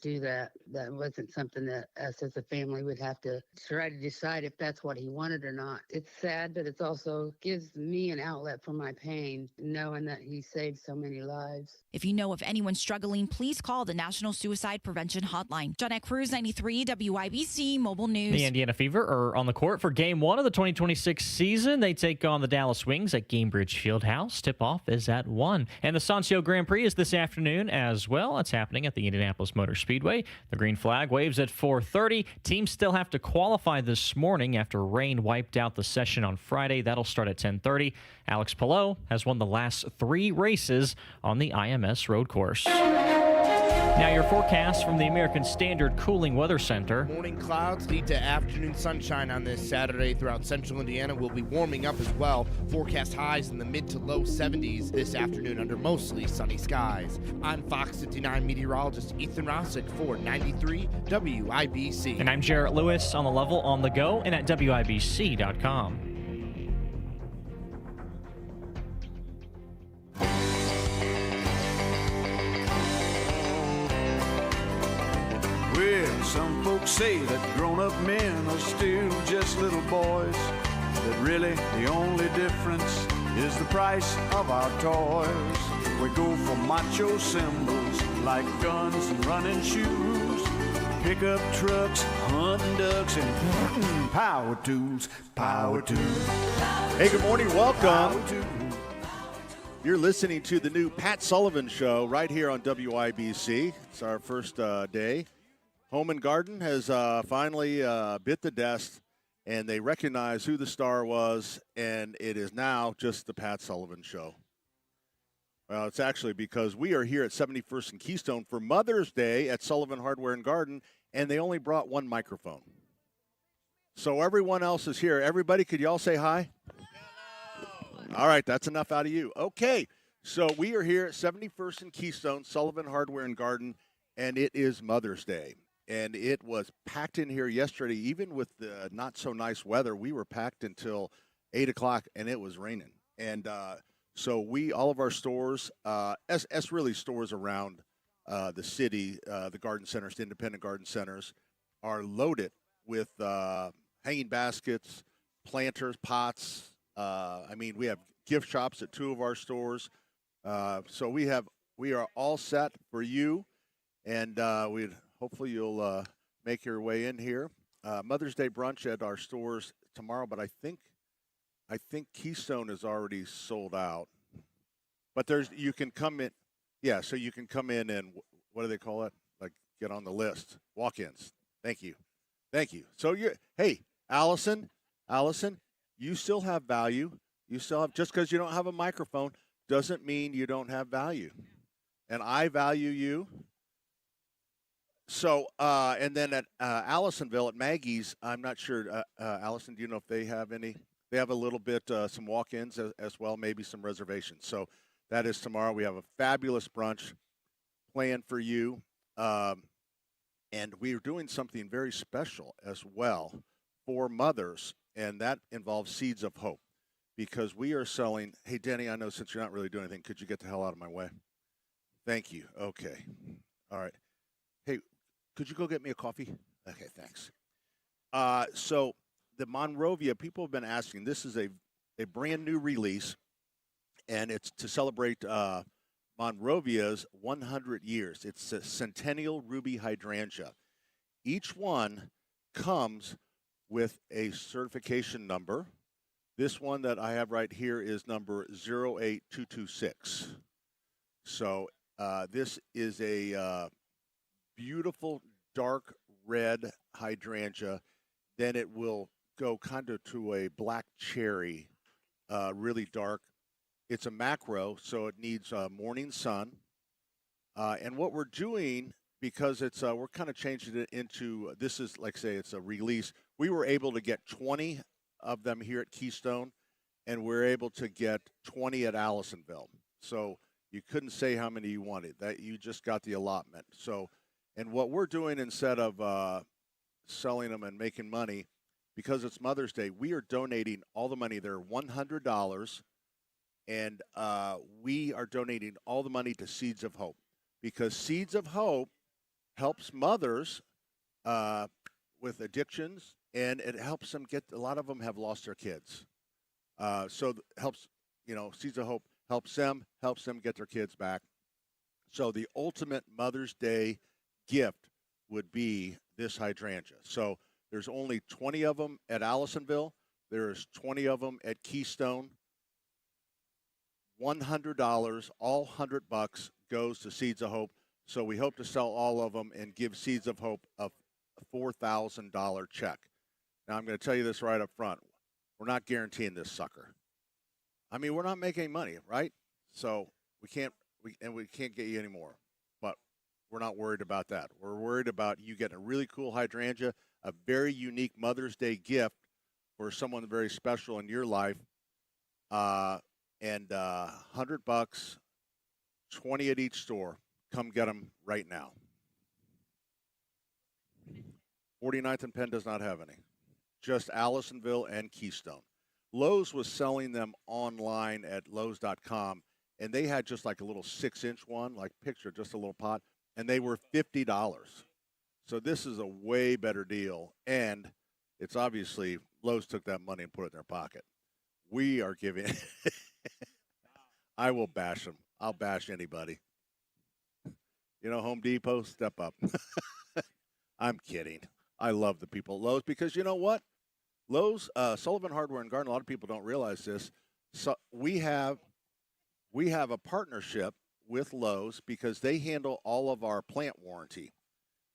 do that. That wasn't something that us as a family would have to try to decide if that's what he wanted or not. It's sad, but it's also gives me an outlet for my pain, knowing that he saved so many lives. If you know of anyone struggling, please call the National Suicide Prevention Hotline. John Cruz, 93 WIBC Mobile News. The Indiana Fever are on the court for Game 1 of the 2026 season. They take on the Dallas Wings at Gainbridge Fieldhouse. Tip-off is at 1. And the Sancio Grand Prix is this afternoon as well. It's happening at the Indianapolis Motor Speedway. The green flag waves at 4:30. Teams still have to qualify this morning after rain wiped out the session on Friday. That'll start at 10:30. Alex Palou has won the last 3 races on the IMS road course. Now your forecast from the American Standard Cooling Weather Center. Morning clouds lead to afternoon sunshine on this Saturday throughout central Indiana. We'll be warming up as well. Forecast highs in the mid to low 70s this afternoon under mostly sunny skies. I'm Fox 59 meteorologist Ethan Rossick for 93 WIBC. And I'm Jarrett Lewis on the level on the go and at WIBC.com. Well, some folks say that grown-up men are still just little boys, that really the only difference is the price of our toys. We go for macho symbols like guns and running shoes, pickup trucks, hunting ducks, and power tools, power tools. Hey, good morning, welcome. Power tools. You're listening to the new Pat Sullivan Show right here on WIBC. It's our first day. Home and Garden has finally bit the dust, and they recognize who the star was, and it is now just the Pat Sullivan Show. Well, it's actually because we are here at 71st and Keystone for Mother's Day at Sullivan Hardware and Garden, and they only brought one microphone. So everyone else is here. Everybody, could y'all say hi? Hello. All right, that's enough out of you. Okay, so we are here at 71st and Keystone, Sullivan Hardware and Garden, and it is Mother's Day. And it was packed in here yesterday, even with the not-so-nice weather. We were packed until 8 o'clock, and it was raining. And so all of our stores, as really stores around the city, the garden centers, the independent garden centers, are loaded with hanging baskets, planters, pots. We have gift shops at 2 of our stores. So we are all set for you, and hopefully you'll make your way in here. Mother's Day brunch at our stores tomorrow, but I think Keystone is already sold out. But you can come in. Yeah, so you can come in and what do they call it? Like get on the list. Walk-ins. Thank you. So hey, Allison, you still have value. You still have, just because you don't have a microphone doesn't mean you don't have value. And I value you. So, and then at Allisonville at Maggie's, I'm not sure, Allison, do you know if they have any? They have a little bit, some walk-ins as well, maybe some reservations. So that is tomorrow. We have a fabulous brunch planned for you. And we are doing something very special as well for mothers, and that involves Seeds of Hope. Because we are selling, hey, Denny, I know since you're not really doing anything, could you get the hell out of my way? Thank you. Okay. All right. Hey, could you go get me a coffee? Okay, thanks. So the Monrovia, people have been asking, this is a brand new release, and it's to celebrate Monrovia's 100 years. It's a Centennial Ruby Hydrangea. Each one comes with a certification number. This one that I have right here is number 08226. So this is a beautiful dark red hydrangea. Then it will go kind of to a black cherry, really dark. It's a macro, so it needs morning sun. And what we're doing, because it's we're kind of changing it into, this is like say it's a release. We were able to get 20 of them here at Keystone, and we're able to get 20 at Allisonville. So you couldn't say how many you wanted. That you just got the allotment. So, and what we're doing instead of selling them and making money, because it's Mother's Day, we are donating all the money. They're $100, and we are donating all the money to Seeds of Hope, because Seeds of Hope helps mothers with addictions, and it helps them get. A lot of them have lost their kids, so helps. Seeds of Hope helps them get their kids back. So the ultimate Mother's Day gift would be this hydrangea. So there's only 20 of them at Allisonville. There's 20 of them at Keystone. $100, all $100 goes to Seeds of Hope. So we hope to sell all of them and give Seeds of Hope a $4,000 check. Now I'm going to tell you this right up front. We're not guaranteeing this sucker. I mean, we're not making money, right? So we can't get you any more. But we're not worried about that. We're worried about you getting a really cool hydrangea, a very unique Mother's Day gift for someone very special in your life. And $100, 20 at each store. Come get them right now. 49th and Penn does not have any. Just Allisonville and Keystone. Lowe's was selling them online at Lowe's.com, and they had just like a little 6-inch one, like picture, just a little pot, and they were $50. So this is a way better deal, and it's obviously Lowe's took that money and put it in their pocket. We are giving I will bash them. I'll bash anybody. Home Depot, step up. I'm kidding. I love the people at Lowe's because you know what? Lowe's, Sullivan Hardware and Garden, a lot of people don't realize this. So we have a partnership with Lowe's because they handle all of our plant warranty.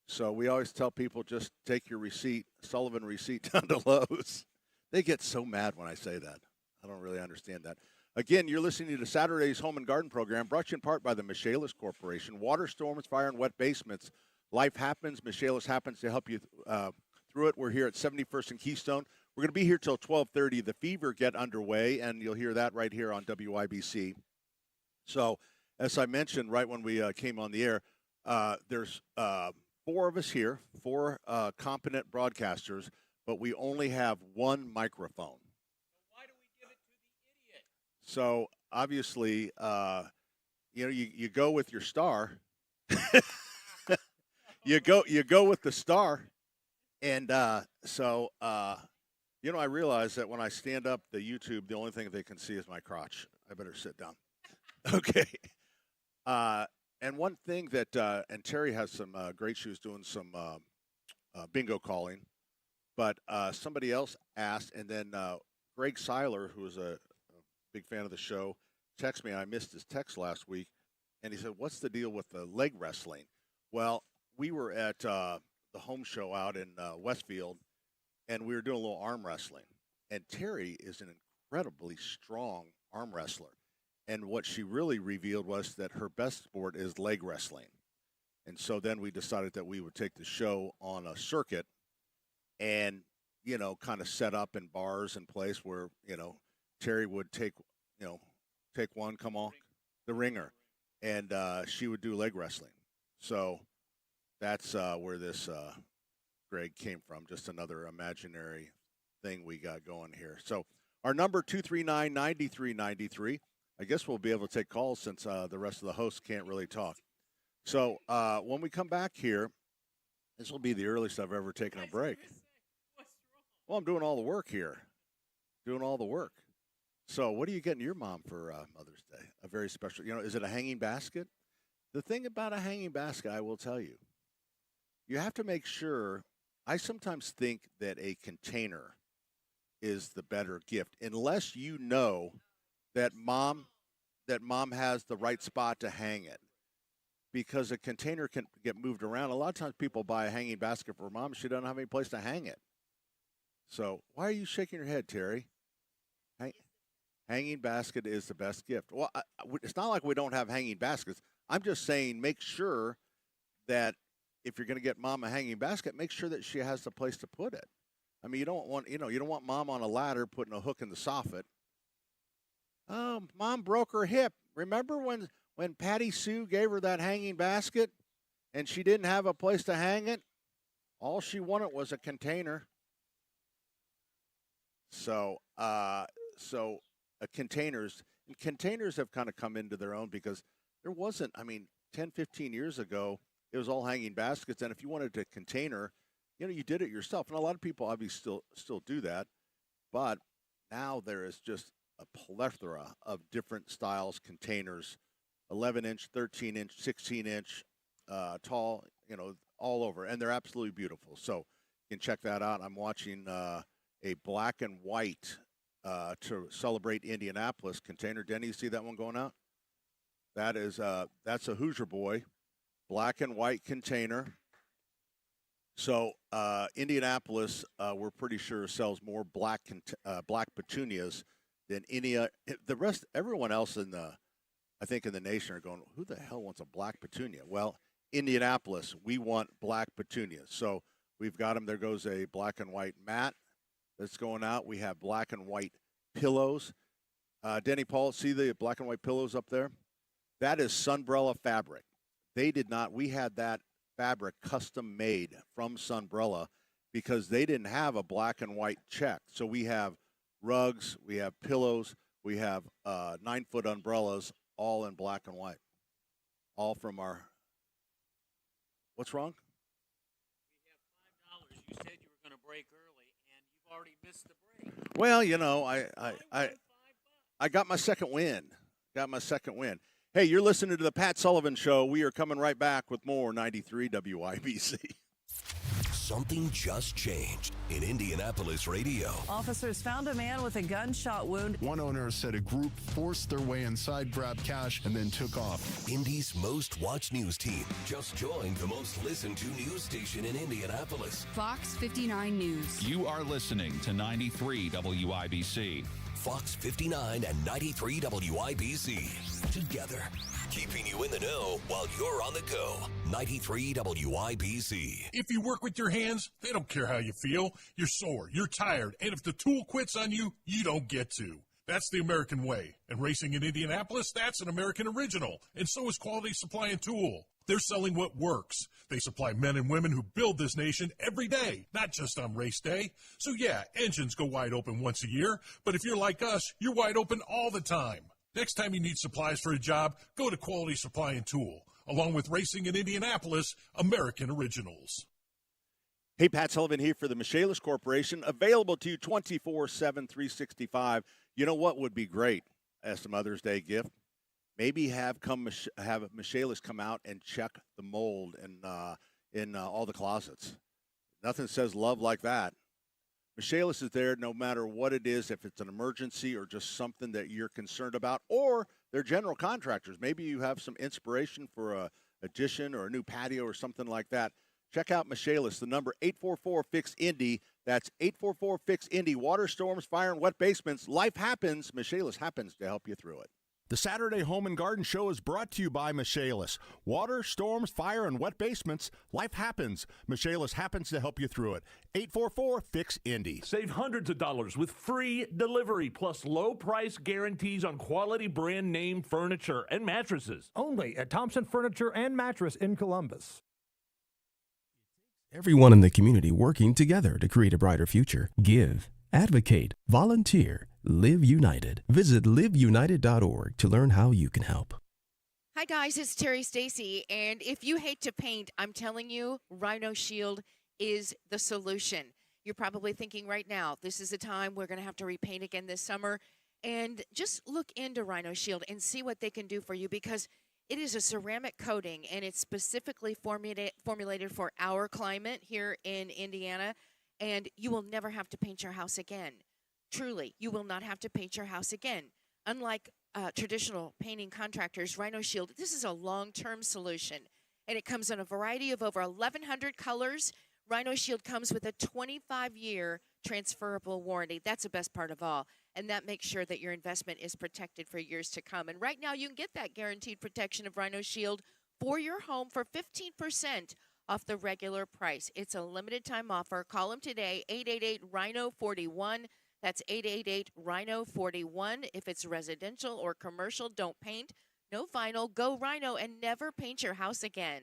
So we always tell people just take your receipt, Sullivan receipt, down to Lowe's. They get so mad when I say that. I don't really understand that. Again, you're listening to Saturday's Home and Garden program, brought to you in part by the Michaelis Corporation. Water storms, fire, and wet basements. Life happens. Michaelis happens to help you through it. We're here at 71st and Keystone. We're going to be here till 12:30. The Fever get underway, and you'll hear that right here on WIBC. So, as I mentioned right when we came on the air, there's 4 of us here, 4 competent broadcasters, but we only have 1 microphone. So obviously, you go with your star. you go with the star, and I realize that when I stand up the YouTube, the only thing they can see is my crotch. I better sit down. Okay. And one thing that and Terry has some great shoes doing some bingo calling, but somebody else asked, and then Greg Seiler, who is a big fan of the show, texted me. I missed his text last week, and he said, "What's the deal with the leg wrestling?" Well, we were at the home show out in Westfield, and we were doing a little arm wrestling. And Terry is an incredibly strong arm wrestler, and what she really revealed was that her best sport is leg wrestling. And so then we decided that we would take the show on a circuit, and kind of set up in bars and place where Terry would take one, come on, the ringer, and she would do leg wrestling. So that's where this Greg came from, just another imaginary thing we got going here. So our number 239-9393. I guess we'll be able to take calls since the rest of the hosts can't really talk. So when we come back here, this will be the earliest I've ever taken a break. Well, I'm doing all the work here. Doing all the work. So what are you getting your mom for Mother's Day? A very special, is it a hanging basket? The thing about a hanging basket, I will tell you, you have to make sure. I sometimes think that a container is the better gift, unless you know that mom has the right spot to hang it. Because a container can get moved around. A lot of times people buy a hanging basket for mom. She doesn't have any place to hang it. So why are you shaking your head, Terry? Hanging basket is the best gift. Well, it's not like we don't have hanging baskets. I'm just saying make sure that if you're going to get mom a hanging basket, make sure that she has the place to put it. I mean, you don't want mom on a ladder putting a hook in the soffit. Oh, mom broke her hip. Remember when Patty Sue gave her that hanging basket and she didn't have a place to hang it? All she wanted was a container. So containers have kind of come into their own because there wasn't, 10, 15 years ago, it was all hanging baskets. And if you wanted a container, you did it yourself. And a lot of people obviously still do that. But now there is just a plethora of different styles, containers, 11-inch, 13-inch, 16-inch, tall, all over. And they're absolutely beautiful. So you can check that out. I'm watching a black and white to celebrate Indianapolis container. Denny, you see that one going out? That's a Hoosier Boy, black and white container. So Indianapolis, we're pretty sure sells more black petunias than the rest. Everyone else in the nation are going, who the hell wants a black petunia? Well, Indianapolis, we want black petunias. So we've got them. There goes a black and white mat that's going out. We have black and white pillows. Denny, Paul, see the black and white pillows up there? That is Sunbrella fabric. We had that fabric custom made from Sunbrella because they didn't have a black and white check. So we have rugs, we have pillows, we have 9-foot umbrellas, all in black and white. All from our, what's wrong? We have $5. You said you were going to break early, and you've already missed the break. Well, I got my second win. Hey, you're listening to the Pat Sullivan Show. We are coming right back with more 93 WIBC. Something just changed in Indianapolis radio. Officers found a man with a gunshot wound. One owner said a group forced their way inside, grabbed cash, and then took off. Indy's most watched news team just joined the most listened to news station in Indianapolis. Fox 59 News. You are listening to 93 WIBC. Fox 59 and 93 WIBC. Together, keeping you in the know while you're on the go. 93 WIBC. If you work with your hands, they don't care how you feel. You're sore, you're tired, and if the tool quits on you, you don't get to. That's the American way. And racing in Indianapolis, that's an American original. And so is Quality Supply and Tool. They're selling what works. They supply men and women who build this nation every day, not just on race day. So yeah, engines go wide open once a year, but if you're like us, you're wide open all the time. Next time you need supplies for a job, go to Quality Supply and Tool. Along with racing in Indianapolis, American Originals. Hey, Pat Sullivan here for the Michaelis Corporation, available to you 24/7, 365. You know what would be great as a Mother's Day gift? Maybe have Michaelis come out and check the mold in all the closets. Nothing says love like that. Michaelis is there no matter what it is, if it's an emergency or just something that you're concerned about, or they're general contractors. Maybe you have some inspiration for a addition or a new patio or something like that. Check out Michaelis, the number 844-FIX-INDY. That's 844-FIX-INDY. Water, storms, fire, and wet basements. Life happens. Michaelis happens to help you through it. The Saturday Home and Garden Show is brought to you by Michaelis. Water, storms, fire, and wet basements. Life happens. Michaelis happens to help you through it. 844-FIX-INDY. Save hundreds of dollars with free delivery plus low price guarantees on quality brand name furniture and mattresses. Only at Thompson Furniture and Mattress in Columbus. Everyone in the community working together to create a brighter future. Give, advocate, volunteer, live united. Visit liveunited.org to learn how you can help. Hi guys, it's Terry Stacy, and if you hate to paint, I'm telling you, Rhino Shield is the solution. You're probably thinking right now, this is the time we're going to have to repaint again this summer, and just look into Rhino Shield and see what they can do for you, because it is a ceramic coating, and it's specifically formulated for our climate here in Indiana, and you will never have to paint your house again. Truly, you will not have to paint your house again. Unlike traditional painting contractors, Rhino Shield, this is a long-term solution, and it comes in a variety of over 1,100 colors. Rhino Shield comes with a 25-year transferable warranty. That's the best part of all, and that makes sure that your investment is protected for years to come. And right now, you can get that guaranteed protection of Rhino Shield for your home for 15% off the regular price. It's a limited-time offer. Call them today, 888-RHINO-41. That's 888-RHINO-41. If it's residential or commercial, don't paint, no vinyl, go Rhino, and never paint your house again.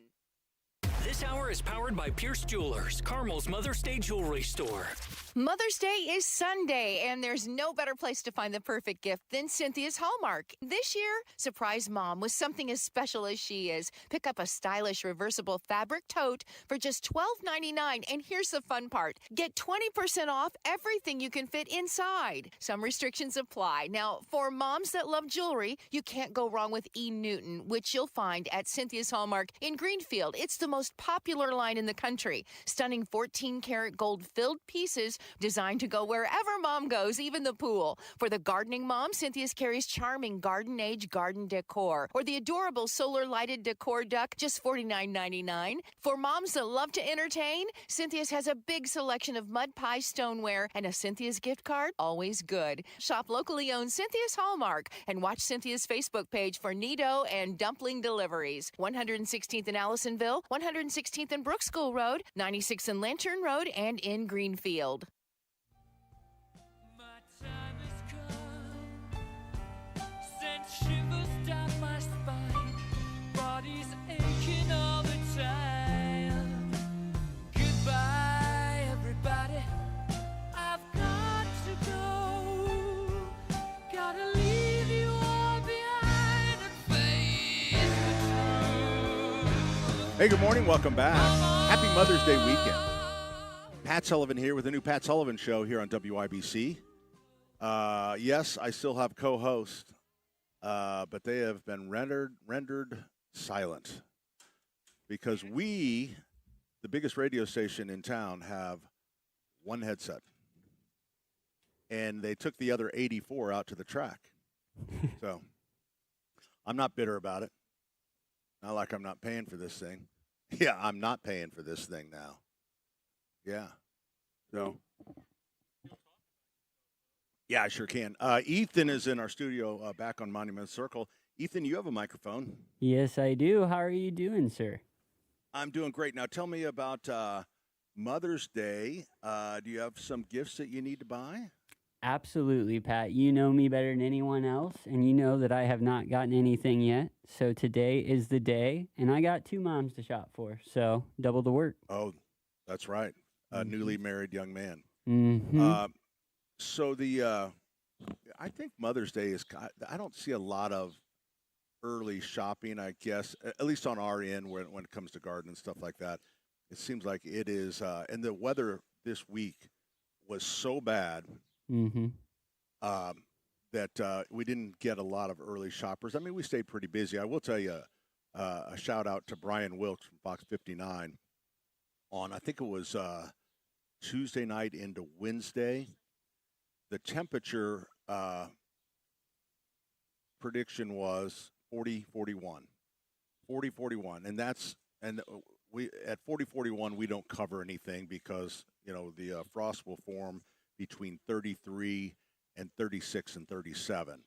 This hour is powered by Pierce Jewelers, Carmel's Mother's Day jewelry store. Mother's Day is Sunday, and there's no better place to find the perfect gift than Cynthia's Hallmark. This year, surprise mom with something as special as she is. Pick up a stylish reversible fabric tote for just $12.99. And here's the fun part. Get 20% off everything you can fit inside. Some restrictions apply. Now, for moms that love jewelry, you can't go wrong with E. Newton, which you'll find at Cynthia's Hallmark in Greenfield. It's the most popular line in the country. Stunning 14-karat gold-filled pieces designed to go wherever mom goes, even the pool. For the gardening mom, Cynthia's carries charming garden-age garden decor, or the adorable solar-lighted decor duck, just $49.99. For moms that love to entertain, Cynthia's has a big selection of mud pie stoneware and a Cynthia's gift card, always good. Shop locally owned Cynthia's Hallmark and watch Cynthia's Facebook page for Nido and dumpling deliveries. 116th in Allisonville, 116th in Brook School Road, 96th in Lantern Road, and in Greenfield. Shivers down my spine, body's aching all the time. Goodbye, everybody, I've got to go. Gotta leave you all behind and face the truth. Hey, good morning. Welcome back. Happy Mother's Day weekend. Pat Sullivan here with the new Pat Sullivan Show here on WIBC. Yes, I still have co-host. But they have been rendered silent because we, the biggest radio station in town, have one headset. And they took the other 84 out to the track. So I'm not bitter about it. Not like I'm not paying for this thing. Yeah, I'm not paying for this thing now. Yeah. So. Yeah, I sure can. Ethan is in our studio back on Monument Circle. Ethan, you have a microphone. Yes, I do. How are you doing, sir? I'm doing great. Now, tell me about Mother's Day. Do you have some gifts that you need to buy? Absolutely, Pat. You know me better than anyone else, and you know that I have not gotten anything yet. So today is the day, and I got 2 moms to shop for, so double the work. Oh, that's right. A newly married young man. Mm-hmm. So I think Mother's Day is, I don't see a lot of early shopping, I guess, at least on our end when it comes to garden and stuff like that. It seems like it is, and the weather this week was so bad that we didn't get a lot of early shoppers. I mean, we stayed pretty busy. I will tell you a shout out to Brian Wilkes from Fox 59 on, I think it was Tuesday night into Wednesday. The temperature prediction was 40-41. 40-41. And we at 40-41 we don't cover anything because, you know, the frost will form between 33 and 36 and 37.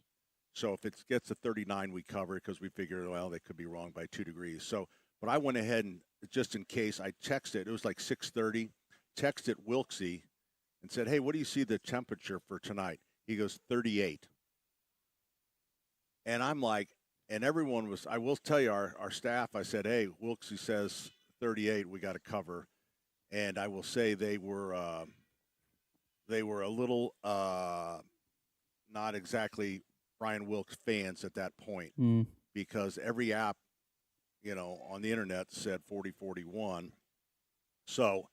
So if it gets to 39 we cover it because we figure, well, they could be wrong by 2 degrees. So, but I went ahead and just in case I texted, it was like 6:30, texted Wilksy and said, hey, what do you see the temperature for tonight? He goes, 38. And I'm like, and everyone was, I will tell you, our staff, I said, hey, Wilksy says 38, we got to cover. And I will say they were a little not exactly Brian Wilkes fans at that point because every app, you know, on the internet said 40-41. So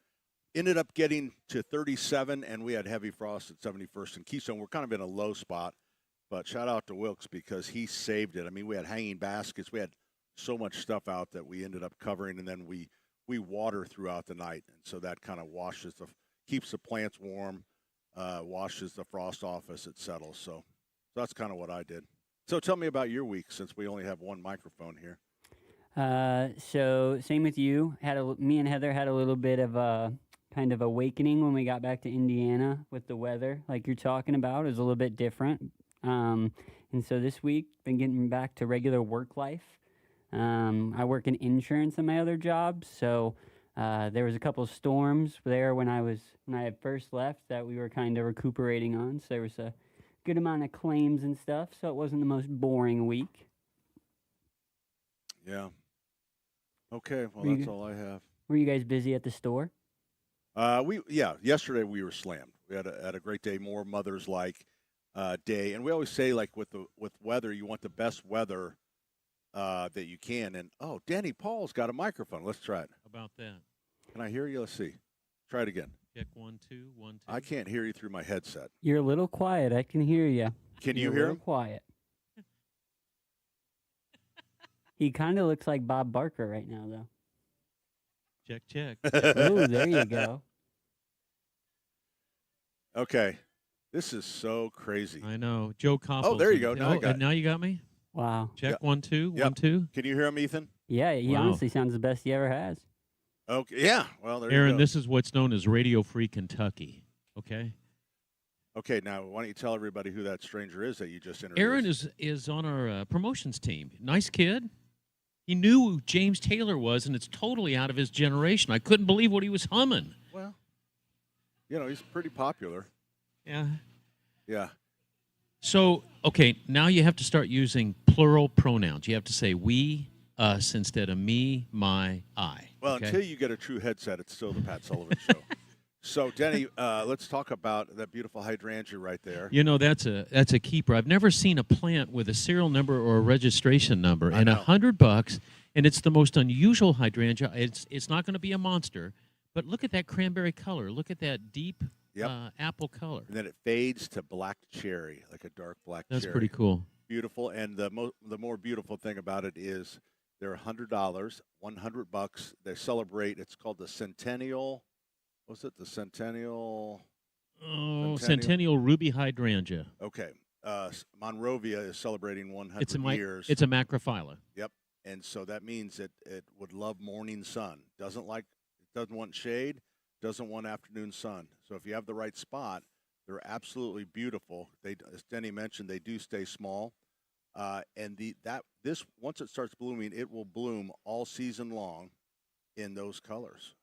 ended up getting to 37, and we had heavy frost at 71st and Keystone. We're kind of in a low spot, but shout out to Wilkes because he saved it. I mean, we had hanging baskets. We had so much stuff out that we ended up covering, and then we water throughout the night, and so that kind of keeps the plants warm, washes the frost off as it settles. So that's kind of what I did. So tell me about your week since we only have one microphone here. So same with you. Me and Heather had a little bit of a kind of awakening when we got back to Indiana with the weather, like you're talking about. It was a little bit different. And so this week, been getting back to regular work life. I work in insurance in my other job, so there was a couple of storms there when I had first left that we were kind of recuperating on. So there was a good amount of claims and stuff, so it wasn't the most boring week. Yeah. Okay, well, that's all I have. Were you guys busy at the store? Yesterday we were slammed. We had a great day, more mothers-like day. And we always say, like, with weather, you want the best weather that you can. And, Danny Paul's got a microphone. Let's try it. How about that? Can I hear you? Let's see. Try it again. Check 1 2 1 2. I can't hear you through my headset. You're a little quiet. I can hear you. Can you You're hear a little him? quiet. He kind of looks like Bob Barker right now, though. Check. Ooh, there you go. Okay. This is so crazy. I know. Joe Koppel. Oh, there you go. Now I got it. Now you got me? Wow. Check Yep. 1 2 Yep. 1 2. Can you hear him, Ethan? Yeah, he Wow. honestly sounds the best he ever has. Okay. Yeah. Well, there Aaron, you go. this is what's known as Radio Free Kentucky. Okay. Okay. Now, why don't you tell everybody who that stranger is that you just introduced? Aaron is on our promotions team. Nice kid. He knew who James Taylor was, and it's totally out of his generation. I couldn't believe what he was humming. Well, he's pretty popular. Yeah. Yeah. So, okay, now you have to start using plural pronouns. You have to say we, us, instead of me, my, I. Well, okay? until you get a true headset, it's still the Pat Sullivan Show. So, Denny, let's talk about that beautiful hydrangea right there. You know, that's a keeper. I've never seen a plant with a serial number or a registration number, and $100, and it's the most unusual hydrangea. It's not going to be a monster, but look at that cranberry color. Look at that deep apple color. And then it fades to black cherry, like a dark black cherry. That's pretty cool. Beautiful, and the more beautiful thing about it is they're $100, $100. They celebrate. It's called the Centennial. Was it the Centennial? Oh, Centennial Ruby Hydrangea. Okay. Monrovia is celebrating 100 years. It's a macrophylla. Yep. And so that means it would love morning sun. Doesn't want shade, doesn't want afternoon sun. So if you have the right spot, they're absolutely beautiful. As Denny mentioned, they do stay small. And this once it starts blooming, it will bloom all season long in those colors.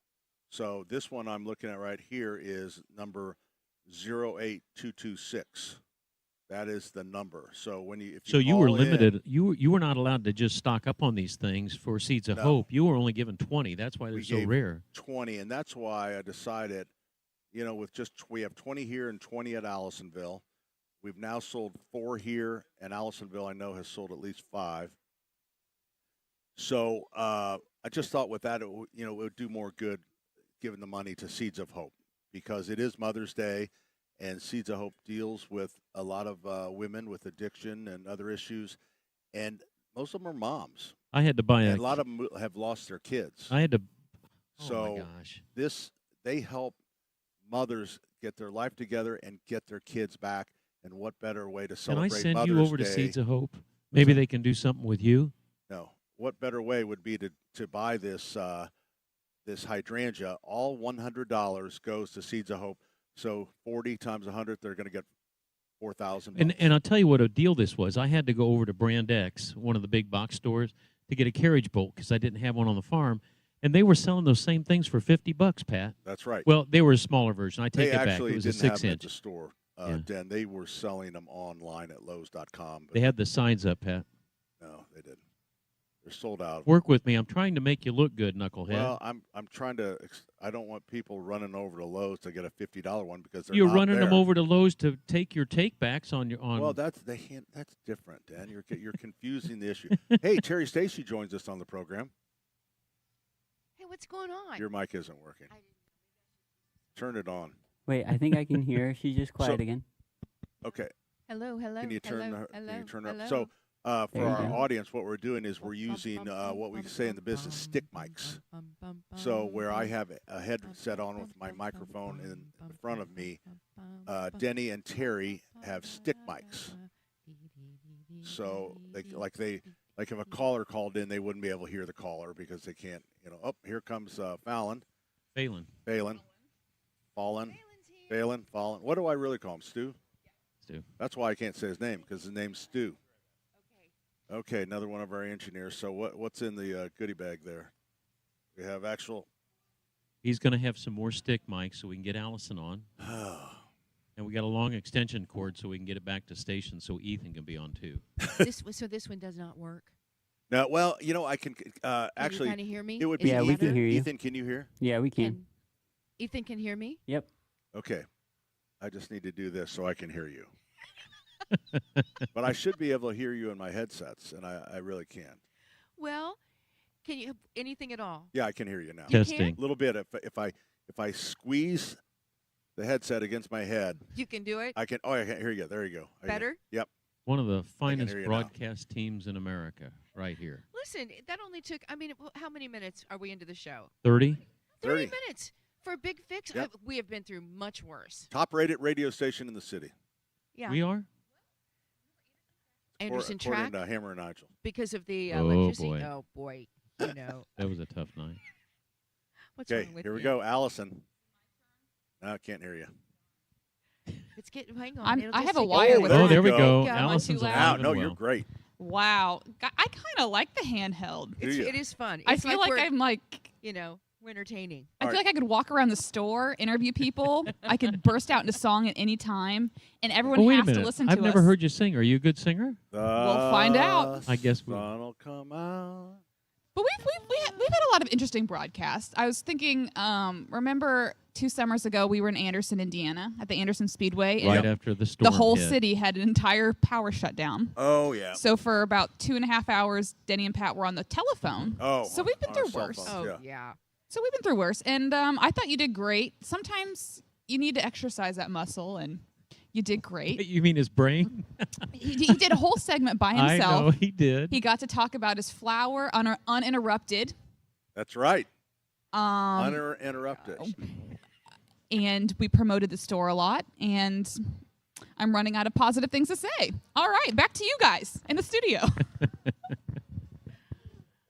So this one I'm looking at right here is number 08226. That is the number. So you were limited. You were not allowed to just stock up on these things for Seeds of Hope. You were only given 20. That's why they're so rare. 20, and that's why I decided, we have 20 here and 20 at Allisonville. We've now sold 4 here, and Allisonville I know has sold at least 5. So I just thought with that, it would do more good giving the money to Seeds of Hope, because it is Mother's Day, and Seeds of Hope deals with a lot of women with addiction and other issues, and most of them are moms. I had to buy a lot of them have lost their kids. I had to. So my gosh. They help mothers get their life together and get their kids back. And what better way to celebrate Mother's Day? Can I send you over to Seeds of Hope? Maybe they can do something with you. No. What better way would be to buy this hydrangea? All $100 goes to Seeds of Hope. So 40 times 100, they're going to get $4,000. And I'll tell you what a deal this was. I had to go over to Brand X, one of the big box stores, to get a carriage bolt because I didn't have one on the farm. And they were selling those same things for $50, Pat. That's right. Well, they were a smaller version. I take it back. They actually It was a didn't have 6 them inch. at the store, Yeah. Dan. They were selling them online at Lowe's.com. They had the signs up, Pat. No, they didn't. They're sold out. Work with me. I'm trying to make you look good, knucklehead. Well, I'm trying to. I don't want people running over to Lowe's to get a $50 one because they're You're not running there. them over to Lowe's to take your takebacks on your on. Well, that's different, Dan. You're confusing the issue. Hey, Terry Stacy joins us on the program. Hey, what's going on? Your mic isn't working. Turn it on. Wait, I think I can hear her. She's just quiet again. Okay. Hello. Can you turn her? Hello, Can you turn her hello. up? So, for There you our go. audience, what we're doing is we're using what we say in the business stick mics. So where I have a headset on with my microphone in front of me, Denny and Terry have stick mics. So like if a caller called in, they wouldn't be able to hear the caller because they can't. Oh, here comes Fallon. Phelan. What do I really call him? Stu? Stu. That's why I can't say his name, because his name's Stu. Okay, another one of our engineers. So what's in the goodie bag there? We have actual. He's going to have some more stick mics so we can get Allison on. And we got a long extension cord so we can get it back to station so Ethan can be on too. So this one does not work. No, well, I can actually. Can you kind of hear me? It would Is be. it we better? can hear you. Ethan, can you hear? Yeah, we can. Ethan can hear me? Yep. Okay. I just need to do this so I can hear you. But I should be able to hear you in my headsets, and I really can't. Well, can you anything at all? Yeah, I can hear you now. Testing. A little bit. If I squeeze the headset against my head, You can do it. I can. Oh, I can hear you. There you go. Better? Yep. One of the finest hear you now. broadcast teams in America, right here. Listen, that only took. I mean, how many minutes are we into the show? 30. 30 minutes for a big fix. Yep. We have been through much worse. Top-rated radio station in the city. Yeah. We are? Anderson according Track to Hammer and Nigel. because of the Oh, electricity. boy. Oh boy, you know. That was a tough night. What's Okay, wrong with here we me? go. Allison. No, I can't hear you. It's getting. Hang on. It'll I just have a take wire with Oh, it. there we go. Am I Allison's too loud? alive and No, well. you're great. Wow. I kind of like the handheld. It is fun. I It's feel like we're, I'm like, we're entertaining. I feel like I could walk around the store, interview people. I could burst out into song at any time, and everyone Oh, wait a has to minute. listen to I've us. never heard you sing. Are you a good singer? We'll find out. I guess we. Sun'll come out. But we've had a lot of interesting broadcasts. I was thinking, remember 2 summers ago we were in Anderson, Indiana, at the Anderson Speedway, and Right after the storm the whole hit. city had an entire power shutdown. Oh, yeah. So for about 2.5 hours, Denny and Pat were on the telephone. Oh, so we've been on through our cell worse. phones, yeah. So we've been through worse, and I thought you did great. Sometimes you need to exercise that muscle, and you did great. You mean his brain? He did a whole segment by I himself. know he did. He got to talk about his flower uninterrupted. That's right. Um, Uninterrupted. and we promoted the store a lot, and I'm running out of positive things to say. All right, back to you guys in the studio.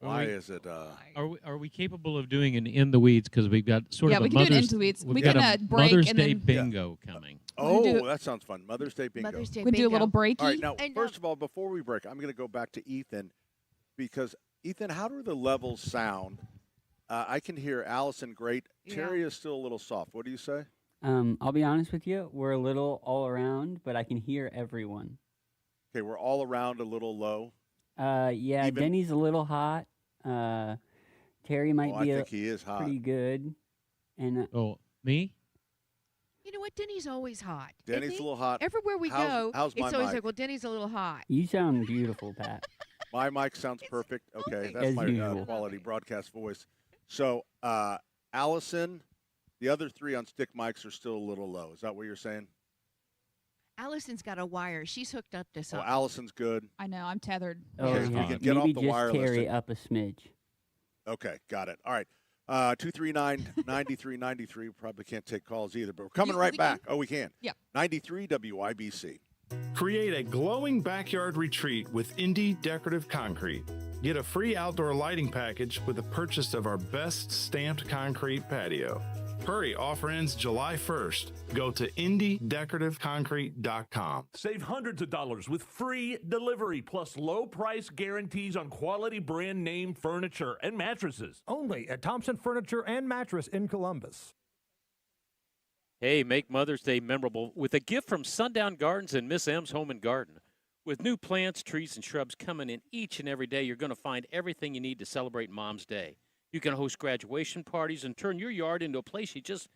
Why is it? Are we capable of doing an in the weeds? Because we've got sort Yeah, of we a can do an Mother's, Into the Weeds. we've We got can, a break Mother's and Day then- bingo coming. Oh, that sounds fun. Mother's Day bingo. Mother's Day We do a little bingo. breaky. All right, now, first of all, before we break, I'm going to go back to Ethan because, Ethan, how do the levels sound? I can hear Allison great. Terry is still a little soft. What do you say? I'll be honest with you. We're a little all around, but I can hear everyone. Okay, we're all around a little low. Yeah, Even- Denny's a little hot. Terry might I be think he is hot. pretty good. And Oh, me? You know what? Denny's always hot. Denny's isn't a he? little hot. Everywhere we go, how's my it's always mic? like, well, Denny's a little hot. you sound beautiful, Pat. My mic sounds perfect. Okay, that's As my usual. quality broadcast voice. So, Allison, the other three on stick mics are still a little low. Is that what you're saying? Allison's got a wire. She's hooked up to Oh, something. Allison's good. I know, I'm tethered. Oh, Okay, we yeah. can get off Maybe the just wireless Terry and- up a smidge. Okay, got it. All right. 239-9393. Probably can't take calls either, but we're coming right we back. can. Oh, we can. Yeah. 93 WIBC. Create a glowing backyard retreat with Indie Decorative Concrete. Get a free outdoor lighting package with the purchase of our best stamped concrete patio. Hurry, offer ends July 1st. Go to indiedecorativeconcrete.com. Save hundreds of dollars with free delivery plus low price guarantees on quality brand name furniture and mattresses. Only at Thompson Furniture and Mattress in Columbus. Hey, make Mother's Day memorable with a gift from Sundown Gardens and Miss M's Home and Garden. With new plants, trees, and shrubs coming in each and every day, you're going to find everything you need to celebrate Mom's Day. You can host graduation parties and turn your yard into a place you just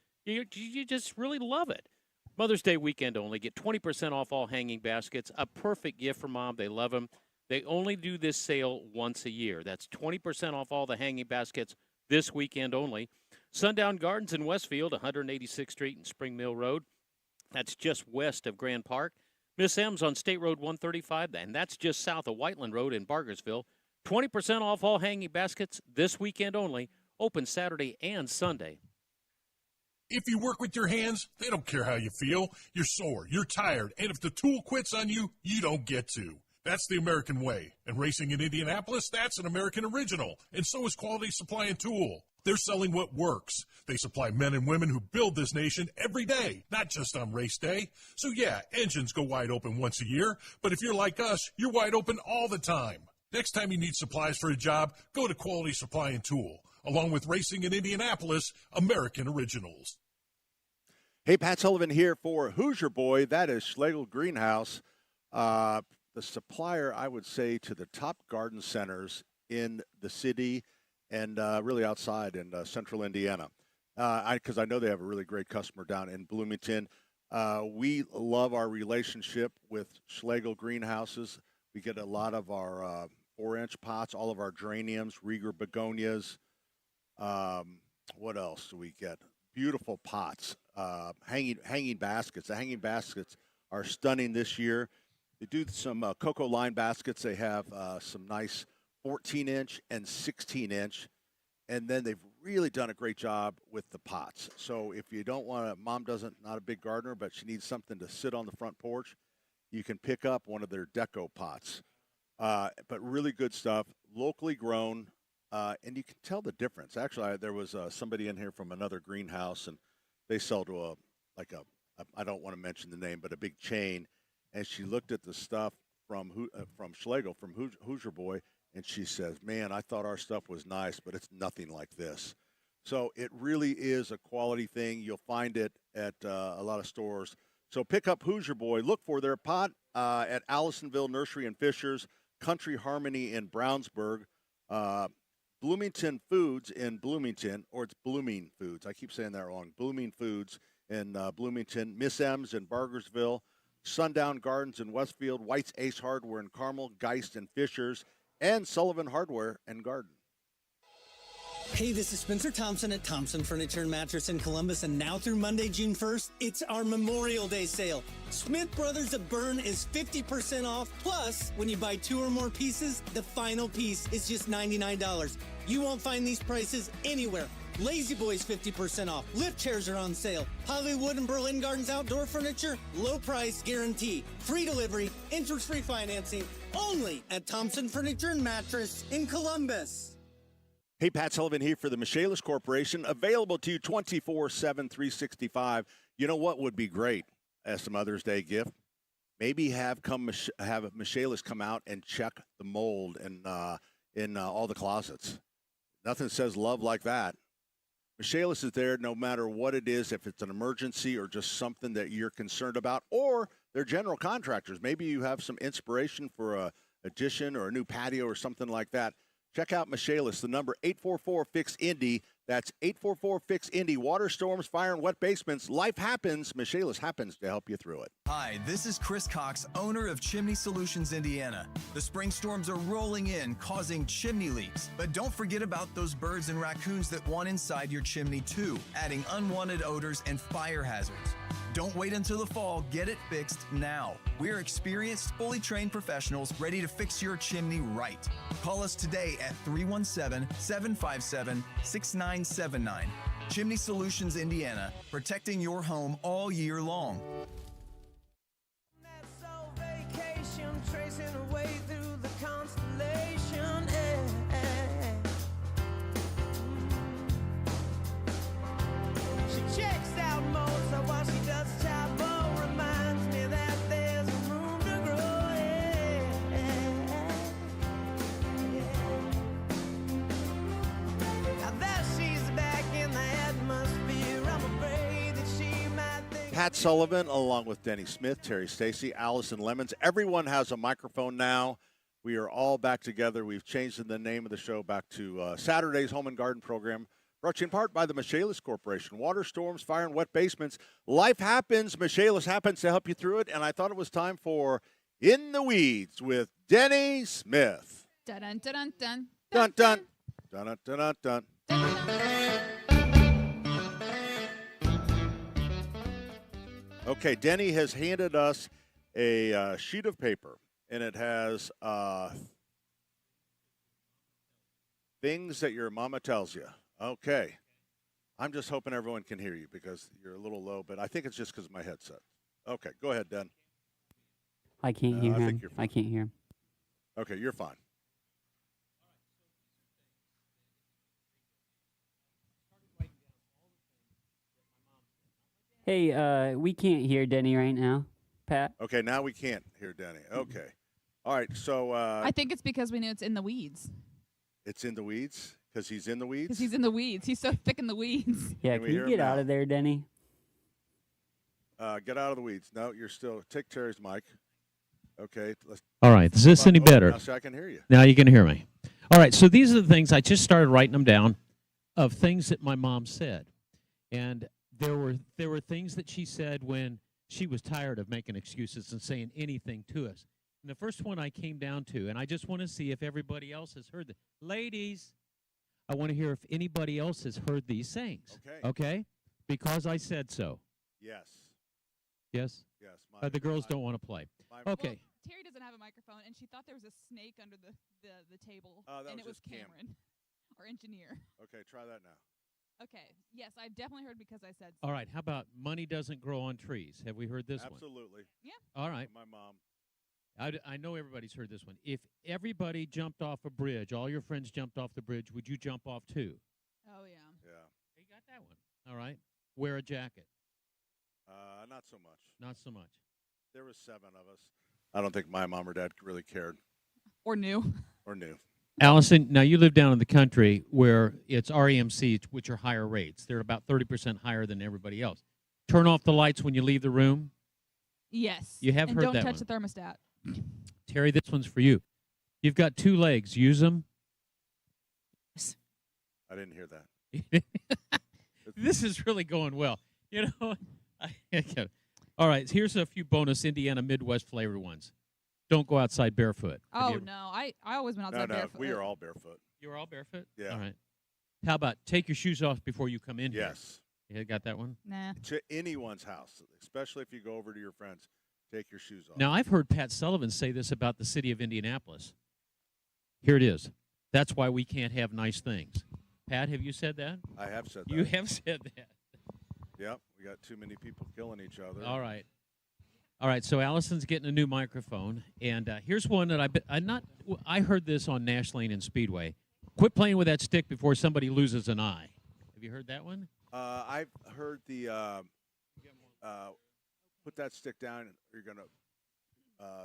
really love it. Mother's Day weekend only. Get 20% off all hanging baskets. A perfect gift for Mom. They love them. They only do this sale once a year. That's 20% off all the hanging baskets this weekend only. Sundown Gardens in Westfield, 186th Street and Spring Mill Road. That's just west of Grand Park. Miss M's on State Road 135, and that's just south of Whiteland Road in Bargersville. 20% off all hanging baskets this weekend only. Open Saturday and Sunday. If you work with your hands, they don't care how you feel. You're sore, you're tired, and if the tool quits on you, you don't get to. That's the American way. And racing in Indianapolis, that's an American original. And so is Quality Supply and Tool. They're selling what works. They supply men and women who build this nation every day, not just on race day. So yeah, engines go wide open once a year, but if you're like us, you're wide open all the time. Next time you need supplies for a job, go to Quality Supply and Tool. Along with racing in Indianapolis, American Originals. Hey, Pat Sullivan here for Hoosier Boy. That is Schlegel Greenhouse, the supplier, I would say, to the top garden centers in the city and really outside in central Indiana. Because I know they have a really great customer down in Bloomington. We love our relationship with Schlegel Greenhouses. We get a lot of our 4-inch pots, all of our geraniums, Rieger begonias. What else do we get? Beautiful pots, hanging baskets. The hanging baskets are stunning this year. They do some cocoa line baskets. They have some nice 14-inch and 16-inch. And then they've really done a great job with the pots. So if you don't want to, Mom not a big gardener, but she needs something to sit on the front porch, you can pick up one of their deco pots. But really good stuff, locally grown, and you can tell the difference. Actually, there was somebody in here from another greenhouse, and they sell to a I don't want to mention the name, but a big chain. And she looked at the stuff from Schlegel, from Hoosier Boy, and she says, man, I thought our stuff was nice, but it's nothing like this. So it really is a quality thing. You'll find it at a lot of stores. So pick up Hoosier Boy. Look for their pot at Allisonville Nursery and Fishers, Country Harmony in Brownsburg, Bloomington Foods in Bloomington, or it's Blooming Foods. I keep saying that wrong. Blooming Foods in Bloomington, Miss M's in Bargersville, Sundown Gardens in Westfield, White's Ace Hardware in Carmel, Geist and Fishers, and Sullivan Hardware and Garden. Hey, this is Spencer Thompson at Thompson Furniture and Mattress in Columbus, and now through Monday, June 1st, it's our Memorial Day sale. Smith Brothers of Bern is 50% off, plus when you buy 2 or more pieces, the final piece is just $99. You won't find these prices anywhere. Lazy Boys 50% off. Lift chairs are on sale. Hollywood and Berlin Gardens outdoor furniture, low price guarantee. Free delivery, interest-free financing, only at Thompson Furniture and Mattress in Columbus. Hey, Pat Sullivan here for the Michaelis Corporation, available to you 24/7, 365. You know what would be great as a Mother's Day gift? Maybe have Michaelis come out and check the mold in all the closets. Nothing says love like that. Michaelis is there no matter what it is, if it's an emergency or just something that you're concerned about, or they're general contractors. Maybe you have some inspiration for a addition or a new patio or something like that. Check out Michaelis, the number 844-FIX-INDY. That's 844-FIX-INDY. Water, storms, fire, and wet basements. Life happens. Michaelis happens to help you through it. Hi, this is Chris Cox, owner of Chimney Solutions Indiana. The spring storms are rolling in, causing chimney leaks. But don't forget about those birds and raccoons that want inside your chimney too, adding unwanted odors and fire hazards. Don't wait until the fall. Get it fixed now. We're experienced, fully trained professionals ready to fix your chimney right. Call us today at 317-757-6979. Chimney Solutions Indiana, protecting your home all year long. Tracing her way through the constellation. She checks out Mozart while she does chapel. Reminds me that there's room to grow. Now that she's back in the atmosphere, I'm afraid that she might think. Pat Sullivan, along with Denny Smith, Terry Stacy, Allison Lemons. Everyone has a microphone now. We are all back together. We've changed the name of the show back to Saturday's Home and Garden Program, brought to you in part by the Michaelis Corporation. Water, storms, fire, and wet basements. Life happens. Michaelis happens to help you through it. And I thought it was time for In the Weeds with Denny Smith. Dun dun dun dun Dun dun. Dun dun dun dun. Okay, Denny has handed us a sheet of paper, and it has things that your mama tells you. Okay. I'm just hoping everyone can hear you because you're a little low, but I think it's just because of my headset. Okay, go ahead, Den. I can't hear him. I can't hear him. Okay, you're fine. Hey, we can't hear Denny right now, Pat. Okay, now we can't hear Denny. Okay. All right, so I think it's because we knew it's in the weeds. It's in the weeds? Because he's in the weeds? Because he's in the weeds. He's so thick in the weeds. Yeah, can you get out of there, Denny? Get out of the weeds. No, you're still. Take Terry's mic. Okay. All right. Is this any better? Now, so I can hear you. Now you can hear me. All right. So these are the things I just started writing them down of things that my mom said, and there were things that she said when she was tired of making excuses and saying anything to us. And the first one I came down to, and I just want to see if everybody else has heard ladies, I want to hear if anybody else has heard these sayings. Okay? Because I said so. Yes. Yes? Yes. The girls don't want to play. Okay. Well, Terry doesn't have a microphone, and she thought there was a snake under the table, and it was Cameron, our engineer. Okay, try that now. Okay. Yes, I definitely heard because I said so. All right. How about money doesn't grow on trees? Have we heard this one? Absolutely. Yeah. All right. My mom. I know everybody's heard this one. If everybody jumped off a bridge, all your friends jumped off the bridge, would you jump off too? Oh, yeah. Yeah. You got that one. All right. Wear a jacket. Not so much. Not so much. There was 7 of us. I don't think my mom or dad really cared. Or knew. Or knew. Allison, now you live down in the country where it's REMC, which are higher rates. They're about 30% higher than everybody else. Turn off the lights when you leave the room. Yes. You have and heard don't that touch one. the thermostat. Terry, this one's for you. You've got 2 legs. Use them. I didn't hear that. This is really going well. You know, all right, here's a few bonus Indiana Midwest flavored ones. Don't go outside barefoot. Oh, no. I always went outside barefoot. We are all barefoot. You were all barefoot? Yeah. All right. How about take your shoes off before you come in here? Yes. You got that one? Nah. To anyone's house, especially if you go over to your friends, take your shoes off. Now, I've heard Pat Sullivan say this about the city of Indianapolis. Here it is. That's why we can't have nice things. Pat, have you said that? I have said that. You have said that. Yep. We got too many people killing each other. All right. All right, so Allison's getting a new microphone, and here's one that I heard this on Nash Lane and Speedway. Quit playing with that stick before somebody loses an eye. Have you heard that one? I've heard the put that stick down, you're gonna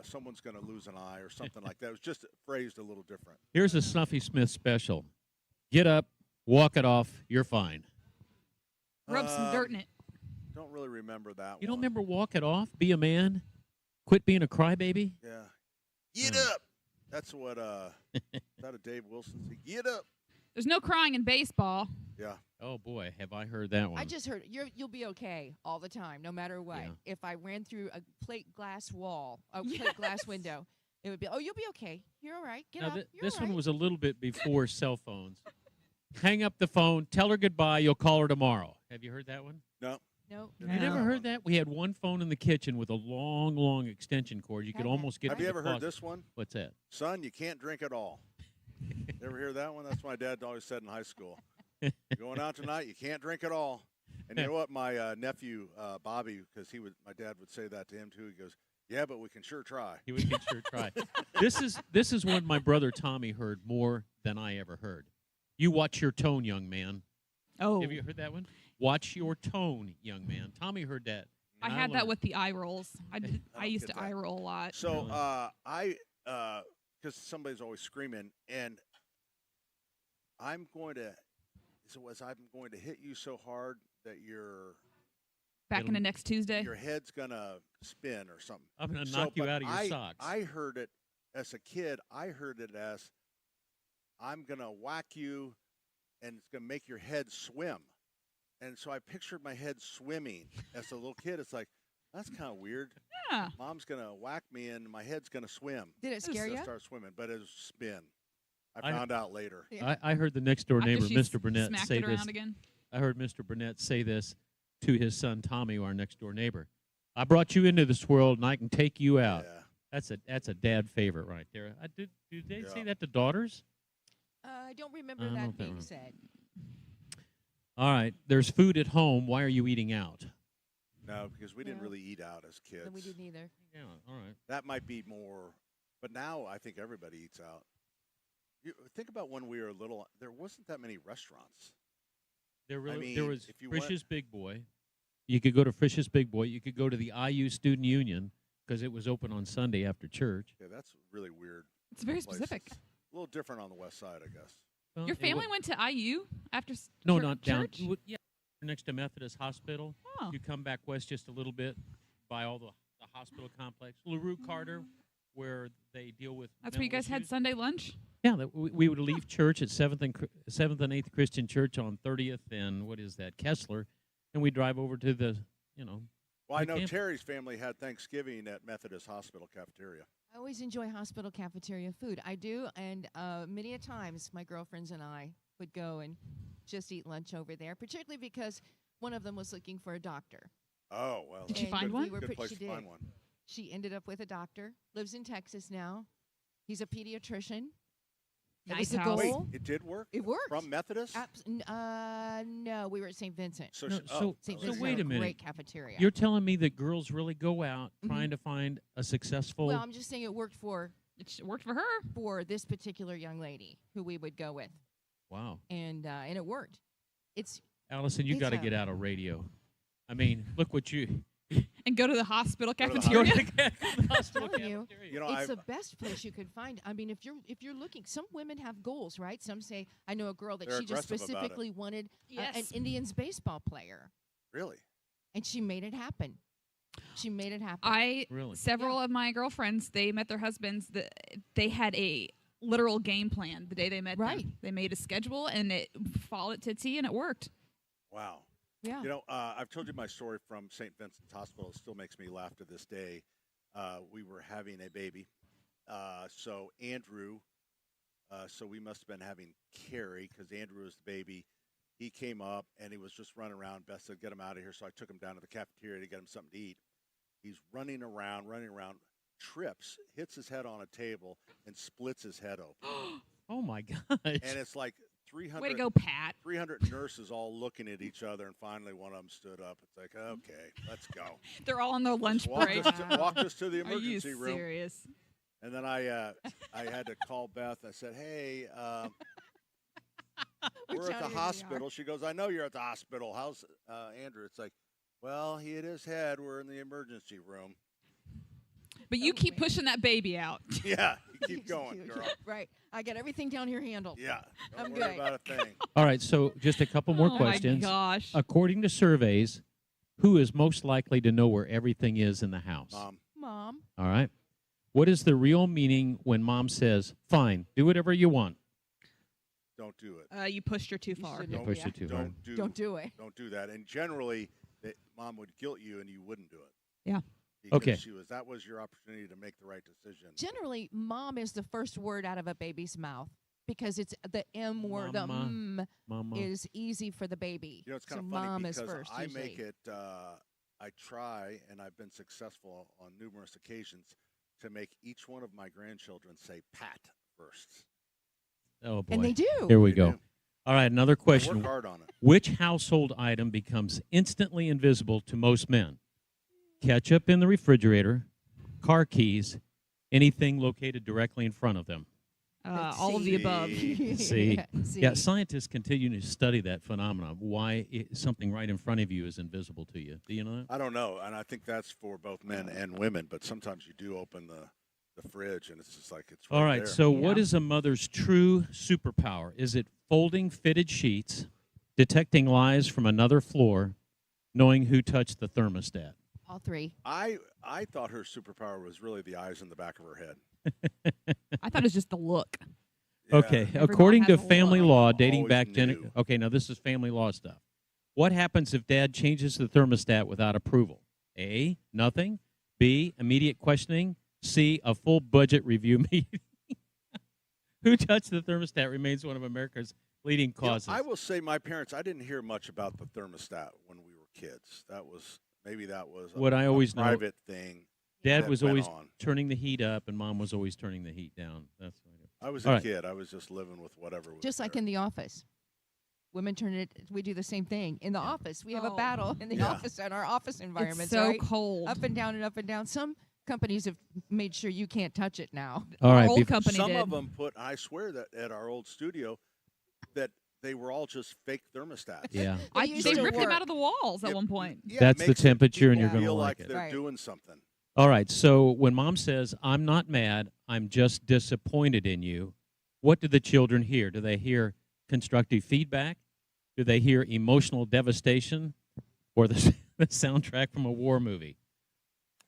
someone's gonna lose an eye or something like that. It was just phrased a little different. Here's a Snuffy Smith special. Get up, walk it off, you're fine. Rub some dirt in it. Don't really remember that You one. don't remember walk it off, be a man, quit being a crybaby? Yeah. Get up. That's what that a Dave Wilson said. Get up. There's no crying in baseball. Yeah. Oh boy, have I heard that one. I just heard you'll be okay all the time, no matter what. Yeah. If I ran through a plate glass wall, a plate glass window, it would be, oh, you'll be okay. You're all right. Get Now, up. You're this all one right. was a little bit before cell phones. Hang up the phone, tell her goodbye, you'll call her tomorrow. Have you heard that one? No. No. You never heard that? We had one phone in the kitchen with a long, long extension cord. You could almost get Have to you the ever heard closet. this one? What's that? Son, you can't drink at all. You ever hear that one? That's what my dad always said in high school. Going out tonight, you can't drink at all. And you know what? My nephew, Bobby, because my dad would say that to him too. He goes, yeah, but we can sure try. We can sure try. This is one my brother Tommy heard more than I ever heard. You watch your tone, young man. Oh. Have you heard that one? Watch your tone, young man. Tommy heard that. I had that with the eye rolls. I used to eye roll a lot. So because somebody's always screaming, and I'm going to hit you so hard that back into next Tuesday. Your head's gonna spin or something. I'm gonna knock you out of your socks. I heard it as a kid. I heard it as I'm gonna whack you, and it's gonna make your head swim. And so I pictured my head swimming as a little kid. It's like, that's kind of weird. Yeah. Mom's going to whack me and my head's going to swim. Did it scare you? Start swimming, but it was spin. I found out later. I heard the next door neighbor, Mr. Burnett, smacked say it this. around again. I heard Mr. Burnett say this to his son Tommy, our next door neighbor. I brought you into this world, and I can take you out. Yeah. That's a dad favorite right there. Do they say that to daughters? I don't remember I don't know that if that being was- said. All right. There's food at home. Why are you eating out? No, because we didn't really eat out as kids. No, we didn't either. Yeah, all right. That might be more, but now I think everybody eats out. You think about when we were little, there wasn't that many restaurants. There mean, there was if you went- Frisch's Big Boy. You could go to Frisch's Big Boy. You could go to the IU Student Union because it was open on Sunday after church. Yeah, that's really weird. It's very places. specific. A little different on the west side, I guess. Well, Your it family wa- went to IU after No, not down. church? Yeah, next to Methodist Hospital. Oh. You come back west just a little bit by all the hospital complex. LaRue Carter, where they deal with That's where you mental guys had issues. Sunday lunch? Yeah, we would leave church at 7th and 8th Christian Church on 30th and what is that, Kessler, and we drive over to the Well, I know can't- Terry's family had Thanksgiving at Methodist Hospital cafeteria. I always enjoy hospital cafeteria food. I do, and many a times my girlfriends and I would go and just eat lunch over there, particularly because one of them was looking for a doctor. Oh, well. Did she that's find good- one? Good She place to did. find one. She ended up with a doctor, lives in Texas now. He's a pediatrician. It Nice was the house. Wait, goal. it did work? It worked. From Methodist? No, we were at St. Vincent. So, No, she, so, St. so Vincent wait had a minute. Great cafeteria. You're telling me that girls really go out trying to find a successful. Well, I'm just saying it worked for It worked for her. for this particular young lady who we would go with, Wow. and it worked. It's Allison, you It's got to a- get out of radio. I mean, look what you. And go to the hospital Go to the cafeteria. hospital telling you, cafeteria. You know, it's I've, the best place you could find. I mean, if you're looking, some women have goals, right? Some say, I know a girl that They're she just aggressive about it. specifically wanted an Yes. Indians baseball player, really? and she made it happen. She made it happen. Really? Several of my girlfriends, they met their husbands. They had a literal game plan the day they met Right. them. They made a schedule and it followed it to T, and it worked. Wow. Yeah. You know, I've told you my story from St. Vincent's Hospital. It still makes me laugh to this day. We were having a baby. So Andrew, so we must have been having Carrie because Andrew was the baby. He came up and he was just running around. Beth said, get him out of here. So I took him down to the cafeteria to get him something to eat. He's running around, trips, hits his head on a table, and splits his head open. Oh my gosh. And it's like 300. Way to go, Pat. 300 nurses all looking at each other, and finally one of them stood up. It's like, okay, let's go. They're all on their lunch Walked break. walked us to the Are you emergency room. serious? And then I had to call Beth. I said, hey, we're at the hospital. She goes, I know you're at the hospital. How's Andrew? It's like, well, he hit his head. We're in the emergency room. But you keep pushing that baby out. Yeah, you keep going, girl. Right. I got everything down here handled. Yeah, don't I'm worry good. about a thing. All right, so just a couple more Oh questions. my gosh. According to surveys, who is most likely to know where everything is in the house? Mom. All right. What is the real meaning when mom says, fine, do whatever you want? Don't do it. You pushed her too far. You pushed it too hard. Don't do it. Don't do that. And generally, mom would guilt you, and you wouldn't do it. Yeah. Because Okay. that was your opportunity to make the right decision. Generally, mom is the first word out of a baby's mouth because it's the M word. The Mama. is easy for the baby. You know, it's kind so of funny mom because is first. I usually. make it. I try, and I've been successful on numerous occasions to make each one of my grandchildren say "Pat" first. Oh, boy. And they do. Here we They go. do. All right, another question. Work hard on it. Which household item becomes instantly invisible to most men? Ketchup in the refrigerator, car keys, anything located directly in front of them. All of the above. See? Yeah, scientists continue to study that phenomenon, why something right in front of you is invisible to you. Do you know that? I don't know, and I think that's for both men and women. But sometimes you do open the fridge, and it's just like it's right All right, there. so what is a mother's true superpower? Is it folding fitted sheets, detecting lies from another floor, knowing who touched the thermostat? All three. I thought her superpower was really the eyes in the back of her head. I thought it was just the look. Okay, Every according mom to has a family look. law dating Always back knew. okay, now this is family law stuff. What happens if dad changes the thermostat without approval? A, nothing. B, immediate questioning. C, a full budget review meeting. Who touched the thermostat remains one of America's leading You know, causes. I will say my parents, I didn't hear much about the thermostat when we were kids. That was What I always know, private thing. Dad that was went always on. turning the heat up, and Mom was always turning the heat down. That's what I know. I was All a right. kid. I was just living with whatever was Just like there. in the office. Women turn it. We do the same thing in the office. We have a Oh. battle in the Yeah. office in our office environments. It's so right? cold. Up and down and up and down. Some companies have made sure you can't touch it now. All right, Old bef- company Some did. of them put. I swear that at our old studio, that they were all just fake thermostats. yeah. They used They to ripped them work. out of the walls at It- one point. Yeah, it That's the makes temperature, and you're people gonna feel like like it. they're Right. doing something. All right, so when Mom says, I'm not mad, I'm just disappointed in you, what do the children hear? Do they hear constructive feedback? Do they hear emotional devastation? Or the, the soundtrack from a war movie?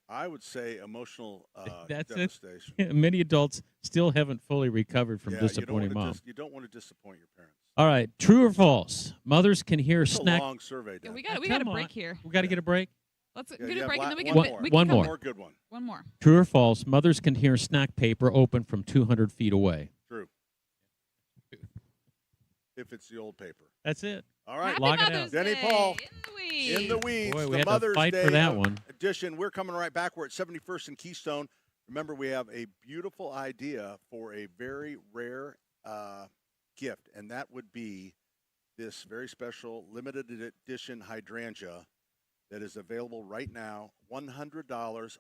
I would say emotional That's it. devastation. Many adults still haven't fully recovered from Yeah, disappointing mom. you don't want to disappoint your parents. All right, true or false? Mothers can hear It's a snack. long survey. Yeah, Dan. we got a Come break on. here. We got to get a break. Let's Yeah, get you a have break, and then we one can more. we One can more. come Good one. One more. True or false? Mothers can hear snack paper open from 200 feet away. True. If it's the old paper. That's it. All right. Happy Lock it Mother's out. Jenny Day Paul. in the weeds. In the weeds. Boy, we the had to Mother's fight Day for that one. edition. We're coming right back. We're at 71st and Keystone. Remember, we have a beautiful idea for a very rare gift, and that would be this very special limited edition hydrangea that is available right now. $100.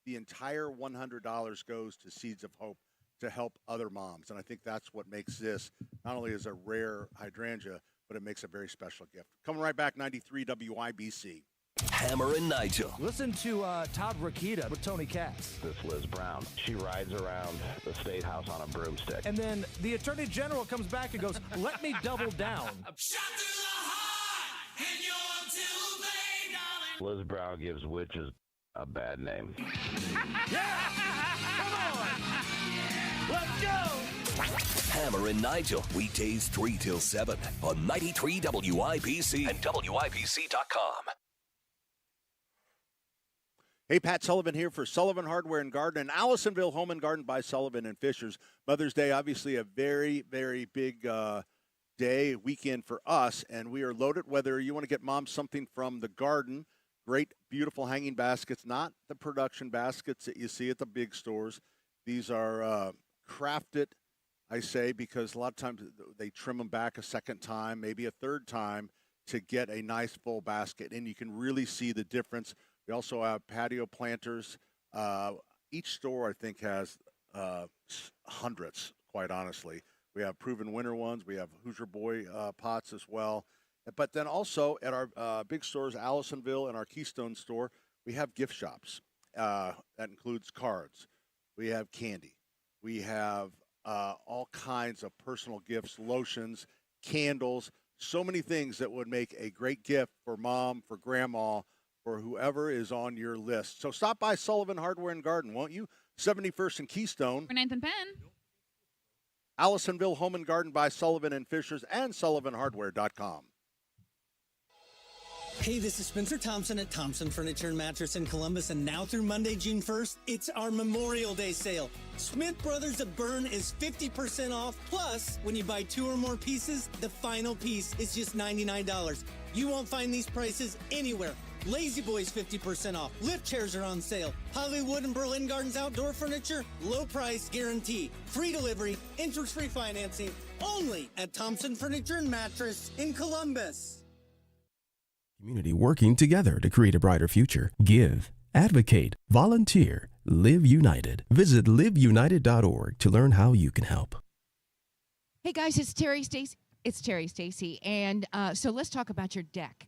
The entire $100 goes to Seeds of Hope to help other moms. And I think that's what makes this not only is a rare hydrangea, but it makes a very special gift. Coming right back, 93 WIBC. Hammer and Nigel. Listen to Todd Rakita with Tony Katz. This Liz Brown. She rides around the State House on a broomstick. And then the Attorney General comes back and goes, let me double down. Liz Brown gives witches a bad name. Let's go! Hammer and Nigel. Weekdays 3 till 7 on 93 WIBC and WIBC.com. Hey, Pat Sullivan here for Sullivan Hardware and Garden and Allisonville Home and Garden by Sullivan and Fishers. Mother's Day, obviously a very, very big day, weekend for us, and we are loaded. Whether you want to get mom something from the garden, great, beautiful hanging baskets, not the production baskets that you see at the big stores. These are crafted, I say, because a lot of times they trim them back a second time, maybe a third time, to get a nice full basket, and you can really see the difference. We also have patio planters. Each store, I think, has hundreds, quite honestly. We have proven winter ones. We have Hoosier Boy pots as well. But then also at our big stores, Allisonville and our Keystone store, we have gift shops. That includes cards. We have candy. We have all kinds of personal gifts, lotions, candles, so many things that would make a great gift for mom, for grandma, for whoever is on your list. So stop by Sullivan Hardware and Garden, won't you? 71st and Keystone. For 9th and Penn. Allisonville Home and Garden by Sullivan and Fishers and SullivanHardware.com. Hey, this is Spencer Thompson at Thompson Furniture and Mattress in Columbus, and now through Monday, June 1st, it's our Memorial Day sale. Smith Brothers of Bern is 50% off, plus when you buy 2 or more pieces, the final piece is just $99. You won't find these prices anywhere. Lazy Boys 50% off. Lift chairs are on sale. Hollywood and Berlin Gardens outdoor furniture, low price guarantee. Free delivery, interest-free financing, only at Thompson Furniture and Mattress in Columbus. Community working together to create a brighter future. Give, advocate, volunteer, live united. Visit liveunited.org to learn how you can help. Hey guys, it's Terry Stacy, and so let's talk about your deck.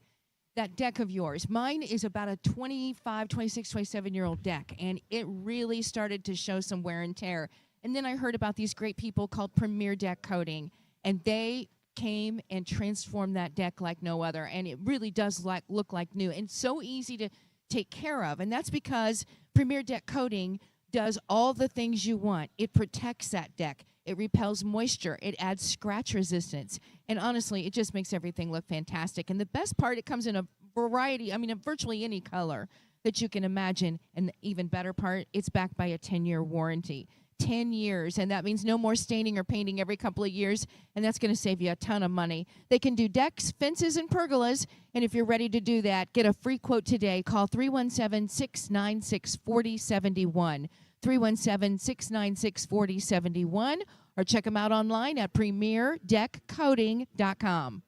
That deck of yours. Mine is about a 25, 26, 27-year-old deck, and it really started to show some wear and tear. And then I heard about these great people called Premier Deck Coating, and they came and transformed that deck like no other, and it really does look like new and so easy to take care of. And that's because Premier Deck Coating does all the things you want. It protects that deck. It repels moisture. It adds scratch resistance. And honestly, it just makes everything look fantastic. And the best part, it comes in a variety, virtually any color that you can imagine. And the even better part, it's backed by a 10-year warranty. 10 years, and that means no more staining or painting every couple of years, and that's going to save you a ton of money. They can do decks, fences, and pergolas, and if you're ready to do that, get a free quote today. Call 317-696-4071, 317-696-4071, or check them out online at premierdeckcoating.com.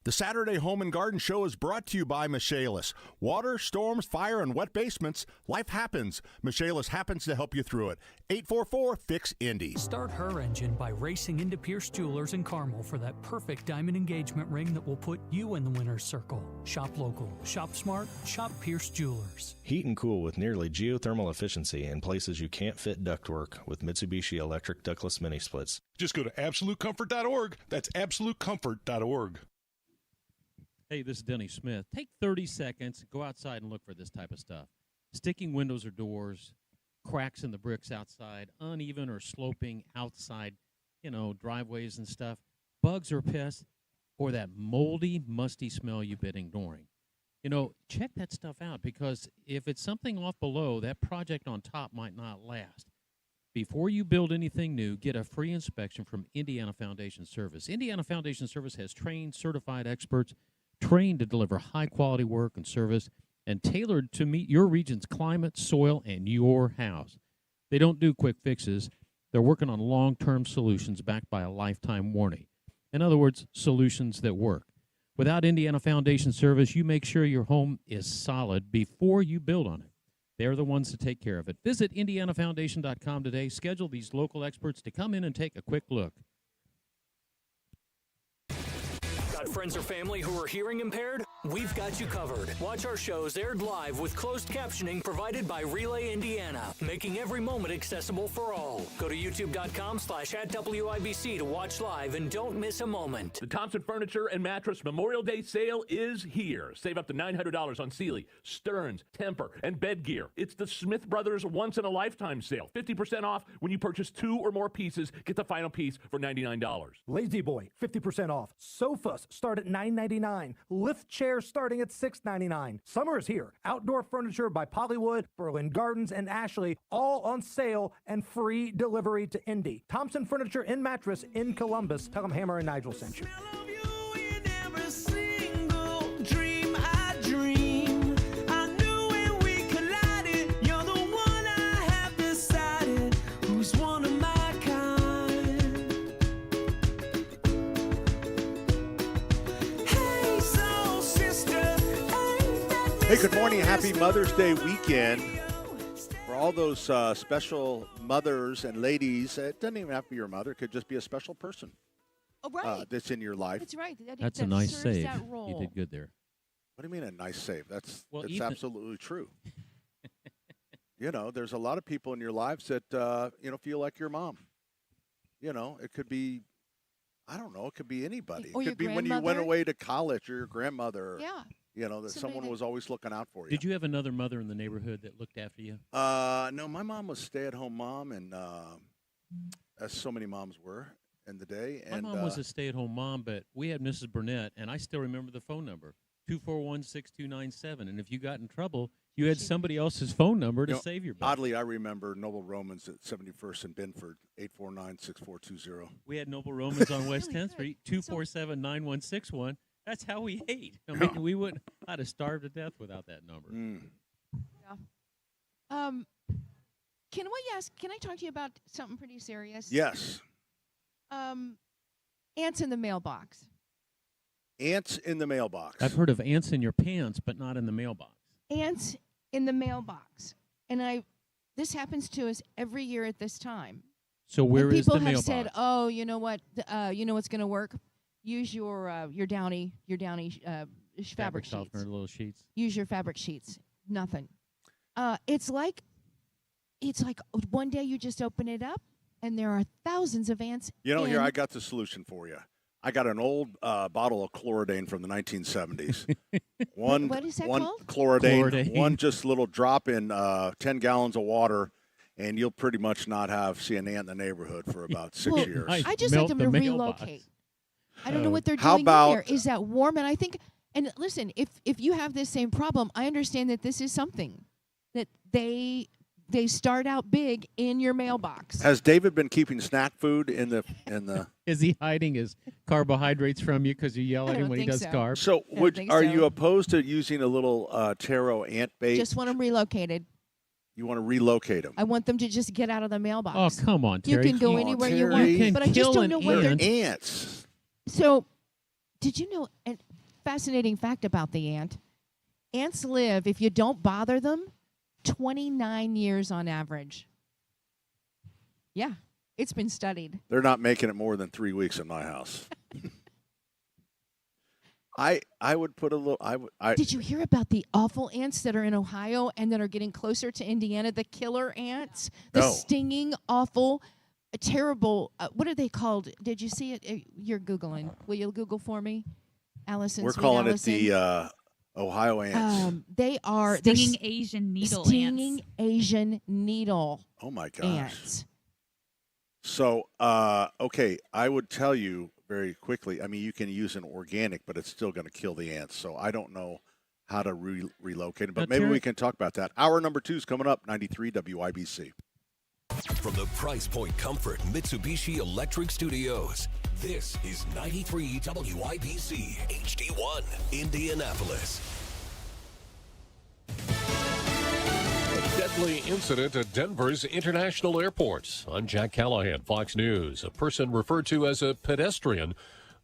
The Saturday Home and Garden Show is brought to you by Michaelis. Water, storms, fire, and wet basements, life happens. Michaelis happens to help you through it. 844-FIX-INDY. Start her engine by racing into Pierce Jewelers in Carmel for that perfect diamond engagement ring that will put you in the winner's circle. Shop local, shop smart, shop Pierce Jewelers. Heat and cool with nearly geothermal efficiency in places you can't fit ductwork with Mitsubishi electric ductless mini splits. Just go to absolutecomfort.org. That's absolutecomfort.org. Hey, this is Denny Smith. Take 30 seconds, go outside and look for this type of stuff. Sticking windows or doors, cracks in the bricks outside, uneven or sloping outside, driveways and stuff, bugs or pests, or that moldy, musty smell you've been ignoring. check that stuff out, because if it's something off below, that project on top might not last. Before you build anything new, get a free inspection from Indiana Foundation Service. Indiana Foundation Service has trained, certified experts trained to deliver high-quality work and service and tailored to meet your region's climate, soil, and your house. They don't do quick fixes. They're working on long-term solutions backed by a lifetime warranty. In other words, solutions that work. Without Indiana Foundation Service, you make sure your home is solid before you build on it. They're the ones to take care of it. Visit indianafoundation.com today. Schedule these local experts to come in and take a quick look. Got friends or family who are hearing impaired? We've got you covered. Watch our shows aired live with closed captioning provided by Relay Indiana, making every moment accessible for all. Go to youtube.com/@WIBC to watch live and don't miss a moment. The Thompson Furniture and Mattress Memorial Day sale is here. Save up to $900 on Sealy, Stearns, Tempur, and bed gear. It's the Smith Brothers once-in-a-lifetime sale. 50% off when you purchase 2 or more pieces. Get the final piece for $99. Lazy Boy, 50% off. Sofas start at $9.99. Lift chairs starting at $6.99. Summer is here. Outdoor furniture by Pollywood, Berlin Gardens, and Ashley, all on sale and free delivery to Indy. Thompson Furniture and Mattress in Columbus. Tell them Hammer and Nigel sent you. Hey, good morning. Happy Mother's Day weekend. For all those special mothers and ladies, it doesn't even have to be your mother. It could just be a special person that's in your life. That's right. That's a nice save. You did good there. What do you mean a nice save? That's Ethan, absolutely true. There's a lot of people in your lives that, feel like your mom. It could be, I don't know, it could be anybody. Or it your could be when you went grandmother. away to college, or your grandmother. Yeah. That someone was always looking out for you. Did you have another mother in the neighborhood that looked after you? No, my mom was a stay-at-home mom, and as so many moms were in the day. My mom was a stay-at-home mom, but we had Mrs. Burnett, and I still remember the phone number, 241-6297. And if you got in trouble, you had somebody else's phone number to save your butt. Oddly, I remember Noble Romans at 71st and Binford, 849-6420. We had Noble Romans on West 10th Street, 247-9161. That's how we ate. I mean, we wouldn't. I'd have starved to death without that number. Yeah. Can I talk to you about something pretty serious? Yes. Ants in the mailbox. Ants in the mailbox. I've heard of ants in your pants, but not in the mailbox. Ants in the mailbox. And this happens to us every year at this time. So where is the mailbox? People have said, "Oh, you know what? You know what's going to work? Use your Downy fabric sheets. Softener, little sheets. Use your fabric sheets. Nothing. It's like one day you just open it up and there are thousands of ants. Here I got the solution for you. I got an old bottle of Chloridane from the 1970s. What is that called? Chloridane. One just little drop in 10 gallons of water, and you'll pretty much not see an ant in the neighborhood for about 6 years. I just like them to relocate. I don't know what they're doing in there. Is that warm? And I think, and listen, if you have this same problem, I understand that this is something that they start out big in your mailbox. Has David been keeping snack food in the? Is he hiding his carbohydrates from you because you yell at him when he does carbs? So, are you opposed to using a little taro ant bait? Just want them relocated. You want to relocate them? I want them to just get out of the mailbox. Oh, come on, Terry. You can go anywhere you want, but I just don't know what they're ants. So, did you know a fascinating fact about the ant? Ants live, if you don't bother them, 29 years on average. Yeah, it's been studied. They're not making it more than 3 weeks in my house. I would put a little. Did you hear about the awful ants that are in Ohio and that are getting closer to Indiana? The killer ants, the stinging, awful, terrible. What are they called? Did you see it? You're Googling. Will you Google for me, Allison? We're calling it the Ohio ants. They are stinging Asian needle stinging Asian needle. Oh my gosh. Ants. So, okay, I would tell you very quickly. I mean, you can use an organic, but it's still going to kill the ants. So I don't know how to relocate them. But maybe we can talk about that. Hour number 2 is coming up, 93 WIBC. From the Price Point Comfort Mitsubishi Electric Studios, this is 93 WIBC HD1, Indianapolis. A deadly incident at Denver's International Airport. I'm Jack Callahan, Fox News. A person referred to as a pedestrian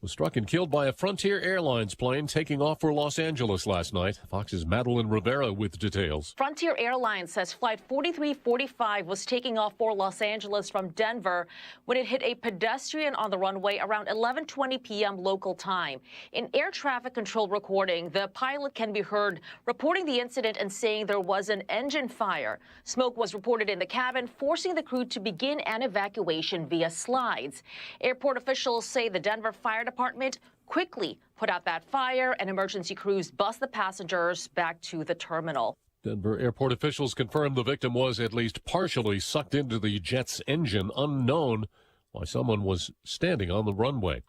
was struck and killed by a Frontier Airlines plane taking off for Los Angeles last night. Fox's Madeline Rivera with details. Frontier Airlines says Flight 4345 was taking off for Los Angeles from Denver when it hit a pedestrian on the runway around 11:20 p.m. local time. In air traffic control recording, the pilot can be heard reporting the incident and saying there was an engine fire. Smoke was reported in the cabin, forcing the crew to begin an evacuation via slides. Airport officials say the Denver Fire Department quickly put out that fire, and emergency crews bus the passengers back to the terminal. Denver airport officials confirmed the victim was at least partially sucked into the jet's engine, unknown why someone was standing on the runway.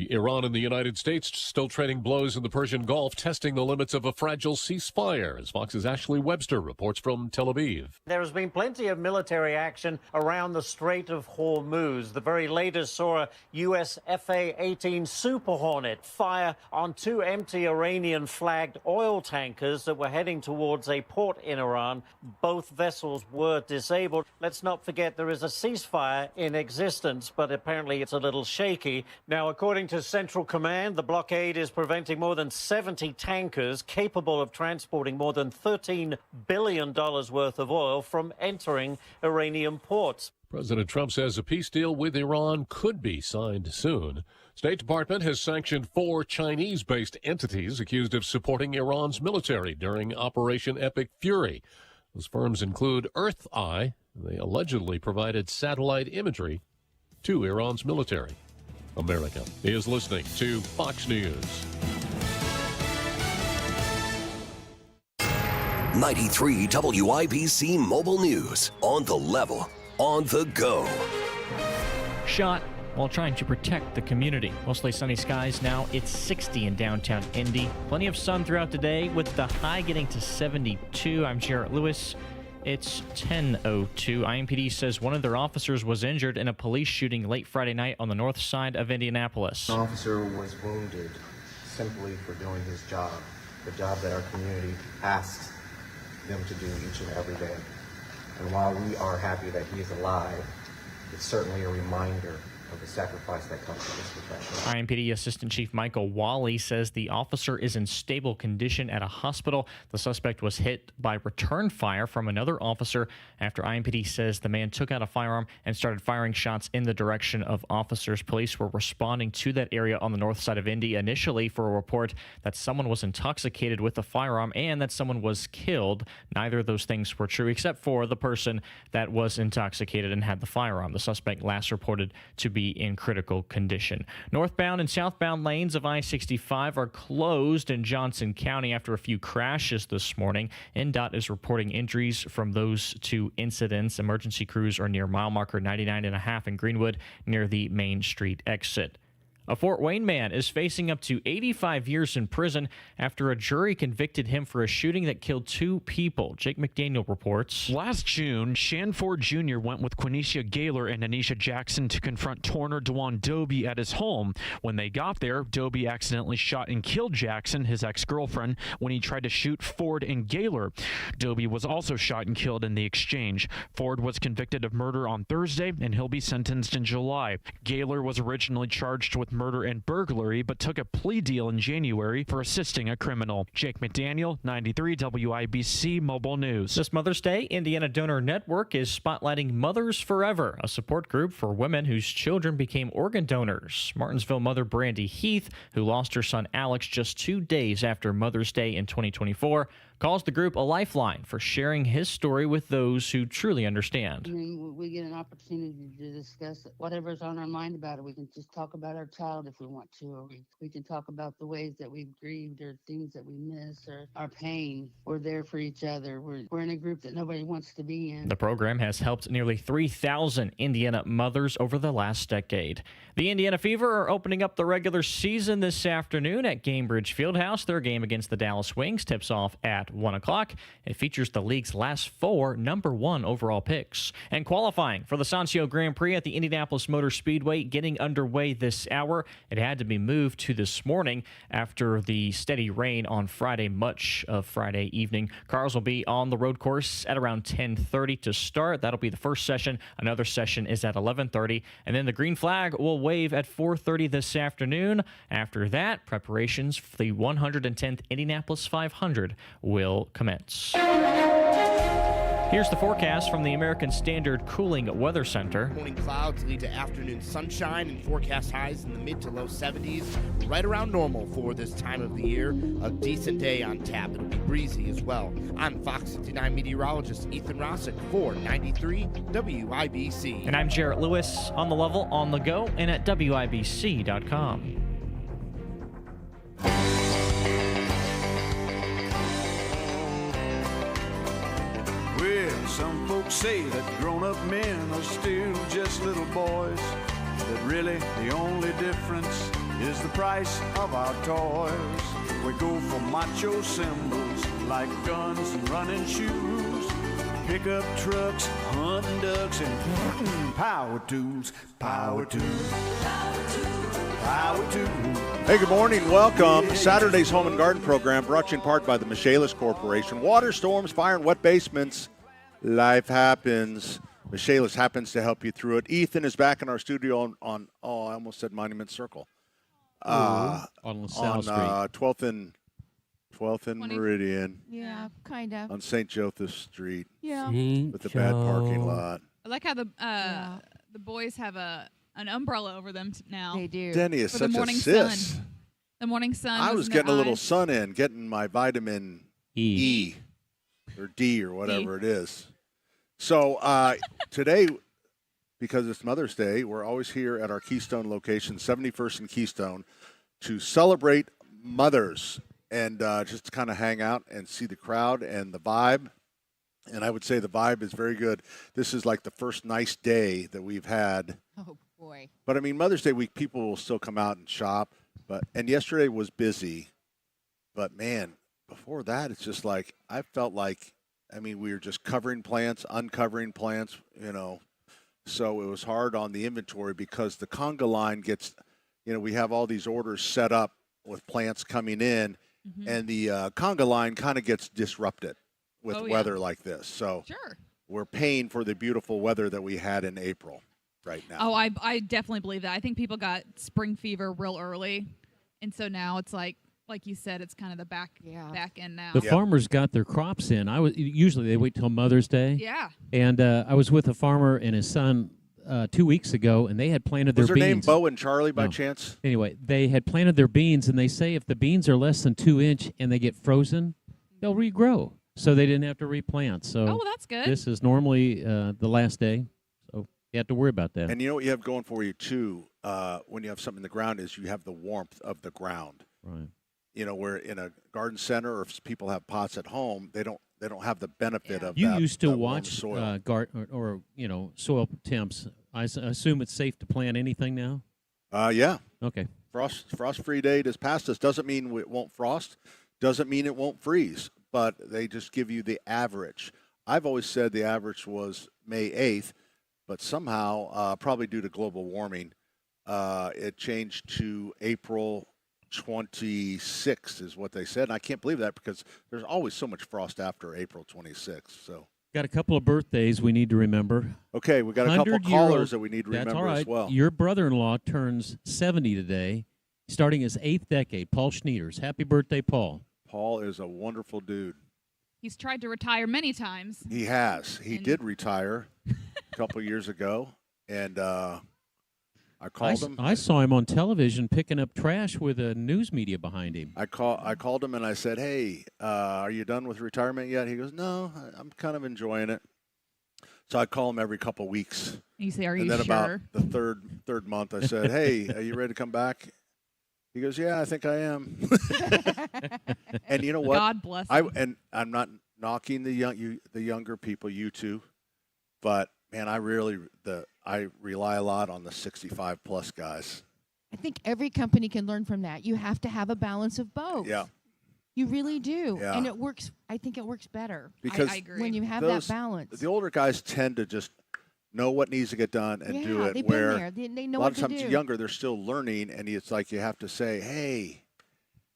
Iran and the United States still trading blows in the Persian Gulf, testing the limits of a fragile ceasefire, as Fox's Ashley Webster reports from Tel Aviv. There has been plenty of military action around the Strait of Hormuz. The very latest saw a U.S. FA-18 Super Hornet fire on 2 empty Iranian-flagged oil tankers that were heading towards a port in Iran. Both vessels were disabled. Let's not forget there is a ceasefire in existence, but apparently it's a little shaky. Now, according to Central Command, the blockade is preventing more than 70 tankers capable of transporting more than $13 billion worth of oil from entering Iranian ports. President Trump says a peace deal with Iran could be signed soon. State Department has sanctioned 4 Chinese-based entities accused of supporting Iran's military during Operation Epic Fury. Those firms include Earth Eye. They allegedly provided satellite imagery to Iran's military. America is listening to Fox News. 93 WIBC Mobile News. On the level, on the go. Shot while trying to protect the community. Mostly sunny skies now. It's 60 in downtown Indy. Plenty of sun throughout the day with the high getting to 72. I'm Jarrett Lewis. It's 10:02. IMPD says one of their officers was injured in a police shooting late Friday night on the north side of Indianapolis. An officer was wounded simply for doing his job, the job that our community asks them to do each and every day. And while we are happy that he is alive, it's certainly a reminder of the sacrifice that comes with this profession. IMPD Assistant Chief Michael Wally says the officer is in stable condition at a hospital. The suspect was hit by return fire from another officer after IMPD says the man took out a firearm and started firing shots in the direction of officers. Police were responding to that area on the north side of Indy initially for a report that someone was intoxicated with a firearm and that someone was killed. Neither of those things were true except for the person that was intoxicated and had the firearm. The suspect last reported to be in critical condition. Northbound and southbound lanes of I-65 are closed in Johnson County after a few crashes this morning. NDOT is reporting injuries from those 2 incidents. Emergency crews are near mile marker 99.5 in Greenwood near the Main Street exit. A Fort Wayne man is facing up to 85 years in prison after a jury convicted him for a shooting that killed 2 people. Jake McDaniel reports. Last June, Shan Ford Jr. went with Quinicia Gaylor and Anisha Jackson to confront Torner Dewan Doby at his home. When they got there, Doby accidentally shot and killed Jackson, his ex-girlfriend, when he tried to shoot Ford and Gaylor. Doby was also shot and killed in the exchange. Ford was convicted of murder on Thursday, and he'll be sentenced in July. Gaylor was originally charged with murder and burglary, but took a plea deal in January for assisting a criminal. Jake McDaniel, 93 WIBC Mobile News. This Mother's Day, Indiana Donor Network is spotlighting Mothers Forever, a support group for women whose children became organ donors. Martinsville mother Brandy Heath, who lost her son Alex just 2 days after Mother's Day in 2024, calls the group a lifeline for sharing his story with those who truly understand. I mean, we get an opportunity to discuss whatever's on our mind about it. We can just talk about our child child if we want to, or we can talk about the ways that we've grieved or things that we miss or our pain. We're there for each other. We're in a group that nobody wants to be in. The program has helped nearly 3,000 Indiana mothers over the last decade. The Indiana Fever are opening up the regular season this afternoon at Gamebridge Fieldhouse. Their game against the Dallas Wings tips off at 1 o'clock. It features the league's last 4 #1 overall picks. And qualifying for the Sancio Grand Prix at the Indianapolis Motor Speedway getting underway this hour. It had to be moved to this morning after the steady rain on Friday, much of Friday evening. Cars will be on the road course at around 10:30 to start. That'll be the first session. Another session is at 11:30. And then the green flag will wave at 4:30 this afternoon. After that, preparations for the 110th Indianapolis 500 will commence. Here's the forecast from the American Standard Cooling Weather Center. Morning clouds lead to afternoon sunshine and forecast highs in the mid to low 70s, right around normal for this time of the year. A decent day on tap. It'll be breezy as well. I'm Fox 59 meteorologist Ethan Rossick for 93 WIBC. And I'm Jarrett Lewis on the level, on the go, and at WIBC.com. Well, some folks say that grown-up men are still just little boys, that really the only difference is the price of our toys. We go for macho symbols like guns and running shoes, pickup trucks, hunting ducks, and power tools, power tools, power tools, power tools. Hey, good morning. Welcome. Saturday's Home and Garden program brought to you in part by the Michaelis Corporation. Water, storms, fire, and wet basements. Life happens. Michaelis happens to help you through it. Ethan is back in our studio on I almost said Monument Circle. On LaSalle Street. 12th and Meridian. Yeah, kind of. On St. Joseph Street. Yeah. With the bad parking lot. I like how the boys have an umbrella over them now. They do. Denny is For such the morning a sis. sun. The morning sun. I was in their getting a little eyes. sun in, getting my vitamin E or D or whatever it is. So today, because it's Mother's Day, we're always here at our Keystone location, 71st and Keystone, to celebrate mothers and just kind of hang out and see the crowd and the vibe. And I would say the vibe is very good. This is like the first nice day that we've had. Oh, boy. But, I mean, Mother's Day week, people will still come out and shop. And yesterday was busy. But, man, before that, it's just like I felt like, I mean, we were just covering plants, uncovering plants, So it was hard on the inventory because the conga line gets, we have all these orders set up with plants coming in. Mm-hmm. And the conga line kind of gets disrupted with weather like this. So we're paying for the beautiful weather that we had in April right now. Oh, I definitely believe that. I think people got spring fever real early. And so now it's like you said, it's kind of the back end now. The farmers got their crops in. Usually they wait till Mother's Day. Yeah. And I was with a farmer and his son 2 weeks ago, and they had planted their beans. Was their name Bo and Charlie by chance? Anyway, they had planted their beans, and they say if the beans are less than 2 inch and they get frozen, they'll regrow. So they didn't have to replant. So well, that's good. This is normally the last day, so you have to worry about that. And you know what you have going for you, too, when you have something in the ground is you have the warmth of the ground. Right. Where in a garden center or if people have pots at home, they don't have the benefit of you that. used to that watch soil. soil temps. I assume it's safe to plant anything now? Yeah. Okay. Frost-free date is past us. Doesn't mean it won't frost. Doesn't mean it won't freeze. But they just give you the average. I've always said the average was May 8th, but somehow, probably due to global warming, it changed to April 26th is what they said. And I can't believe that because there's always so much frost after April 26th. So got a couple of birthdays we need to remember. Okay, we got a couple of callers that we need to remember all right. as well. Your brother-in-law turns 70 today, starting his 8th decade. Paul Schneiders. Happy birthday, Paul. Paul is a wonderful dude. He's tried to retire many times. He has. He did retire a couple years ago, and I called him. I saw him on television picking up trash with a news media behind him. I called him and I said, "Hey, are you done with retirement yet?" He goes, "No, I'm kind of enjoying it." So I call him every couple weeks. You say, "Are and you then sure?" about the third month, I said, "Hey, are you ready to come back?" He goes, "Yeah, I think I am." And you know what? God bless him. And I'm not knocking the younger people, you two, but man, I rely a lot on the 65 plus guys. I think every company can learn from that. You have to have a balance of both. Yeah. You really do. Yeah. And it works. I think it works better. Because I agree. When you have that balance. The older guys tend to just know what needs to get done and do it. They've where been there. They know a lot what of to times do. younger, they're still learning, and it's like you have to say, "Hey,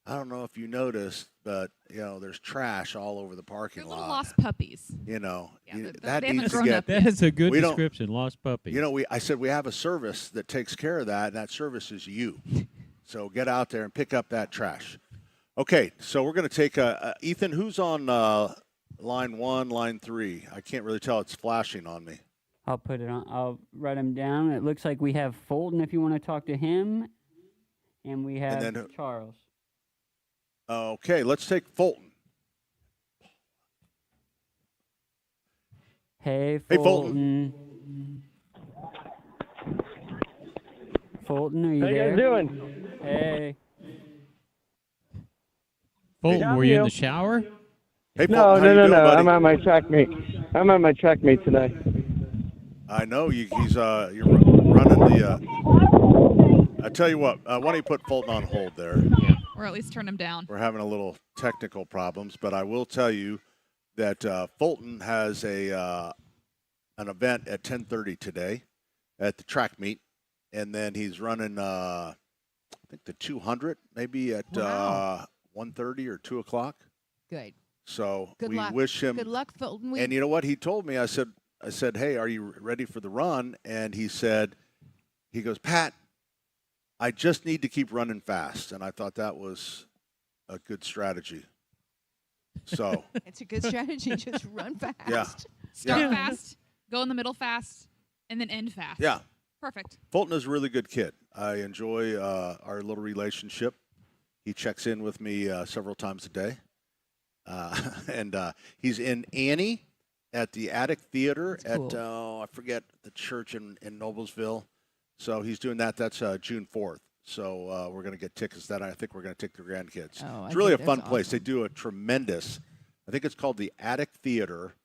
I don't know if you noticed, but there's trash all over the parking lot." Little lost puppies. That they needs haven't to grown get. up That is a good we don't- description, lost puppy. I said we have a service that takes care of that, and that service is you. So get out there and pick up that trash. Okay, so we're going to take Ethan. Who's on line 1, line 3? I can't really tell. It's flashing on me. I'll put it on. I'll write him down. It looks like we have Fulton if you want to talk to him, and we have then Charles. Okay, let's take Fulton. Hey, Hey, Fulton. Fulton, are you How you there? guys doing? Hey. Fulton, were you in the shower? Hey, No, Fulton, how you doing, buddy? I'm at my track meet. I'm at my track meet today. I know you're running the. I tell you what, why don't you put Fulton on hold there? Yeah. Or at least turn him down. We're having a little technical problems, but I will tell you that Fulton has an event at 10:30 today at the track meet, and then he's running I think the 200 maybe at 1:30 or 2 o'clock. Good. So Good we luck. wish him Good luck, Fulton. And you know what he told me? I said, "Hey, are you ready for the run?" And he goes, "Pat, I just need to keep running fast." And I thought that was a good strategy. So it's a good strategy. Just run fast. Yeah. Start fast, go in the middle fast, and then end fast. Yeah. Perfect. Fulton is a really good kid. I enjoy our little relationship. He checks in with me several times a day. And he's in Annie at the Attic Theater at, I forget, the church in Noblesville. So he's doing that. That's June 4th. So we're going to get tickets that I think we're going to take the grandkids. It's really a fun place. They do a tremendous, I think it's called the Attic Theater,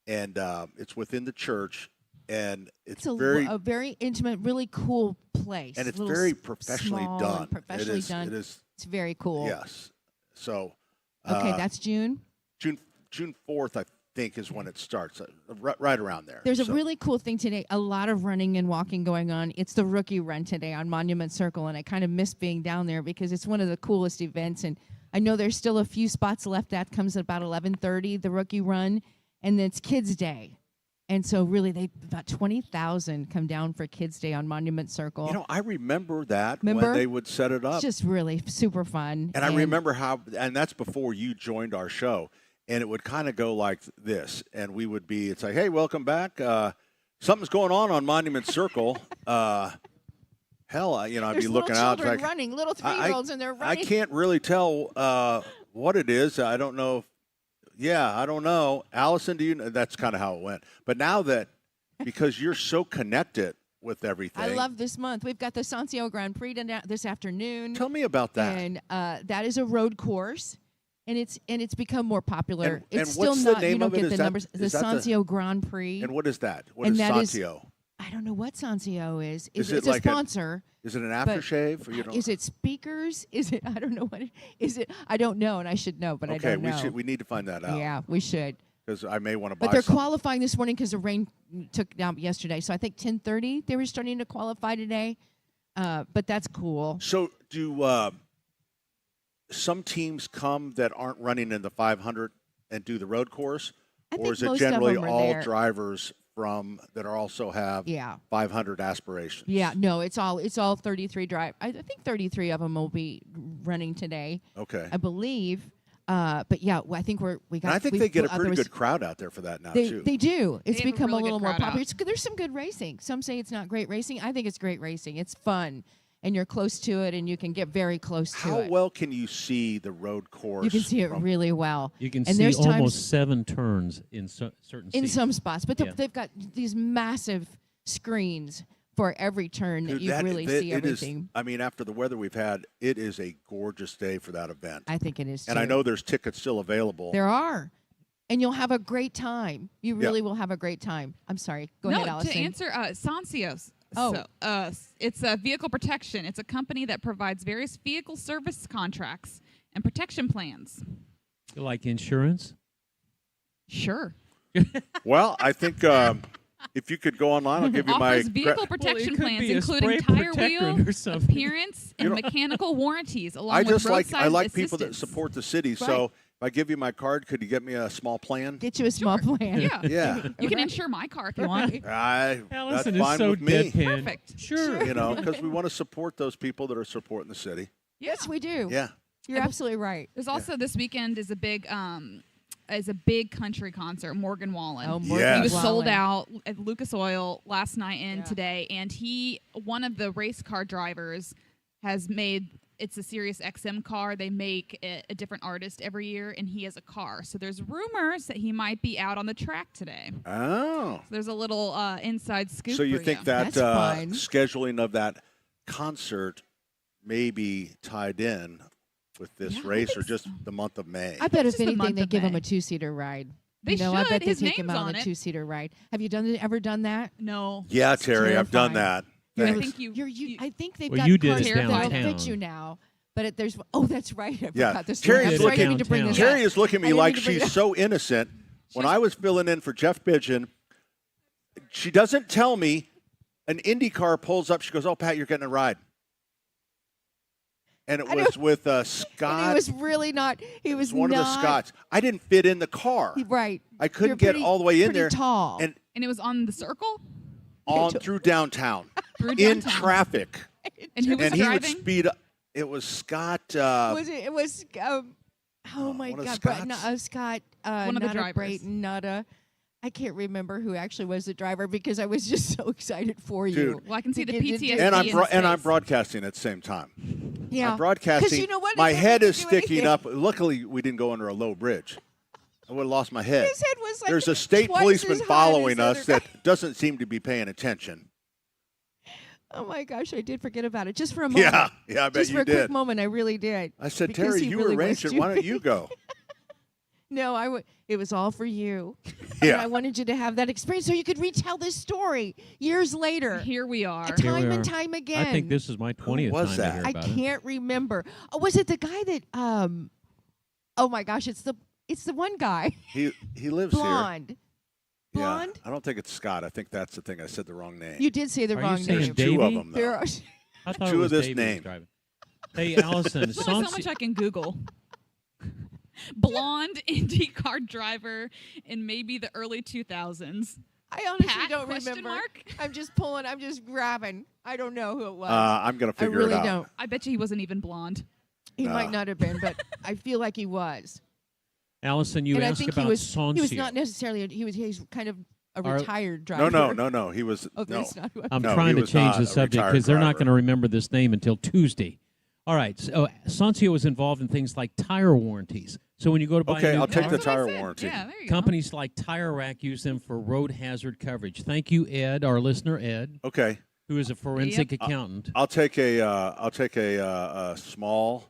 and it's within the church. And it's a very intimate, really cool place. And it's very professionally done. Professionally done. It is. It's very cool. Yes. So. Okay, that's June. June 4th, I think, is when it starts. Right around there. There's a really cool thing today. A lot of running and walking going on. It's the rookie run today on Monument Circle, and I kind of miss being down there because it's one of the coolest events. And I know there's still a few spots left. That comes at about 11:30, the rookie run, and then it's Kids Day. And so really, about 20,000 come down for Kids Day on Monument Circle. I remember that when they would set it up. It's just really super fun. And I remember how, and that's before you joined our show, and it would kind of go like this, and we would be, it's like, "Hey, welcome back. Something's going on Monument Circle." I'd There's be looking out. Children It's like, running, little 3-year-olds, and they're running. I can't really tell what it is. I don't know. I don't know. Allison, do you know? That's kind of how it went. But now because you're so connected with everything. I love this month. We've got the Sancio Grand Prix this afternoon. Tell me about that. And that is a road course, and it's become more popular. And it's what's still the not. name You don't of it? get Is the that- numbers. The is that Sancio Grand Prix. And what is that? What And is that is- Sancio? I don't know what Sancio is. Is It's it like a sponsor. Is it an but aftershave? Or you don't? Is it speakers? Is it? I don't know what. Is it? I don't know, and I should know, but I don't know. We need to find that out. Yeah, we should. Because I may want to buy. But they're something. qualifying this morning because the rain took down yesterday. So I think 10:30 they were starting to qualify today. But that's cool. So do some teams come that aren't running in the 500 and do the road course, I or think is it most of generally them are all there. drivers that are also have 500 aspirations? Yeah, no, it's all 33 drive. I think 33 of them will be running today. Okay. I believe. But yeah, I think we got. And I think they get a pretty good crowd out there for that now too. They do. It's They have a become really a little good more crowd popular. out. There's some good racing. Some say it's not great racing. I think it's great racing. It's fun. and you're close to it, and you can get very close to How it. well can you see the road course? You can see it from- really well. You can and see there's times almost 7 turns in certain in seats. some spots, but Yeah. they've got these massive screens for every turn that Dude, you really see it is- everything. I mean, after the weather we've had, it is a gorgeous day for that event. I think it is And I too. know there's tickets still available. There are. And you'll have a great time. You Yeah. really will have a great time. I'm sorry. Go no, ahead, Allison. to answer Sancios. Oh. So, it's a vehicle protection. It's a company that provides various vehicle service contracts and protection plans. You like insurance? Sure. Well, I think if you could go online, I'll give you my. Offers vehicle protection could plans, be a including spray tire protector wheel, or something. appearance, and You know- mechanical warranties, along I with just like roadside I like people that assistance. support the city. Right. So if I give you my card, could you get me a small plan? Get you a small plan. Yeah. Yeah. You can insure my car if you want. That's Allison is fine so with me. deadpan. Perfect. Sure. You know, because we want to support those people that are supporting the city. Yes, we do. Yeah. You're absolutely right. There's also this weekend is a big country concert. Morgan Wallen. Oh, Morgan He was Wallen. sold out at Lucas Oil last night and today, and one of the race car drivers, has made. It's a Sirius XM car. They make a different artist every year, and he has a car. So there's rumors that he might be out on the track today. Oh. So there's a little inside scoop. So you for think that That's fine. scheduling of that concert may be tied in with this Yeah, I race, think or just the month of May? I bet if Just the anything, month they of give him May. a 2-seater ride. They I bet should. they His take him name's out on on a it. 2-seater ride. Have you ever done that? No. Yeah, Terry, I've done terrifying. that. I Thanks. think I think they've Well, got you did cars it that'll downtown. fit you now. But there's that's right. I Yeah, forgot this. Terry one. is I'm sorry, I didn't looking- mean to bring this Terry up. is looking at I me didn't like mean to bring it she's up. so innocent. When I was filling in for Jeff Pigeon, she doesn't tell me. An Indy car pulls up. She goes, "Oh, Pat, you're getting a ride." And it I know. was with And Scott. he was really not. He was one not, of the Scotts. I didn't fit in the car. Right. I couldn't You're get pretty- all the way in pretty there. Tall. And And it was on the circle? on through downtown, Through in downtown. traffic. And who was And he would driving? speed up. It was Scott. was it? It was. Oh my one of God! Scott's? Scott. One of the not a drivers. Brayton, not a. I can't remember who actually was the driver because I was just so excited for you. Dude. Well, I can see the To get- PTSD And I'm in his and I'm face. broadcasting at the same time. Yeah. I'm broadcasting. 'Cause you know what? My It doesn't head is do sticking anything. up. Luckily, we didn't go under a low bridge. I would have lost my head. His head was like There's a state twice policeman as high as following the us other guy. that doesn't seem to be paying attention. Oh my gosh! I did forget about it just for a moment. Yeah, I bet just you for a did. quick moment, I really did. I said, Because Terry, he you really arranged was it. Why don't doing- you go? No, it was all for you. Yeah. And I wanted you to have that experience so you could retell this story years later. Here we are. Here we Time are. and time again. I think this is my 20th was time that? to hear I about it. can't remember. Oh, was it the guy that oh my gosh, it's the one guy. He lives here. Blonde. Yeah, Blonde? I don't think it's Scott. I think that's the thing. I said the wrong name. You did say the Are wrong you saying name. There's two of Davey? them, though. There are, I thought Two it was of this Davey was name. driving. Hey, Allison, There's only so Sansi- much I can Google. Blonde IndyCar driver in maybe the early 2000s. I honestly Pat, don't question remember. mark? I'm just pulling. I'm just grabbing. I don't know who it was. I'm gonna I figure really it out. don't. I bet you he wasn't even blonde. He No. might not have been, but I feel like he was. Allison, you and I asked think about he was. Sancio. He was not necessarily. He's kind of a Are- retired driver. No. He was. Oh, no. that's not who I I'm No, trying he to was change not the a subject retired because they're not driver. going to remember this name until Tuesday. All right. So Sancio was involved in things like tire warranties. So when you go to buy Okay, a new I'll take car, the tire warranty. Yeah, there you companies like Tire Rack use them for road hazard coverage. Thank you, Ed, our listener, Ed, Okay, who is a forensic accountant. I'll take a small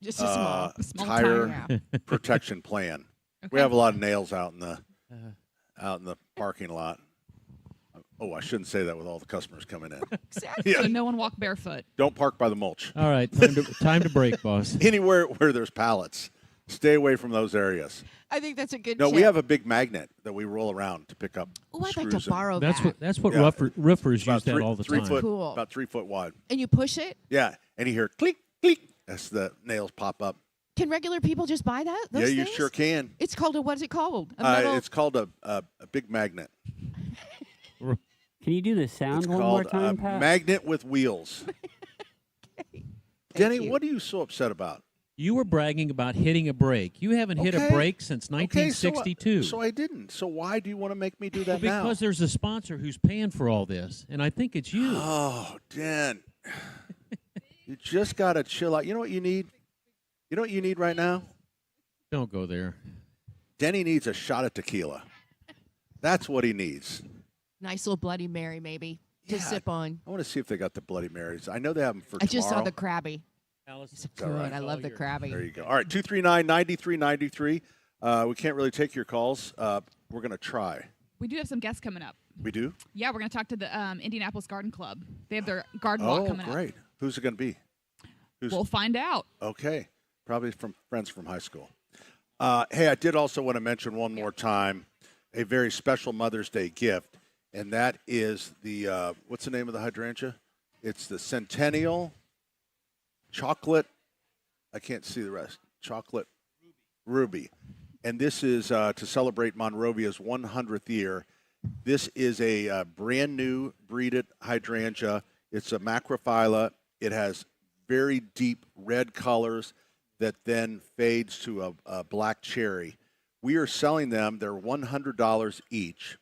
Just a small. tire protection plan. We have a lot of nails out in the parking lot. Oh, I shouldn't say that with all the customers coming in. Exactly. Yeah. So no one walk barefoot. Don't park by the mulch. All right, time to break, boss. Anywhere where there's pallets, stay away from those areas. I think that's a good. No, tip. we have a big magnet that we roll around to pick up. Oh, I'd like screws to and- borrow That's that. what Yeah. roofers About use that all the time. Foot, Cool. About 3 foot wide. And you push it. Yeah, and you hear click, click as the nails pop up. Can regular people just buy that? Those Yeah, you things? sure can. It's called a. What is it called? A metal. It's called a big magnet. Can you do the sound It's one more called time, a Pat? magnet with wheels. Denny, you. what are you so upset about? You were bragging about hitting a brake. You haven't hit a Okay. brake since Okay, 1962. so I didn't. So why do you want to make me do that because there's a sponsor who's paying for all this, and I think it's you. now? Oh, Dan. You just got to chill out. You know what you need? You know what you need right now? Don't go there. Denny needs a shot of tequila. That's what he needs. Nice little Bloody Mary, maybe, to sip on. I want to see if they got the Bloody Marys. I know they have them for I just saw tomorrow. the Krabby. It's good. right? I love the Krabby. There you go. All right, 239-9393. We can't really take your calls. We're going to try. We do have some guests coming up. We do? Yeah, we're going to talk to the Indianapolis Garden Club. They have their garden walk coming Oh, up. great. Who's it going to be? We'll find out. Okay. Probably from friends from high school. Hey, I did also want to mention one more time a very special Mother's Day gift, and that is the, what's the name of the hydrangea? It's the Centennial Chocolate, I can't see the rest, Chocolate Ruby. And this is to celebrate Monrovia's 100th year. This is a brand new breeded hydrangea. It's a macrophylla. It has very deep red colors that then fades to a black cherry. We are selling them. They're $100 each.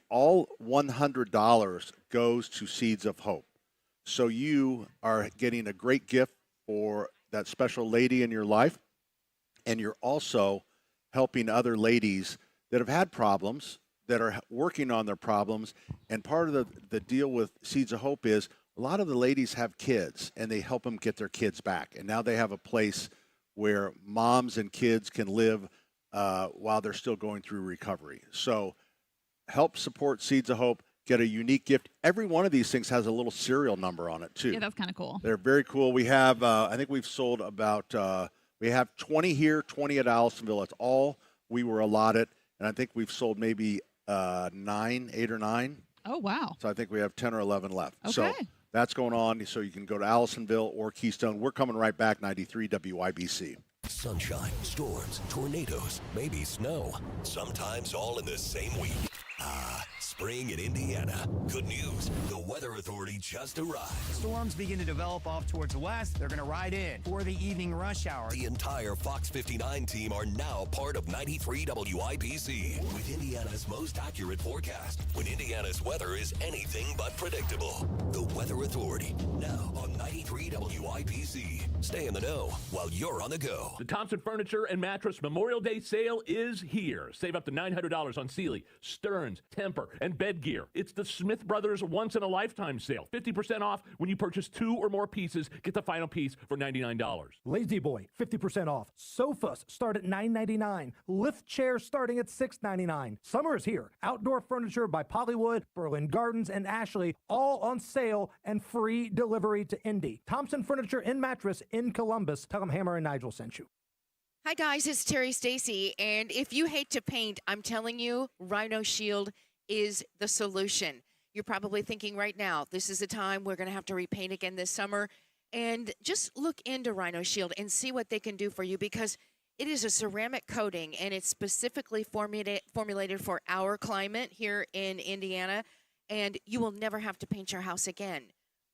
All $100 goes to Seeds of Hope. So you are getting a great gift for that special lady in your life, and you're also helping other ladies that have had problems, that are working on their problems. And part of the deal with Seeds of Hope is a lot of the ladies have kids, and they help them get their kids back. And now they have a place where moms and kids can live while they're still going through recovery. So help support Seeds of Hope. Get a unique gift. Every one of these things has a little serial number on it, too. Yeah, that's kind of cool. They're very cool. We have, I think we've sold about, we have 20 here, 20 at Allisonville. That's all we were allotted. And I think we've sold maybe 8 or 9. Oh, wow. So I think we have 10 or 11 left. Okay. So that's going on. So you can go to Allisonville or Keystone. We're coming right back, 93 WIBC. Sunshine, storms, tornadoes, maybe snow. Sometimes all in the same week. Spring in Indiana. Good news. The Weather Authority just arrived. Storms begin to develop off towards the west. They're going to ride in for the evening rush hour. The entire Fox 59 team are now part of 93 WIBC with Indiana's most accurate forecast when Indiana's weather is anything but predictable. The Weather Authority, now on 93 WIBC. Stay in the know while you're on the go. The Thompson Furniture and Mattress Memorial Day sale is here. Save up to $900 on Sealy, Stearns, Temper, and bed gear. It's the Smith Brothers once-in-a-lifetime sale. 50% off when you purchase 2 or more pieces. Get the final piece for $99. Lazy Boy, 50% off. Sofas start at $9.99. Lift chairs starting at $6.99. Summer is here. Outdoor furniture by Pollywood, Berlin Gardens, and Ashley, all on sale and free delivery to Indy. Thompson Furniture and Mattress in Columbus. Tell them Hammer and Nigel sent you. Hi guys, it's Terry Stacy, and if you hate to paint, I'm telling you, Rhino Shield is the solution. You're probably thinking right now, this is the time we're going to have to repaint again this summer, and just look into Rhino Shield and see what they can do for you, because it is a ceramic coating and it's specifically formulated for our climate here in Indiana, and you will never have to paint your house again.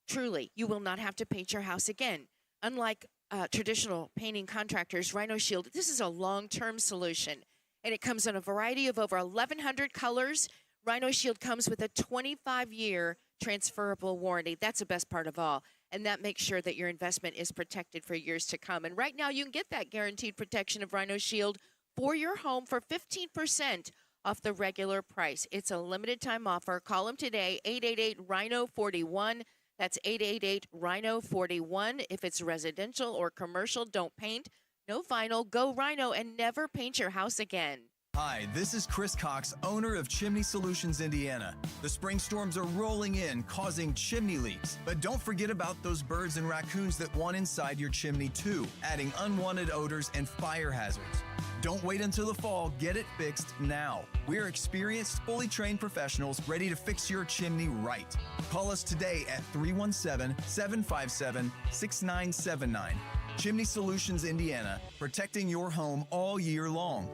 Truly, you will not have to paint your house again. Unlike traditional painting contractors, Rhino Shield, this is a long-term solution, and it comes in a variety of over 1,100 colors. Rhino Shield comes with a 25-year transferable warranty. That's the best part of all, and that makes sure that your investment is protected for years to come. And right now, you can get that guaranteed protection of Rhino Shield for your home for 15% off the regular price. It's a limited-time offer. Call them today, 888-RHINO-41. That's 888-RHINO-41. If it's residential or commercial, don't paint. No vinyl. Go Rhino and never paint your house again. Hi, this is Chris Cox, owner of Chimney Solutions Indiana. The spring storms are rolling in, causing chimney leaks. But don't forget about those birds and raccoons that want inside your chimney too, adding unwanted odors and fire hazards. Don't wait until the fall. Get it fixed now. We're experienced, fully trained professionals ready to fix your chimney right. Call us today at 317-757-6979. Chimney Solutions Indiana, protecting your home all year long.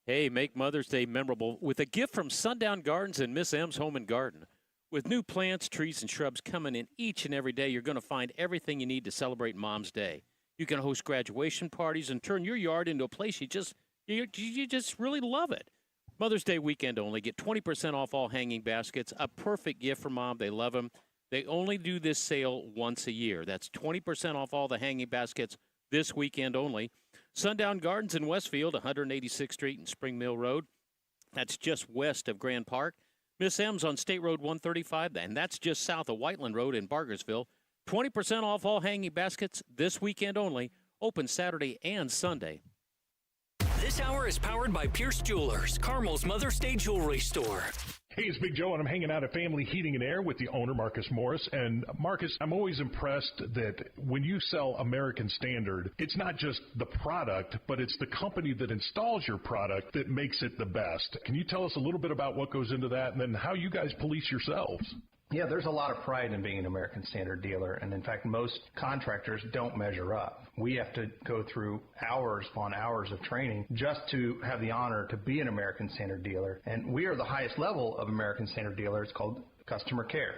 Hey, make Mother's Day memorable with a gift from Sundown Gardens and Miss M's Home and Garden. With new plants, trees, and shrubs coming in each and every day, you're going to find everything you need to celebrate Mom's Day. You can host graduation parties and turn your yard into a place you just really love it. Mother's Day weekend only. Get 20% off all hanging baskets. A perfect gift for Mom. They love them. They only do this sale once a year. That's 20% off all the hanging baskets this weekend only. Sundown Gardens in Westfield, 186th Street and Spring Mill Road. That's just west of Grand Park. Miss M's on State Road 135, and that's just south of Whiteland Road in Bargersville. 20% off all hanging baskets this weekend only. Open Saturday and Sunday. This hour is powered by Pierce Jewelers, Carmel's Mother's Day jewelry store. Hey, it's Big Joe, and I'm hanging out at Family Heating and Air with the owner, Marcus Morris. And Marcus, I'm always impressed that when you sell American Standard, it's not just the product, but it's the company that installs your product that makes it the best. Can you tell us a little bit about what goes into that and then how you guys police yourselves? Yeah, there's a lot of pride in being an American Standard dealer, and in fact, most contractors don't measure up. We have to go through hours upon hours of training just to have the honor to be an American Standard dealer, and we are the highest level of American Standard dealer. It's called customer care.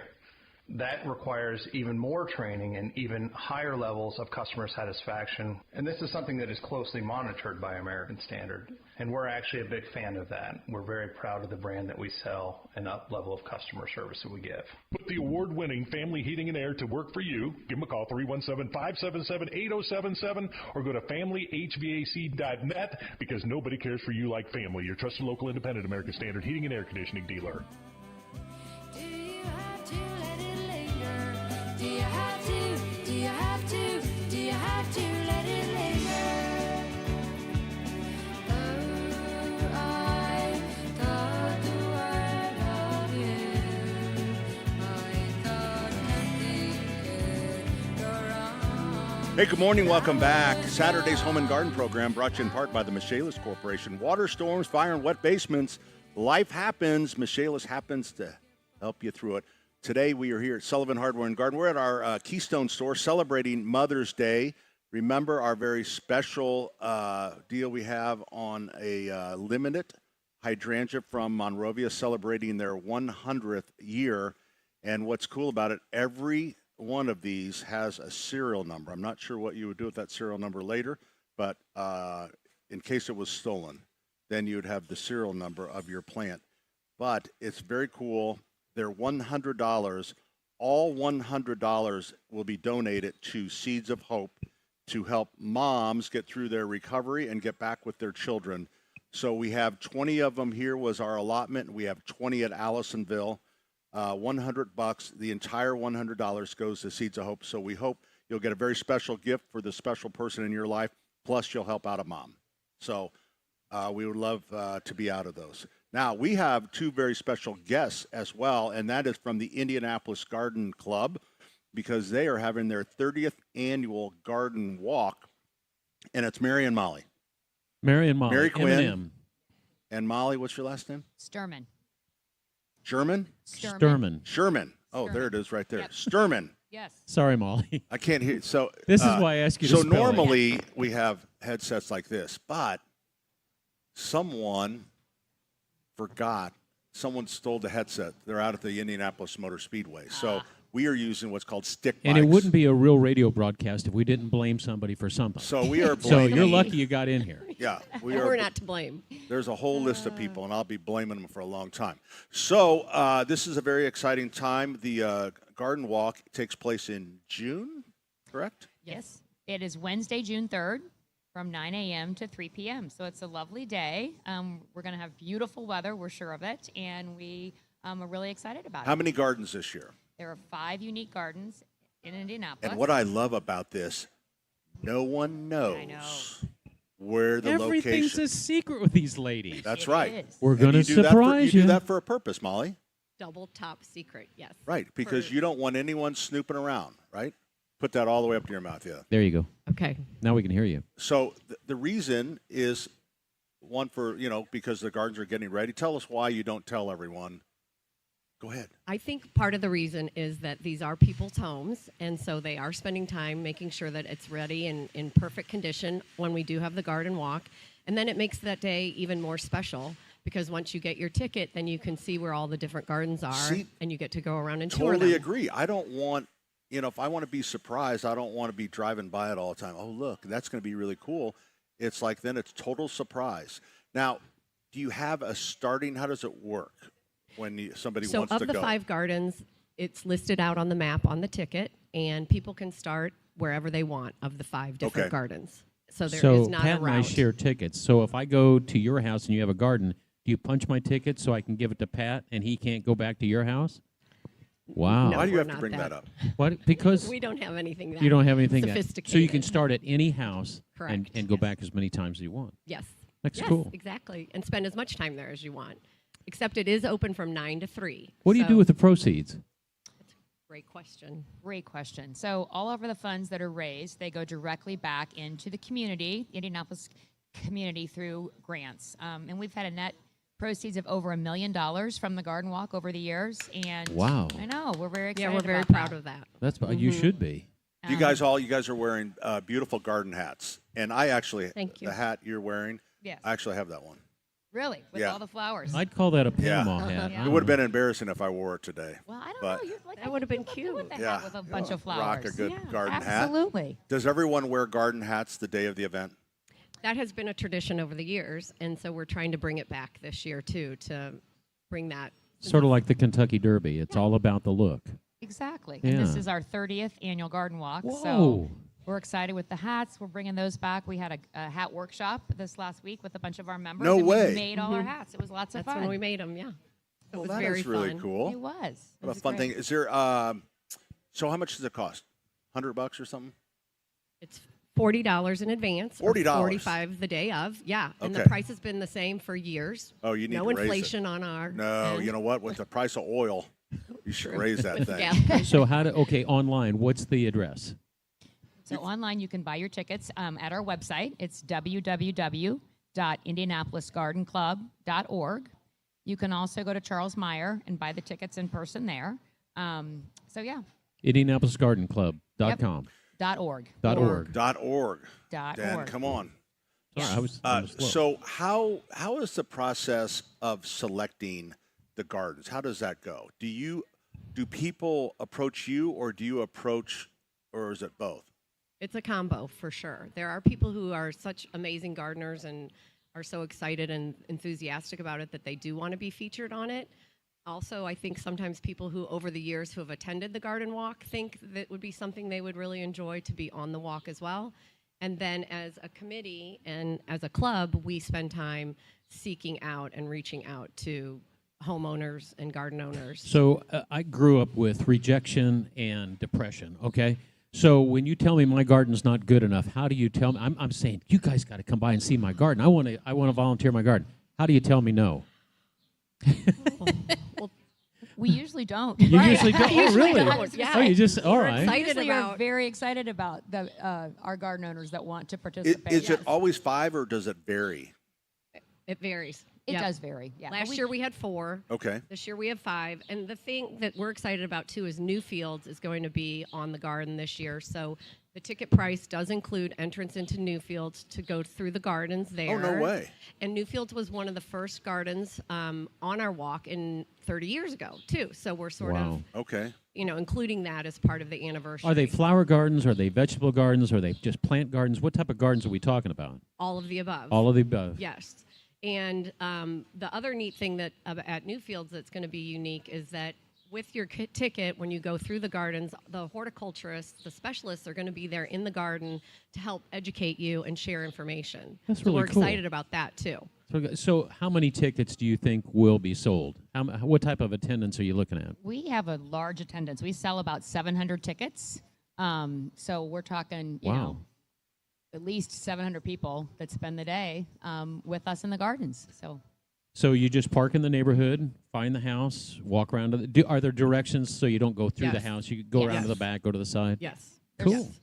That requires even more training and even higher levels of customer satisfaction, and this is something that is closely monitored by American Standard, and we're actually a big fan of that. We're very proud of the brand that we sell and that level of customer service that we give. Put the award-winning Family Heating and Air to work for you. Give them a call, 317-577-8077, or go to FamilyHVAC.net, because nobody cares for you like family. Your trusted local independent American Standard heating and air conditioning dealer. Do you have to? Do you have to? Do you have to let it linger? Oh, I thought the world of you. I thought nothing could go wrong. Hey, good morning. Welcome back. Saturday's Home and Garden program brought to you in part by the Michaelis Corporation. Water storms, fire, and wet basements. Life happens. Michaelis happens to help you through it. Today we are here at Sullivan Hardware and Garden. We're at our Keystone store celebrating Mother's Day. Remember our very special deal we have on a limited hydrangea from Monrovia celebrating their 100th year. And what's cool about it, every one of these has a serial number. I'm not sure what you would do with that serial number later, but in case it was stolen, then you would have the serial number of your plant. But it's very cool. They're $100. All $100 will be donated to Seeds of Hope to help moms get through their recovery and get back with their children. So we have 20 of them here was our allotment. We have 20 at Allisonville. $100. The entire $100 goes to Seeds of Hope. So we hope you'll get a very special gift for the special person in your life. Plus, you'll help out a mom. So we would love to be out of those. Now, we have two very special guests as well, and that is from the Indianapolis Garden Club, because they are having their 30th annual garden walk, and it's Mary and Molly. Mary and Molly. Mary Quinn. M&M. And Molly, what's your last name? Sturman. German? Sturman. Oh, there it is right there. Yep. Sturman. Yes. Sorry, Molly. I can't hear. So This is why I ask you to So spell it. normally we have headsets like this, but someone forgot. Someone stole the headset. They're out at the Indianapolis Motor Speedway. So we are using what's called stick mics. And it wouldn't be a real radio broadcast if we didn't blame somebody for something. So we are So blaming. you're lucky you got in here. Yeah, We're not to blame. There's a whole list of people, and I'll be blaming them for a long time. So this is a very exciting time. The garden walk takes place in June, correct? Yes. It is Wednesday, June 3rd from 9 a.m. to 3 p.m. So it's a lovely day. We're going to have beautiful weather. We're sure of it. And we are really excited about it. How many gardens this year? There are 5 unique gardens in Indianapolis. And what I love about this, no one knows where the Everything's location. a secret with these ladies. That's right. We're And going to you do that for- surprise You you. do that for a purpose, Molly. Double top secret, yes. Right, because you don't want anyone snooping around, right? Put that all the way up to your mouth, yeah. There you go. Okay. Now we can hear you. So the reason is one for, because the gardens are getting ready. Tell us why you don't tell everyone. Go ahead. I think part of the reason is that these are people's homes, and so they are spending time making sure that it's ready and in perfect condition when we do have the garden walk. And then it makes that day even more special because once you get your ticket, then you can see where all the different gardens are, and you get to go around and tour them. Totally agree. I don't want, if I want to be surprised, I don't want to be driving by it all the time. Oh, look, that's going to be really cool. It's like then it's total surprise. Now, do you have a starting? How does it work when somebody wants to go? So of the 5 gardens, It's listed out on the map on the ticket, and people can start wherever they want of the 5 different gardens. So there is not Pat a and I route. share tickets. So if I go to your house and you have a garden, do you punch my ticket so I can give it to Pat and he can't go back to your house? Wow. No, Why do you we're have to not bring that that. up? What? Because we don't have anything that you don't have anything that. sophisticated. So you can start at any house and Correct, go back as many times as you want. Yes. That's yes, cool. Exactly. And spend as much time there as you want. Except it is open from 9 to 3. What do you do with the proceeds? Great question. Great question. So all over the funds that are raised, they go directly back into the community, Indianapolis community, through grants. And we've had a net proceeds of over $1 million from the Garden Walk over the years. And Wow. I know, we're very excited. Yeah, we're very about proud that. of that. That's you should be. You guys are wearing beautiful garden hats, and I actually Thank you. the hat you're wearing. Yes. I actually have that one. Really? With Yeah. all the flowers? I'd call that a Panama hat. Yeah. It would have been embarrassing if I wore it today. Well, I don't but know. Like, that would have been cute. With the yeah, hat with a bunch of flowers. rock a good Yeah, garden hat. absolutely. Does everyone wear garden hats the day of the event? That has been a tradition over the years, and so we're trying to bring it back this year, too, to bring that. Sort of like the Kentucky Derby. It's all about the look. Exactly. And this Yeah. is our 30th annual garden walk. Whoa. So we're excited with the hats. We're bringing those back. We had a hat workshop this last week with a bunch of our members. No and way. We made all our hats. It was lots of That's fun. when we made them, yeah. It Well, was that very is really fun. cool. It was. What a was fun great. thing. Is there? So how much does it cost? $100 or something? It's $40 in advance. or $40. $45 the day of. Yeah, and the Okay. price has been the same for years. Oh, you need no to raise it. inflation on our. No, end. you know what? With the price of oil, you should raise that With thing. gas prices. So online, what's the address? So online, you can buy your tickets at our website. It's www.indianapolisgardenclub.org. You can also go to Charles Meyer and buy the tickets in person there. So yeah, IndianapolisGardenClub.com. .org. .org. .org. .org. Come on. Sorry, I was slow. So how is the process of selecting the gardens? How does that go? Do people approach you, or do you approach, or is it both? It's a combo for sure. There are people who are such amazing gardeners and are so excited and enthusiastic about it that they do want to be featured on it. Also, I think sometimes people who over the years who have attended the garden walk think that would be something they would really enjoy to be on the walk as well. And then as a committee and as a club, we spend time seeking out and reaching out to homeowners and garden owners. So I grew up with rejection and depression, okay? So when you tell me my garden's not good enough, how do you tell me? I'm saying, you guys got to come by and see my garden. I want to volunteer my garden. How do you tell me no? We usually don't. You usually don't? Oh, really? Yeah. Oh, you just, all right. We usually are very excited about our garden owners that want to participate. Is it always 5, or does it vary? It varies. It Yep. does vary. Yeah. Last year we had 4. Okay. This year we have 5. And the thing that we're excited about too is Newfields is going to be on the garden this year. So the ticket price does include entrance into Newfields to go through the gardens there. Oh, no way. And Newfields was one of the first gardens on our walk in 30 years ago too. So we're sort of, Okay. including that as part of the anniversary. Are they flower gardens? Are they vegetable gardens? Are they just plant gardens? What type of gardens are we talking about? All of the above. All of the above. Yes. And the other neat thing that at Newfields that's going to be unique is that with your ticket, when you go through the gardens, the horticulturists, the specialists are going to be there in the garden to help educate you and share information. That's so really we're cool. excited about that too. So how many tickets do you think will be sold? What type of attendance are you looking at? We have a large attendance. We sell about 700 tickets. So we're talking, you know, at least 700 people that spend the day with us in the gardens. So you just park in the neighborhood, find the house, walk around. Are there directions so you don't go through the Yes. house? You go around to the back, go to the side? Yes. Cool. Yes.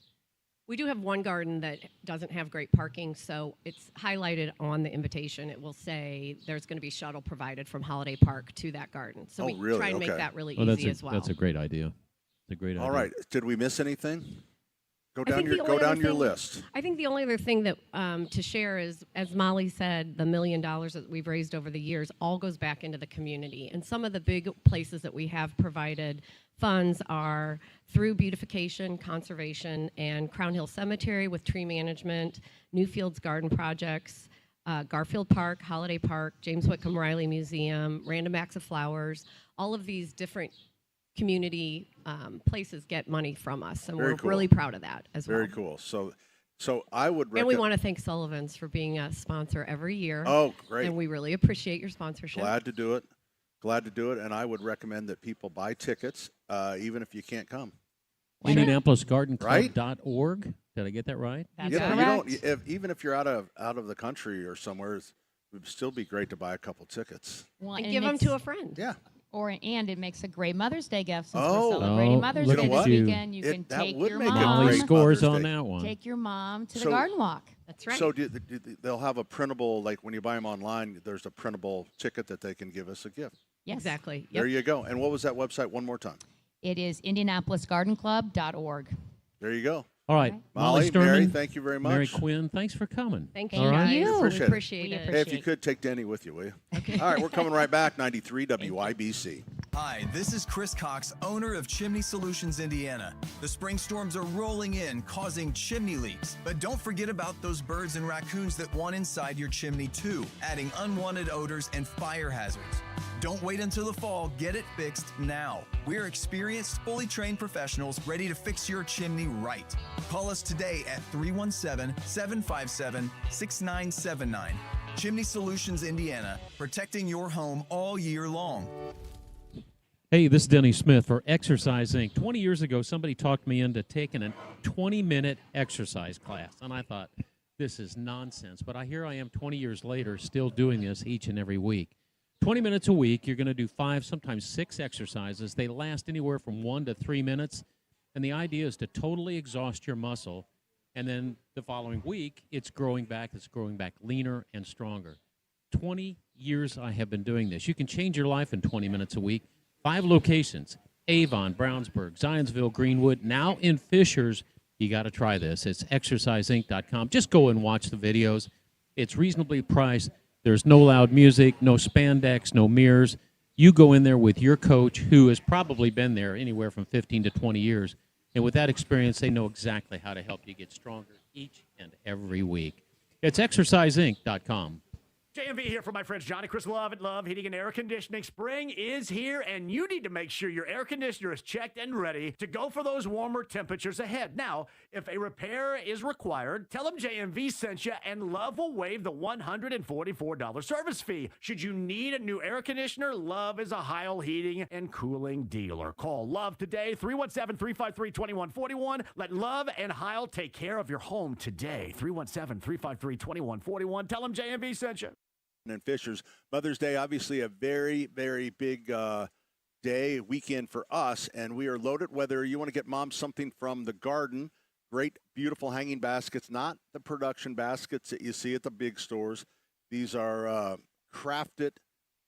We do have one garden that doesn't have great parking, so it's highlighted on the invitation. It will say there's going to be shuttle provided from Holiday Park to that garden. So we try and make that really easy as well. That's a great idea. It's a great idea. All right. Did we miss anything? Go I down think the your only other your thing- list. I think the only other thing that to share is, as Molly said, the $1 million that we've raised over the years all goes back into the community. And some of the big places that we have provided funds are through beautification, conservation, and Crown Hill Cemetery with tree management, Newfields Garden Projects, Garfield Park, Holiday Park, James Whitcomb Riley Museum, Random Acts of Flowers, all of these different community places get money from us, and Very we're cool. really proud of that as well. Very cool. So I would And we want to thank Sullivan's for being a sponsor every year. Oh, great. And we really appreciate your sponsorship. Glad to do it. Glad to do it. And I would recommend that people buy tickets, even if you can't come. IndianapolisGardenClub.org. Did I get that right? That's You correct. don't, even if you're out of the country or somewhere, it would still be great to buy a couple tickets. Well, And it give them makes- to a friend. Yeah. And it makes a great Mother's Day gift since Oh. we're celebrating Oh, Mother's look Day at this you. weekend. You can That take would your make a mom. great Scores Mother's on Day. that one. Take your mom to So- the garden walk. That's right. So they'll have a printable, like when you buy them online, there's a printable ticket that they can give us a gift. Yes. Exactly. There you go. And what was that website one more time? It is IndianapolisGardenClub.org. There you go. All right. Molly, Sternman, Mary, thank you very much. Mary Quinn, thanks for coming. Thank All you, right. guys. Appreciate we it. appreciate it. Hey, if you could take Denny with you, will you? Okay. All right, we're coming right back. 93 WIBC. Hi, this is Chris Cox, owner of Chimney Solutions Indiana. The spring storms are rolling in, causing chimney leaks. But don't forget about those birds and raccoons that want inside your chimney too, adding unwanted odors and fire hazards. Don't wait until the fall. Get it fixed now. We're experienced, fully trained professionals ready to fix your chimney right. Call us today at 317-757-6979. Chimney Solutions Indiana, protecting your home all year long. Hey, this is Denny Smith for Exercise Inc. 20 years ago, somebody talked me into taking a 20-minute exercise class, and I thought, this is nonsense. But here I am 20 years later still doing this each and every week. 20 minutes a week, you're going to do 5, sometimes 6 exercises. They last anywhere from 1 to 3 minutes, and the idea is to totally exhaust your muscle, and then the following week, it's growing back leaner and stronger. 20 years I have been doing this. You can change your life in 20 minutes a week. 5 locations: Avon, Brownsburg, Zionsville, Greenwood, now in Fishers. You got to try this. It's exerciseinc.com. Just go and watch the videos. It's reasonably priced. There's no loud music, no spandex, no mirrors. You go in there with your coach, who has probably been there anywhere from 15 to 20 years. And with that experience, they know exactly how to help you get stronger each and every week. It's exerciseinc.com. JMV here for my friends Johnny Chris Love at Love Heating and Air Conditioning. Spring is here, and you need to make sure your air conditioner is checked and ready to go for those warmer temperatures ahead. Now, if a repair is required, tell them JMV sent you, and Love will waive the $144 service fee. Should you need a new air conditioner, Love is a Heil Heating and Cooling dealer. Call Love today, 317-353-2141. Let Love and Heil take care of your home today. 317-353-2141. Tell them JMV sent you. And Fishers. Mother's Day, obviously a very, very big weekend for us, and we are loaded. Whether you want to get mom something from the garden, great, beautiful hanging baskets, not the production baskets that you see at the big stores. These are crafted,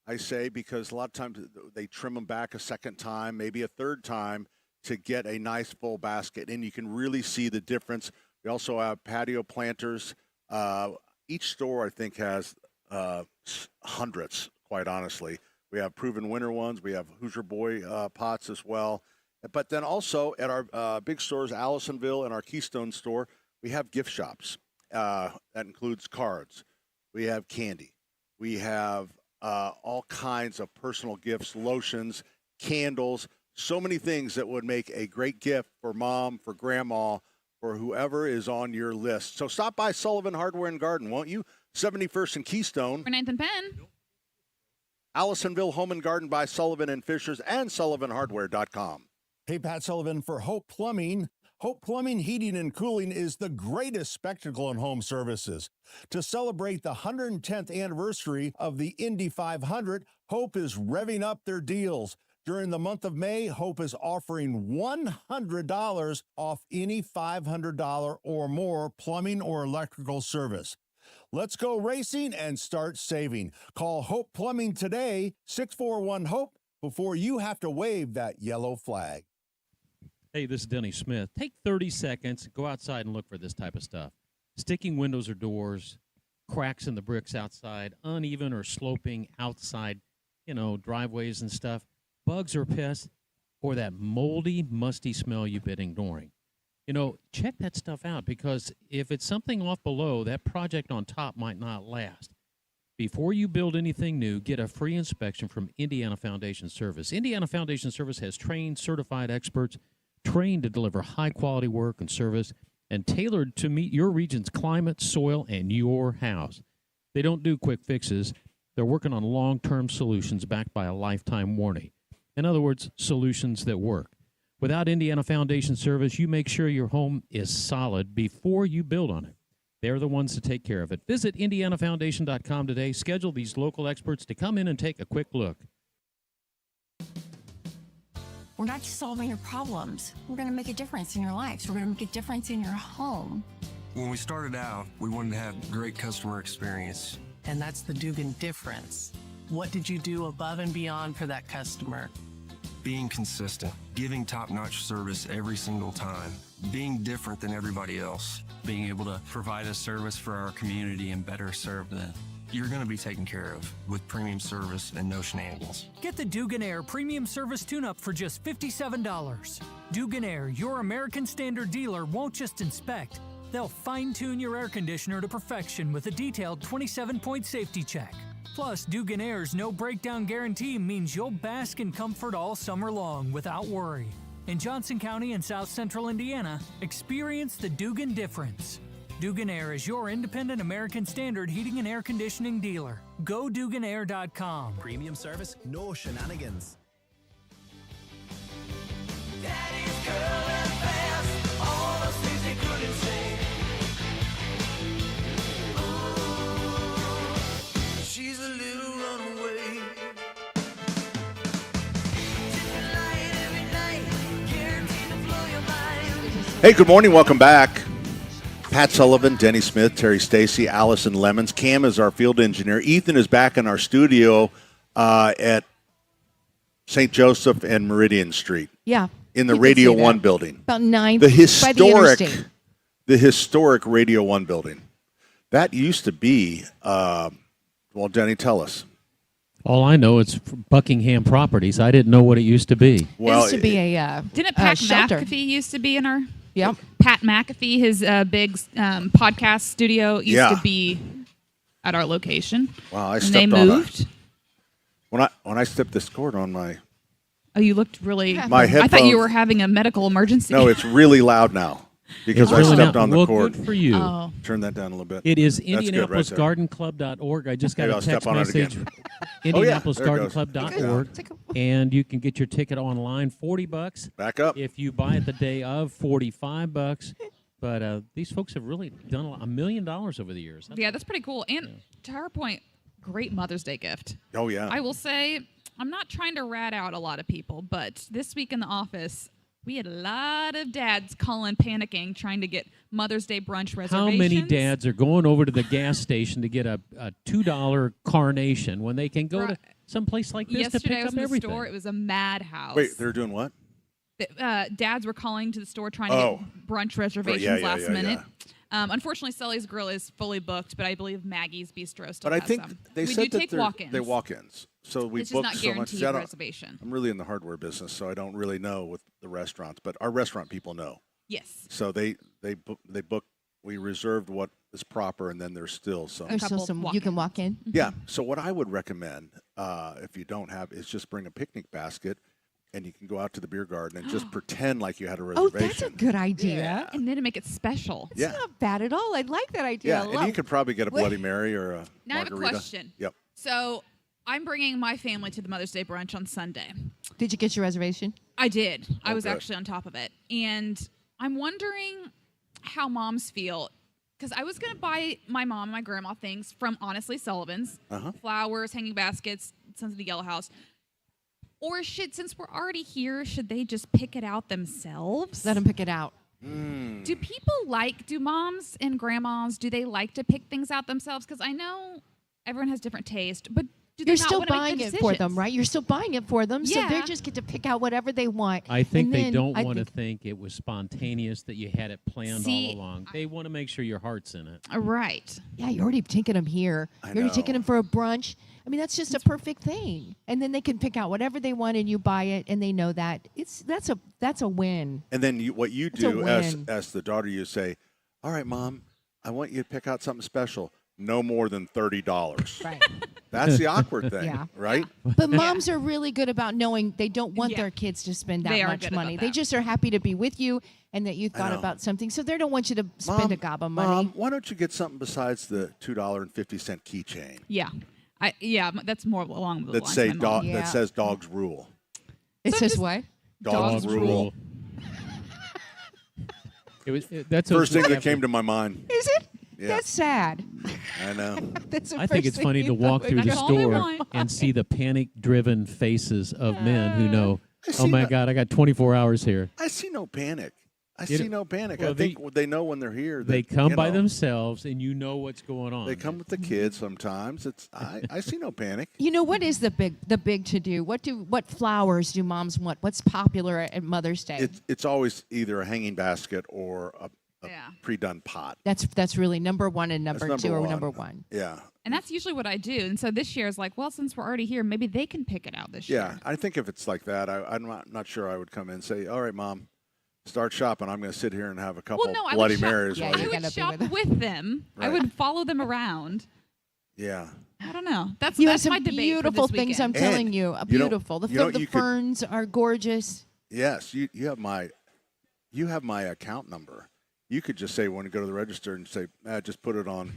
I say, because a lot of times they trim them back a second time, maybe a third time, to get a nice full basket, and you can really see the difference. We also have patio planters. Each store, I think, has hundreds, quite honestly. We have Proven Winter ones. We have Hoosier Boy pots as well. But then also at our big stores, Allisonville and our Keystone store, we have gift shops. That includes cards. We have candy. We have all kinds of personal gifts, lotions, candles, so many things that would make a great gift for mom, for grandma, for whoever is on your list. So stop by Sullivan Hardware and Garden, won't you? 71st and Keystone. For Nathan Penn. Allisonville Home and Garden by Sullivan and Fishers and SullivanHardware.com. Hey, Pat Sullivan for Hope Plumbing. Hope Plumbing, Heating, and Cooling is the greatest spectacle in home services. To celebrate the 110th anniversary of the Indy 500, Hope is revving up their deals. During the month of May, Hope is offering $100 off any $500 or more plumbing or electrical service. Let's go racing and start saving. Call Hope Plumbing today, 641-HOPE, before you have to wave that yellow flag. Hey, this is Denny Smith. Take 30 seconds, go outside and look for this type of stuff. Sticking windows or doors, cracks in the bricks outside, uneven or sloping outside, driveways and stuff, bugs or pests, or that moldy, musty smell you've been ignoring. Check that stuff out, because if it's something off below, that project on top might not last. Before you build anything new, get a free inspection from Indiana Foundation Service. Indiana Foundation Service has trained, certified experts trained to deliver high-quality work and service and tailored to meet your region's climate, soil, and your house. They don't do quick fixes. They're working on long-term solutions backed by a lifetime warranty. In other words, solutions that work. Without Indiana Foundation Service, you make sure your home is solid before you build on it. They're the ones to take care of it. Visit indianafoundation.com today. Schedule these local experts to come in and take a quick look. We're not just solving your problems. We're going to make a difference in your lives. We're going to make a difference in your home. When we started out, we wanted to have great customer experience. And that's the Dugan difference. What did you do above and beyond for that customer? Being consistent, giving top-notch service every single time, being different than everybody else. Being able to provide a service for our community and better serve them. You're going to be taken care of with premium service and no shenanigans. Get the Dugan Air Premium Service Tune-Up for just $57. Dugan Air, your American Standard dealer, won't just inspect. They'll fine-tune your air conditioner to perfection with a detailed 27-point safety check. Plus, Dugan Air's no breakdown guarantee means you'll bask in comfort all summer long without worry. In Johnson County and South Central Indiana, experience the Dugan difference. Dugan Air is your independent American Standard heating and air conditioning dealer. Go DuganAir.com. Premium service, no shenanigans. Daddy's curling fast, all the things he couldn't say. Ooh, she's a little runaway. Hey, good morning. Welcome back. Pat Sullivan, Denny Smith, Terry Stacy, Allison Lemons. Cam is our field engineer. Ethan is back in our studio at St. Joseph and Meridian Street. Yeah. In the you can Radio see that. 1 building. About 9 The by the interstate. historic Radio 1 building. That used to be, well, Denny, tell us. All I know is Buckingham Properties. I didn't know what it used to be. Well, it used to be a Didn't Pat shelter. McAfee used to be in our? Yep. Pat McAfee, his big podcast studio used to be at our location. Wow, I and stepped they on moved. when I stepped this cord on my. Oh, you looked really. My I thought headphones- you were having a medical emergency. No, it's really loud now because I really stepped loud. on the Well, cord. good for you. Oh. Turn that down a little bit. It is That's good right there. IndianapolisGardenClub.org. I just got Maybe a I'll step text on it message. again. Oh, yeah. There it goes. IndianapolisGardenClub.org. And you can get your ticket online, $40. Back up. If you buy it the day of, $45. But these folks have really done $1 million over the years. Yeah, that's pretty cool. And to her point, great Mother's Day gift. Oh, yeah. I will say, I'm not trying to rat out a lot of people, but this week in the office, we had a lot of dads calling, panicking, trying to get Mother's Day brunch reservations. How many dads are going over to the gas station to get a $2 carnation when they can go to someplace like this to Yesterday pick I was up in the everything? store. It was a madhouse. Wait, they're doing what? Dads were calling to the store trying to Oh. get brunch reservations yeah, last yeah, minute. Unfortunately, Sully's Grill is fully booked, but I believe Maggie's Bistro still But I has think some. they we said do that take they're walk-ins. they walk-ins. So we It's just book not so much. guaranteed See, I don't- reservation. I'm really in the hardware business, so I don't really know with the restaurants. But our restaurant people know. Yes. So they book. We reserved what is proper, and then there's still some. There's still some you can walk in. Yeah. So what I would recommend, if you don't have, is just bring a picnic basket, and you can go out to the beer garden and just pretend like you had a Oh, reservation. that's a good idea. And then to make it special. Yeah. It's not bad at all. I like that idea. Yeah, and you could probably get a What- Bloody Mary or a Now I have a margarita. question. Yep. So I'm bringing my family to the Mother's Day brunch on Sunday. Did you get your reservation? I did. I Oh, was good. actually on top of it. And I'm wondering how moms feel. Because I was going to buy my mom and my grandma things from, honestly, Sullivan's. Flowers, hanging baskets, Sons of the Yellow House. Or since we're already here, should they just pick it out themselves? Let them pick it out. Do do moms and grandmas, do they like to pick things out themselves? Because I know everyone has different taste, but do they You're not still wanna make buying the it for them, decisions? right? You're still buying it for them, so they Yeah. just get to pick out whatever they want. I think And they then don't I want to think it was spontaneous, that you had it planned See, all along. They want to make sure your heart's in it. Right. Yeah, you're already taking them here. I You're already know. taking them for a brunch. I mean, that's just a perfect thing. And then they can pick out whatever they want, and you buy it, and they know that that's a win. And then what you It's a do win. as the daughter, you say, "All right, Mom, I want you to pick out something special. no more than $30. Right. That's the awkward thing, Yeah. right? But moms are really good about knowing they don't want Yeah. their kids to spend They that are much good about money. They that. just are happy to be with you and that you thought know. about something. So they don't want you to spend a gob of money. Mom, why don't you get something besides the $2.50 keychain Yeah. That's more along the that lines say of my mom. that says dogs rule? It says what? Dogs rule. That's first thing that came to my mind. Is it? Yeah. That's sad. I know. That's the I think first it's thing funny you to walk thought through the would come. store and see the panic-driven faces of men who know, I oh see my that. God, I got 24 hours here. I see no panic. I You see know- no panic. well, I think they know when they're here. That, They come you by know, themselves, and you know what's going on. They come with the kids sometimes. I see no panic. You know what is the big to do? What flowers do moms want? What's popular at Mother's Day? It's always either a hanging basket or a pre-done pot. That's really number one and That's number two number or one. number one. Yeah. And that's usually what I do. And so this year is like, well, since we're already here, maybe they can pick it out this Yeah, year. I think if it's like that, I'm not sure I would come in and say, all right, Mom, start shopping. I'm going to sit here and have a couple Well, no, I Bloody would shop, Marys. while I you-" would shop with them. I Right. would follow them around. Yeah. I don't know. That's You have that's my some debate beautiful for this things. I'm weekend. telling you, you know- beautiful. you know, The you could- ferns are gorgeous. Yes, you have my account number. You could just say when you go to the register and say, just put it on.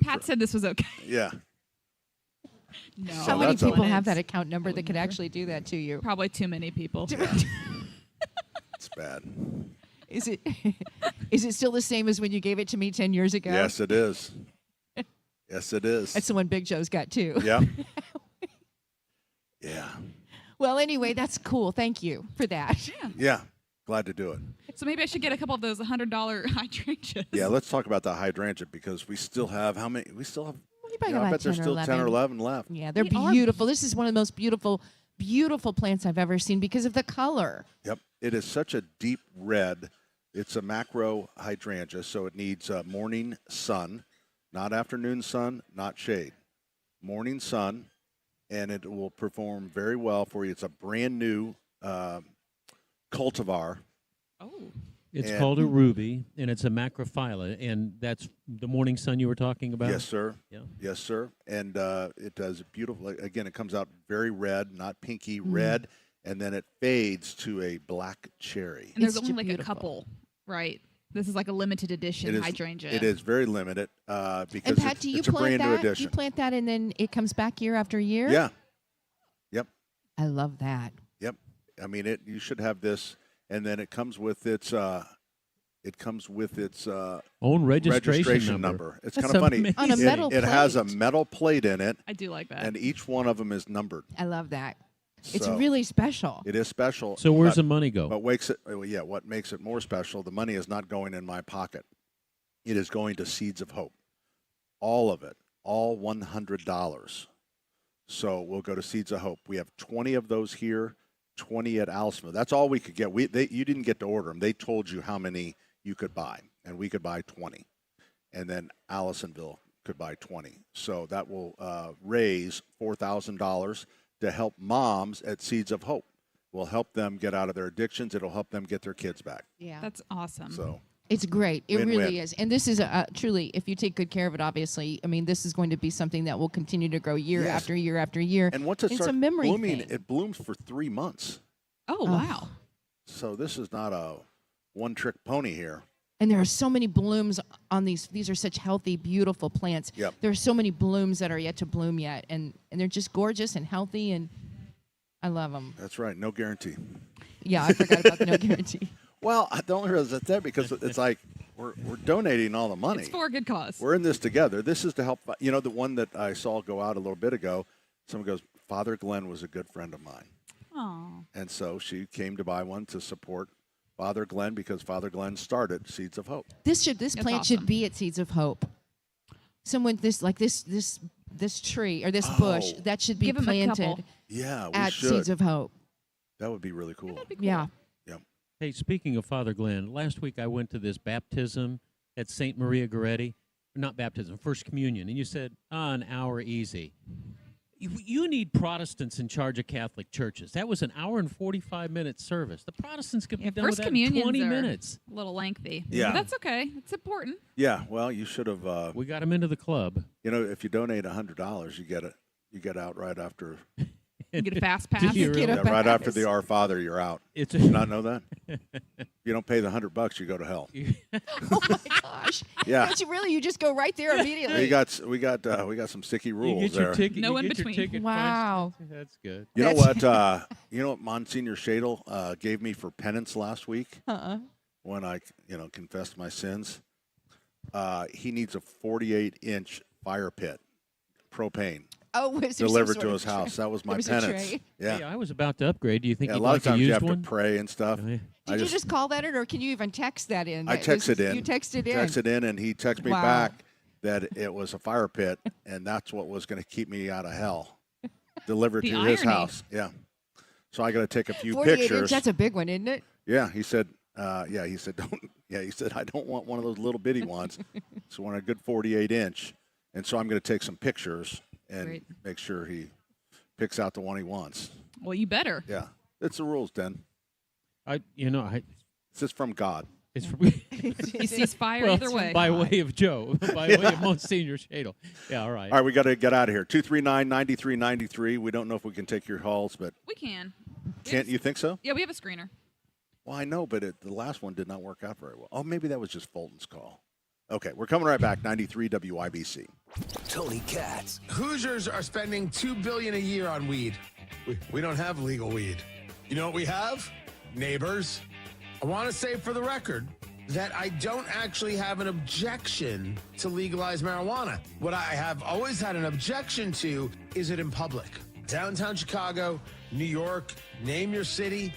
Pat said this was okay. Yeah. No. How many people have that account number that could actually do that to you? Probably too many people. It's bad. Is it? Is it still the same as when you gave it to me 10 years ago? Yes, it is. Yes, it is. That's the one Big Joe's got too. Yeah. Yeah. Well, anyway, that's cool. Thank you for that. Yeah. Glad to do it. So maybe I should get a couple of those $100 hydrangeas. Yeah, let's talk about the hydrangea because we still have how many? We still have. probably I got bet there's 10 or still 10 or 11 left. Yeah, they're beautiful. This is one of the most beautiful plants I've ever seen because of the color. Yep. It is such a deep red. It's a macro hydrangea, so it needs morning sun, not afternoon sun, not shade. Morning sun, and it will perform very well for you. It's a brand new cultivar. Oh. It's And- called a ruby, and it's a macrophylla, and that's the morning sun you were talking about? Yes, sir. Yeah. Yes, sir. And it does beautiful. Again, it comes out very red, not pinky, Mm. red, and then it fades to a black cherry. And there's only like a couple, right? This is like a limited edition hydrangea. It is very limited because And Pat, do you it's a plant brand new that? Do edition. you plant that and then it comes back year after year? Yeah. Yep. I love that. Yep. I mean, you should have this, and then it comes with its own registration number. It's That's kind of funny. amazing. On a metal it has a plate. metal plate in it. I do like that. And each one of them is numbered. I love that. It's So- really special. It is special. So where's but- the money go? But what makes it more special, the money is not going in my pocket. It is going to Seeds of Hope. All of it, all $100. So we'll go to Seeds of Hope. We have 20 of those here, 20 at Alsma. That's all we could get. You didn't get to order them. They told you how many you could buy, and we could buy 20. And then Allisonville could buy 20. So that will raise $4,000 to help moms at Seeds of Hope. We'll help them get out of their addictions. It'll help them get their kids back. Yeah. That's awesome. So It's great. It Win-win. really is. And this is truly, if you take good care of it, obviously, I mean, this is going to be something that will continue to grow year Yes. after year after year. And once it it's starts a memory blooming, thing. it blooms for 3 months. Oh, wow. So this is not a one-trick pony here. And there are so many blooms on these. These are such healthy, beautiful plants. Yep. There are so many blooms that are yet to bloom yet. And they're just gorgeous and healthy. And I love them. That's right. No guarantee. Yeah, I forgot about the no guarantee. Well, I don't realize that's there because it's like we're donating all the money. It's for a good cause. We're in this together. This is to help. The one that I saw go out a little bit ago, someone goes, Father Glenn was a good friend of mine. Aww. And so she came to buy one to support Father Glenn because Father Glenn started Seeds of Hope. This plant awesome. should be at Seeds of Hope. Someone this tree or this bush that should be Give 'em a couple. planted Yeah, we at should. Seeds of Hope. That would be really cool. Yeah. Hey, speaking of Father Glenn, last week I went to this baptism at St. Maria Goretti. Not baptism, First Communion. And you said, an hour easy. You need Protestants in charge of Catholic churches. That was an hour and 45-minute service. The Protestants could be done with First that in communions 20 are minutes. a little lengthy. Yeah. But that's okay. It's important. Yeah, well, you should have. We got them into the club. You know, if you donate $100, you get out right after. You get a fast pass. Right after the Our Father, you're out. Did you not know that? You don't pay the $100, you go to hell. Oh my gosh. Yeah. Don't you really? You just go right there immediately. We got some sticky rules get your there. ticket. No you in get your between. ticket Wow. punched. That's good. You know what? You know what Monsignor Shadle gave me for penance last week when I, confessed my sins. He needs a 48-inch fire pit, propane. Oh, was there delivered some to sort his of house. That was my there was a penance. tray? Yeah. Hey, I was about to upgrade. Do you think Yeah, a you'd lot like of times to use you have one? to pray and stuff. Oh, I Did you just call that in, or can you even text that in? I texted in. You texted in. Texted in, and he texted me Wow. back that it was a fire pit, and that's what was going to keep me out of hell. Delivered The to his irony. house. Yeah. So I got to take a few 48 pictures. inch, that's a big one, isn't it? Yeah, he said. He said don't. Yeah, he said I don't want one of those little bitty ones. So I want a good 48-inch, and so I'm going to take some pictures and Great. make sure he picks out the one he wants. Well, you better. Yeah, it's the rules, Den. This is from God. It's He sees fire well, either way. By way of Joe, by way of Monsignor Shadle. Yeah, all right. All right, we got to get out of here. 239-9393. We don't know if we can take your calls, but We can. can't you think so? Yeah, we have a screener. Well, I know, but the last one did not work out very well. Oh, maybe that was just Fulton's call. Okay, we're coming right back. 93 WIBC. Tony Katz. Hoosiers are spending $2 billion a year on weed. We don't have legal weed. You know what we have? Neighbors. I want to say for the record that I don't actually have an objection to legalize marijuana. What I have always had an objection to is it in public. Downtown Chicago, New York, name your city.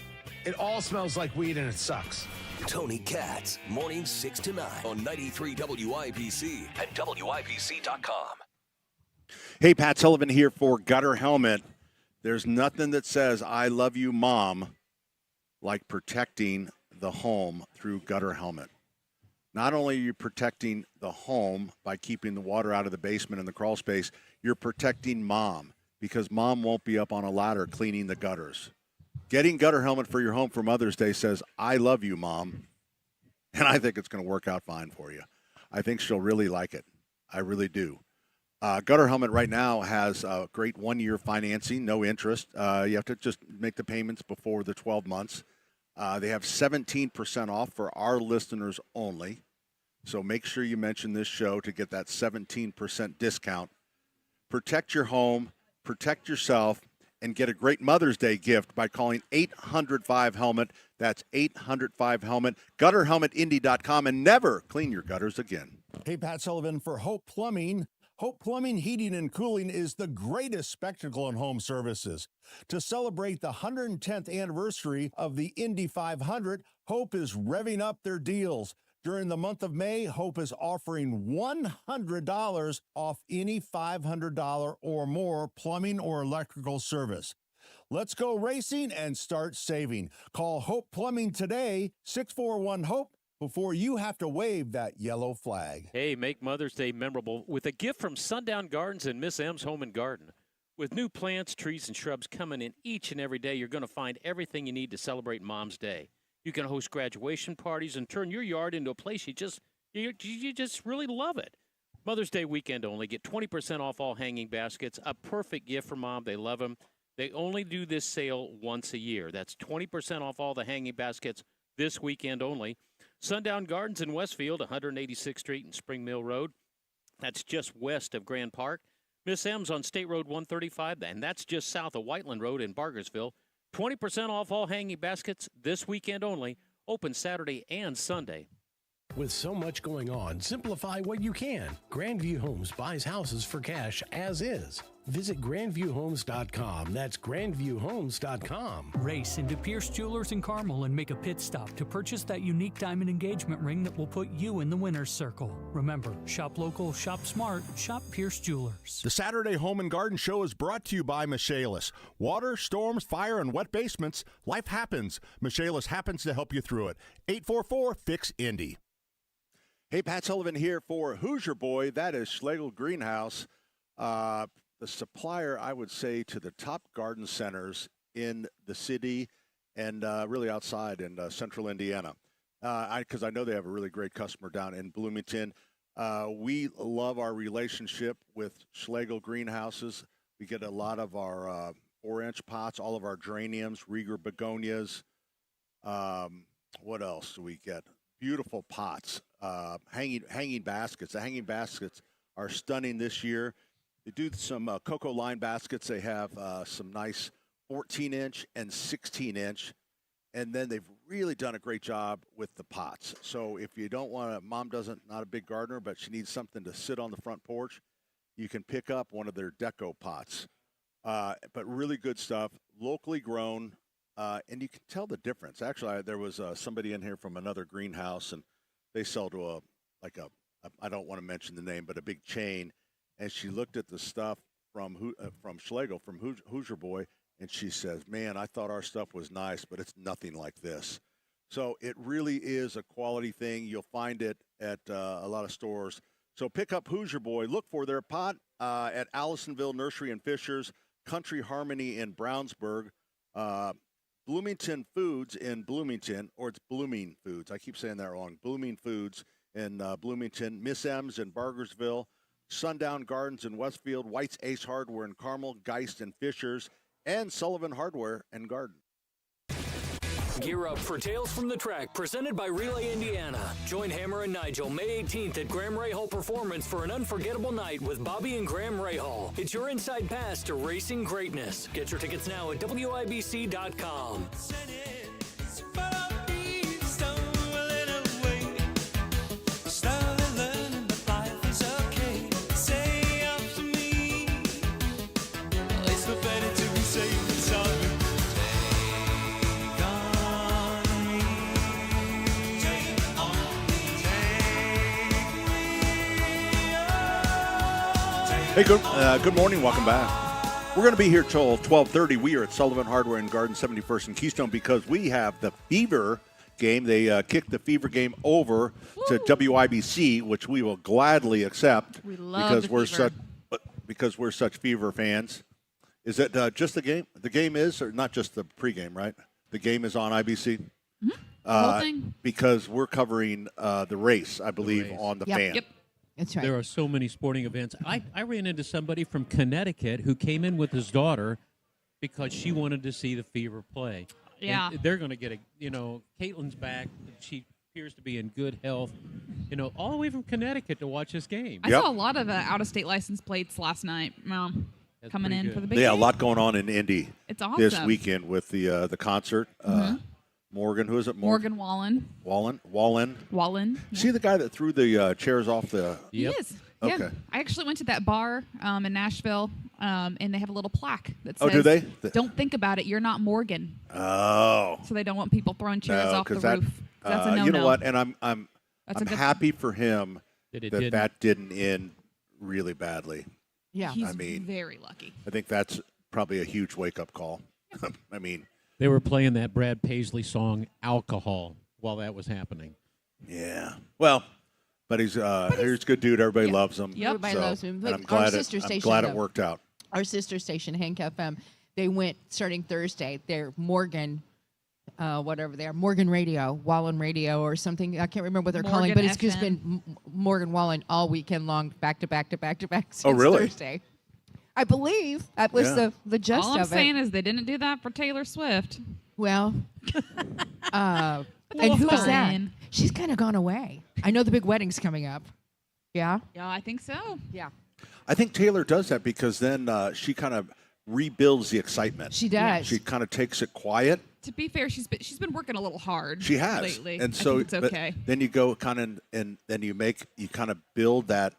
It all smells like weed and it sucks. Tony Katz, mornings 6 to 9 on 93 WIBC and WIBC.com. Hey, Pat Sullivan here for Gutter Helmet. There's nothing that says I love you, Mom, like protecting the home through Gutter Helmet. Not only are you protecting the home by keeping the water out of the basement and the crawl space, you're protecting Mom because Mom won't be up on a ladder cleaning the gutters. Getting Gutter Helmet for your home for Mother's Day says, I love you, Mom. And I think it's going to work out fine for you. I think she'll really like it. I really do. Gutter Helmet right now has great one-year financing, no interest. You have to just make the payments before the 12 months. They have 17% off for our listeners only. So make sure you mention this show to get that 17% discount. Protect your home, protect yourself, and get a great Mother's Day gift by calling 800-5HELMET. That's 800-5HELMET. GutterHelmetIndy.com, and never clean your gutters again. Hey, Pat Sullivan for Hope Plumbing. Hope Plumbing, Heating, and Cooling is the greatest spectacle in home services. To celebrate the 110th anniversary of the Indy 500, Hope is revving up their deals. During the month of May, Hope is offering $100 off any $500 or more plumbing or electrical service. Let's go racing and start saving. Call Hope Plumbing today, 641-HOPE, before you have to wave that yellow flag. Hey, make Mother's Day memorable with a gift from Sundown Gardens and Miss M's Home and Garden. With new plants, trees, and shrubs coming in each and every day, you're going to find everything you need to celebrate Mom's Day. You can host graduation parties and turn your yard into a place you just really love it. Mother's Day weekend only. Get 20% off all hanging baskets. A perfect gift for Mom. They love them. They only do this sale once a year. That's 20% off all the hanging baskets this weekend only. Sundown Gardens in Westfield, 186th Street and Spring Mill Road. That's just west of Grand Park. Miss M's on State Road 135, and that's just south of Whiteland Road in Bargersville. 20% off all hanging baskets this weekend only. Open Saturday and Sunday. With so much going on, simplify what you can. Grandview Homes buys houses for cash as is. Visit grandviewhomes.com. That's grandviewhomes.com. Race into Pierce Jewelers in Carmel and make a pit stop to purchase that unique diamond engagement ring that will put you in the winner's circle. Remember, shop local, shop smart, shop Pierce Jewelers. The Saturday Home and Garden Show is brought to you by Michaelis. Water, storms, fire, and wet basements. Life happens. Michaelis happens to help you through it. 844-FIX-INDY. Hey, Pat Sullivan here for Hoosier Boy. That is Schlegel Greenhouse. The the supplier, I would say, to the top garden centers in the city and really outside in central Indiana. Because I know they have a really great customer down in Bloomington. We love our relationship with Schlegel Greenhouses. We get a lot of our 4-inch pots, all of our geraniums, Rieger begonias. What else do we get? Beautiful pots, hanging baskets. The hanging baskets are stunning this year. They do some cocoa line baskets. They have some nice 14-inch and 16-inch. And then they've really done a great job with the pots. So if you don't want to, mom not a big gardener, but she needs something to sit on the front porch, you can pick up one of their deco pots. But really good stuff, locally grown, and you can tell the difference. Actually, there was somebody in here from another greenhouse, and they sell to I don't want to mention the name, but a big chain. And she looked at the stuff from Schlegel, from Hoosier Boy, and she says, man, I thought our stuff was nice, but it's nothing like this. So it really is a quality thing. You'll find it at a lot of stores. So pick up Hoosier Boy. Look for their pot at Allisonville Nursery and Fishers, Country Harmony in Brownsburg, Bloomington Foods in Bloomington, or it's Blooming Foods. I keep saying that wrong. Blooming Foods in Bloomington, Miss M's in Bargersville, Sundown Gardens in Westfield, White's Ace Hardware in Carmel, Geist in Fishers, and Sullivan Hardware and Garden. Gear up for Tales from the Track, presented by Relay Indiana. Join Hammer and Nigel May 18th at Graham Rahal Performance for an unforgettable night with Bobby and Graham Rahal. It's your inside pass to racing greatness. Get your tickets now at WIBC.com. Hey, good morning. Welcome back. We're going to be here till 12:30. We are at Sullivan Hardware and Garden, 71st and Keystone, because we have the Fever game. They kicked the Fever game over to WIBC, which we will gladly accept because we're such Fever fans. Is it just the game? The game is, or not just the pregame, right? The game is on IBC. Mm-hmm. The whole thing. Because we're covering the race, I believe, on the fan. Yep. That's right. There are so many sporting events. I ran into somebody from Connecticut who came in with his daughter because she wanted to see the Fever play. Yeah. And they're going to get Caitlin's back. She appears to be in good health. All the way from Connecticut to watch this game. I saw a lot of out-of-state license plates last night. Coming in for the big game. Yeah, a lot going on in Indy. It's awesome. This weekend with the concert. Morgan, who is it? Morgan Wallen. Wallen. Yeah. See the guy that threw the chairs off the... He is. Okay. Yeah. I actually went to that bar in Nashville, and they have a little plaque that says, do they? Don't think about it, you're not Morgan. Oh. So they don't want people throwing chairs off the roof. That's a no-no. You know what? And I'm happy for him that didn't end really badly. Yeah. He's very lucky. I think that's probably a huge wake-up call. I mean... They were playing that Brad Paisley song, Alcohol, while that was happening. Yeah. Well, but he's a good dude. Everybody loves him. Yep. Everybody loves him. And I'm glad it worked out. Our sister station, Hank FM, they went starting Thursday. They're Morgan, whatever they are, Morgan Radio, Wallen Radio or something. I can't remember what they're calling, but it's just been Morgan Wallen all weekend long, back to back since Thursday. I believe that was the gist of it. All I'm saying is they didn't do that for Taylor Swift. Well, and who is that? She's kind of gone away. I know the big wedding's coming up. Yeah? Yeah, I think so. Yeah. I think Taylor does that because then she kind of rebuilds the excitement. She does. She kind of takes it quiet. To be fair, she's been working a little hard. She has lately. And so I think it's okay. Then you go kind of and then you kind of build that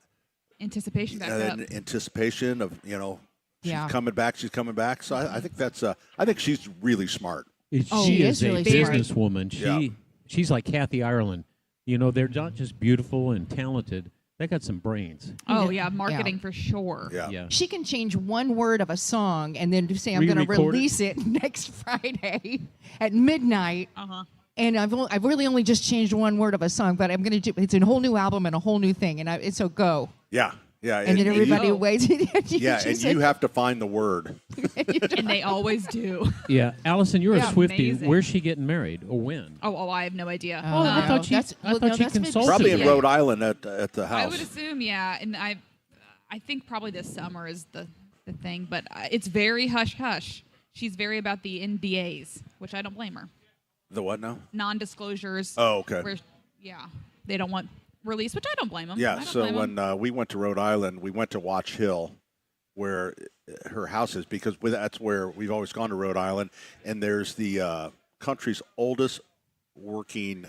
anticipation back up. Anticipation of she's coming back. So I think that's I think she's really smart. She is a really businesswoman. She's like Kathy Ireland. They're not just beautiful and talented. They got some brains. Oh yeah, marketing for sure. Yeah. She can change one word of a song and then say I'm going to release it next Friday at midnight. And I've really only just changed one word of a song, but I'm going to do it's a whole new album and a whole new thing, and so go. Yeah. Yeah, And then everybody waits. Yeah, and you have to find the word. And they always do. Yeah, Allison, you're Yeah, a Swiftie. amazing. Where's she getting married or when? Oh, I have no idea. Oh, I thought she consulted. Probably in Rhode Island at the house. I would assume, yeah. And I think probably this summer is the thing, but it's very hush-hush. She's very about the NDAs, which I don't blame her. The what now? Non-disclosures. Oh, okay. Where, yeah, they don't want release, which I don't blame them. Yeah, so when we went to Rhode Island, we went to Watch Hill, where her house is, because that's where we've always gone to Rhode Island, and there's the country's oldest working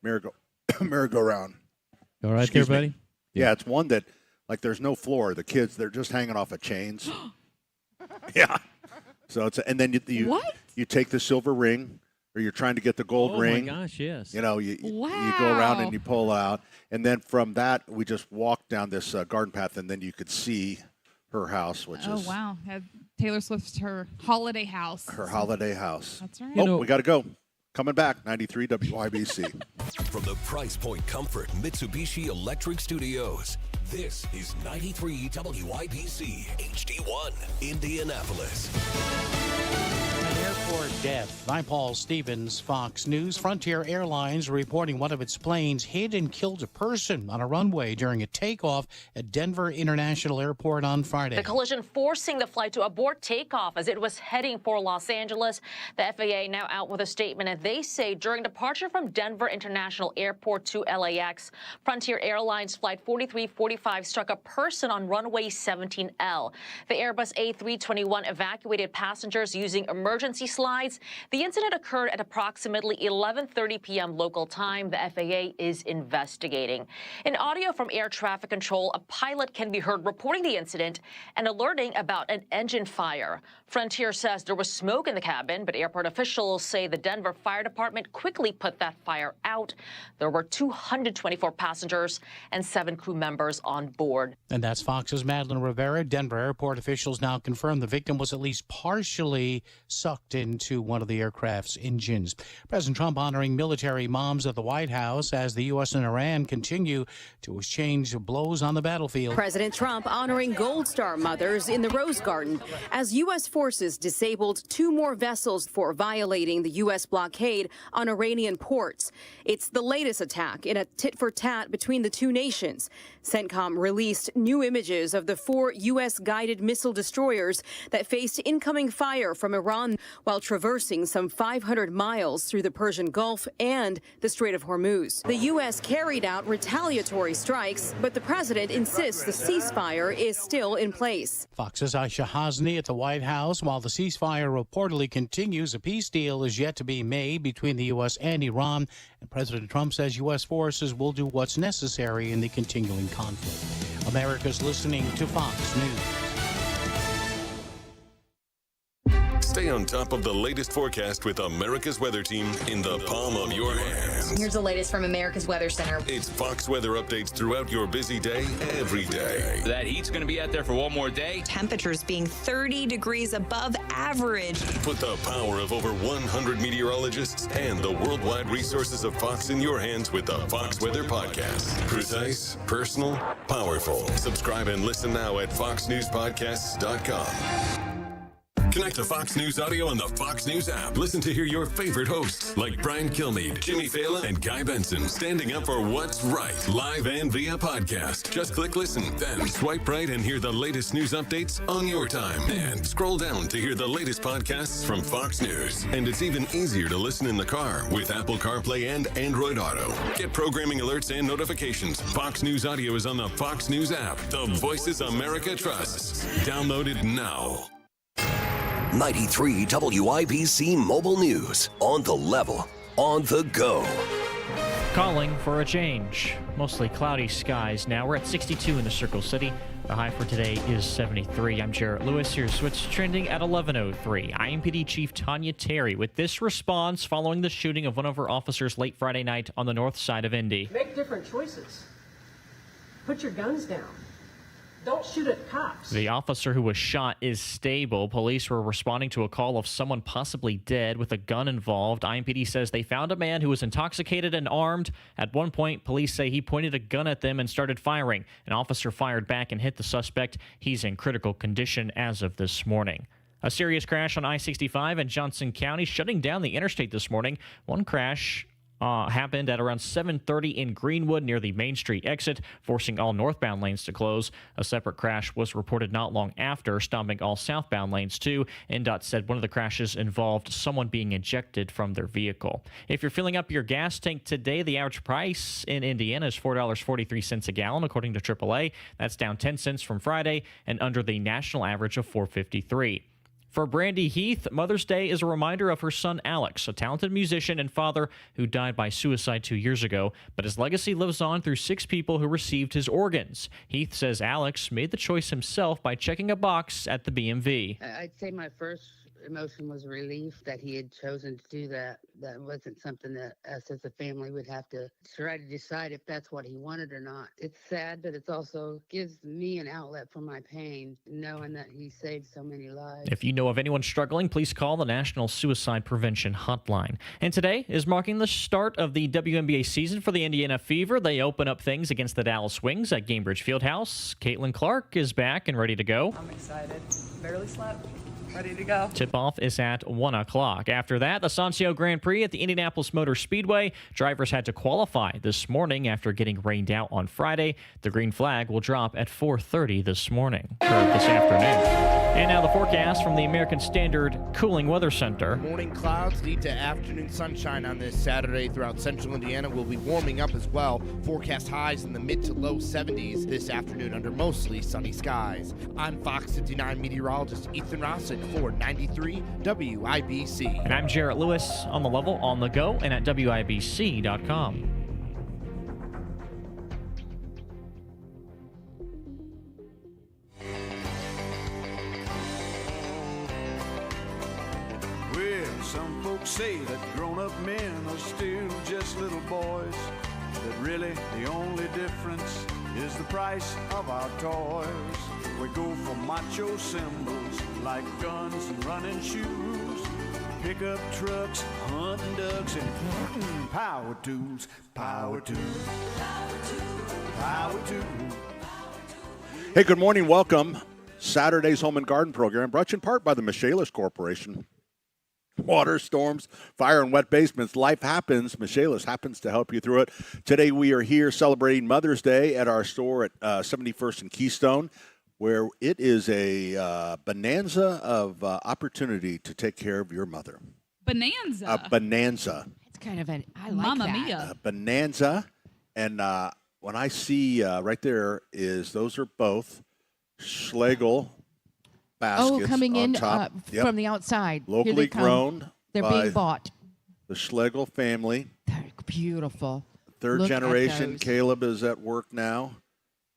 merry-go-round. All right, Excuse there, me. buddy? Yeah, it's one that, like, there's no floor. The kids, they're just hanging off of chains. Yeah. So it's and then you take the silver ring, or you're trying to get the gold ring. Oh my gosh, yes. You know, you go around and you pull out, and then from that we just walked down this garden path, and then you could see her house, which is wow, Taylor Swift's her holiday house. her holiday house. That's right. Oh, we got to go. Coming back, 93 WIBC. From the Price Point Comfort Mitsubishi Electric Studios, this is 93 WIBC HD1 Indianapolis. Airport death. I'm Paul Stevens, Fox News. Frontier Airlines reporting one of its planes hit and killed a person on a runway during a takeoff at Denver International Airport on Friday. The collision forcing the flight to abort takeoff as it was heading for Los Angeles. The FAA now out with a statement, and they say during departure from Denver International Airport to LAX, Frontier Airlines Flight 4345 struck a person on runway 17L. The Airbus A321 evacuated passengers using emergency slides. The incident occurred at approximately 11:30 p.m. local time. The FAA is investigating. In audio from air traffic control, a pilot can be heard reporting the incident and alerting about an engine fire. Frontier says there was smoke in the cabin, but airport officials say the Denver Fire Department quickly put that fire out. There were 224 passengers and 7 crew members on board. And that's Fox's Madeline Rivera. Denver airport officials now confirm the victim was at least partially sucked into one of the aircraft's engines. President Trump honoring military moms at the White House as the U.S. and Iran continue to exchange blows on the battlefield. President Trump honoring Gold Star mothers in the Rose Garden as U.S. forces disabled 2 more vessels for violating the U.S. blockade on Iranian ports. It's the latest attack in a tit-for-tat between the two nations. CENTCOM released new images of the 4 U.S. guided missile destroyers that faced incoming fire from Iran while traversing some 500 miles through the Persian Gulf and the Strait of Hormuz. The U.S. carried out retaliatory strikes, but the president insists the ceasefire is still in place. Fox's Aisha Hasni at the White House. While the ceasefire reportedly continues, a peace deal is yet to be made between the U.S. and Iran, and President Trump says U.S. forces will do what's necessary in the continuing conflict. America's listening to Fox News. Stay on top of the latest forecast with America's Weather Team in the palm of your hands. Here's the latest from America's Weather Center. It's Fox weather updates throughout your busy day, every day. That heat's going to be out there for one more day. Temperatures being 30 degrees above average. Put the power of over 100 meteorologists and the worldwide resources of Fox in your hands with the Fox Weather Podcast. Precise, personal, powerful. Subscribe and listen now at foxnewspodcasts.com. Connect to Fox News Audio on the Fox News app. Listen to hear your favorite hosts like Brian Kilmeade, Jimmy Fallon, and Guy Benson standing up for what's right, live and via podcast. Just click listen, then swipe right and hear the latest news updates on your time. And scroll down to hear the latest podcasts from Fox News. And it's even easier to listen in the car with Apple CarPlay and Android Auto. Get programming alerts and notifications. Fox News Audio is on the Fox News app. The voices America trusts. Download it now. 93 WIBC Mobile News. On the level, on the go. Calling for a change. Mostly cloudy skies now. We're at 62 in the Circle City. The high for today is 73. I'm Jarrett Lewis. Here's what's trending at 11:03. IMPD Chief Tanya Terry with this response following the shooting of one of her officers late Friday night on the north side of Indy. Make different choices. Put your guns down. Don't shoot at cops. The officer who was shot is stable. Police were responding to a call of someone possibly dead with a gun involved. IMPD says they found a man who was intoxicated and armed. At one point, police say he pointed a gun at them and started firing. An officer fired back and hit the suspect. He's in critical condition as of this morning. A serious crash on I-65 in Johnson County, shutting down the interstate this morning. One crash happened at around 7:30 in Greenwood near the Main Street exit, forcing all northbound lanes to close. A separate crash was reported not long after, stopping all southbound lanes too. NDOT said one of the crashes involved someone being ejected from their vehicle. If you're filling up your gas tank today, the average price in Indiana is $4.43 a gallon, according to AAA. That's down 10 cents from Friday and under the national average of $4.53. For Brandy Heath, Mother's Day is a reminder of her son Alex, a talented musician and father who died by suicide 2 years ago, but his legacy lives on through 6 people who received his organs. Heath says Alex made the choice himself by checking a box at the BMV. I'd say my first emotion was relief that he had chosen to do that. That wasn't something that us as a family would have to try to decide if that's what he wanted or not. It's sad, but it also gives me an outlet for my pain, knowing that he saved so many lives. If you know of anyone struggling, please call the National Suicide Prevention Hotline. And today is marking the start of the WNBA season for the Indiana Fever. They open up things against the Dallas Wings at Gainbridge Fieldhouse. Caitlin Clark is back and ready to go. I'm excited. Barely slept. Ready to go. Tip-off is at 1 o'clock. After that, the Sancio Grand Prix at the Indianapolis Motor Speedway. Drivers had to qualify this morning after getting rained out on Friday. The green flag will drop at 4:30 this morning, or this afternoon. And now the forecast from the American Standard Cooling Weather Center. Morning clouds lead to afternoon sunshine on this Saturday throughout central Indiana. We'll be warming up as well. Forecast highs in the mid to low 70s this afternoon under mostly sunny skies. I'm Fox 59 meteorologist Ethan Rossick for 93 WIBC. And I'm Jarrett Lewis on the level, on the go, and at WIBC.com. Well, some folks say that grown-up men are still just little boys, that really the only difference is the price of our toys. We go for macho symbols like guns and running shoes, pickup trucks, hunting ducks, and power tools, power tools, power tools. Hey, good morning. Welcome. Saturday's Home and Garden program brought to you in part by the Michaelis Corporation. Water, storms, fire, and wet basements. Life happens. Michaelis happens to help you through it. Today we are here celebrating Mother's Day at our store at 71st and Keystone, where it is a bonanza of opportunity to take care of your mother. Bonanza. A bonanza. It's kind of an, I like Mamma that. mia. A bonanza. And when I see right there is, those are both Schlegel baskets. Coming on in top. Yep. from the outside. Here Locally they come. grown. They're by being bought. the Schlegel family. They're beautiful. Third Look at generation. those. Caleb is at work now.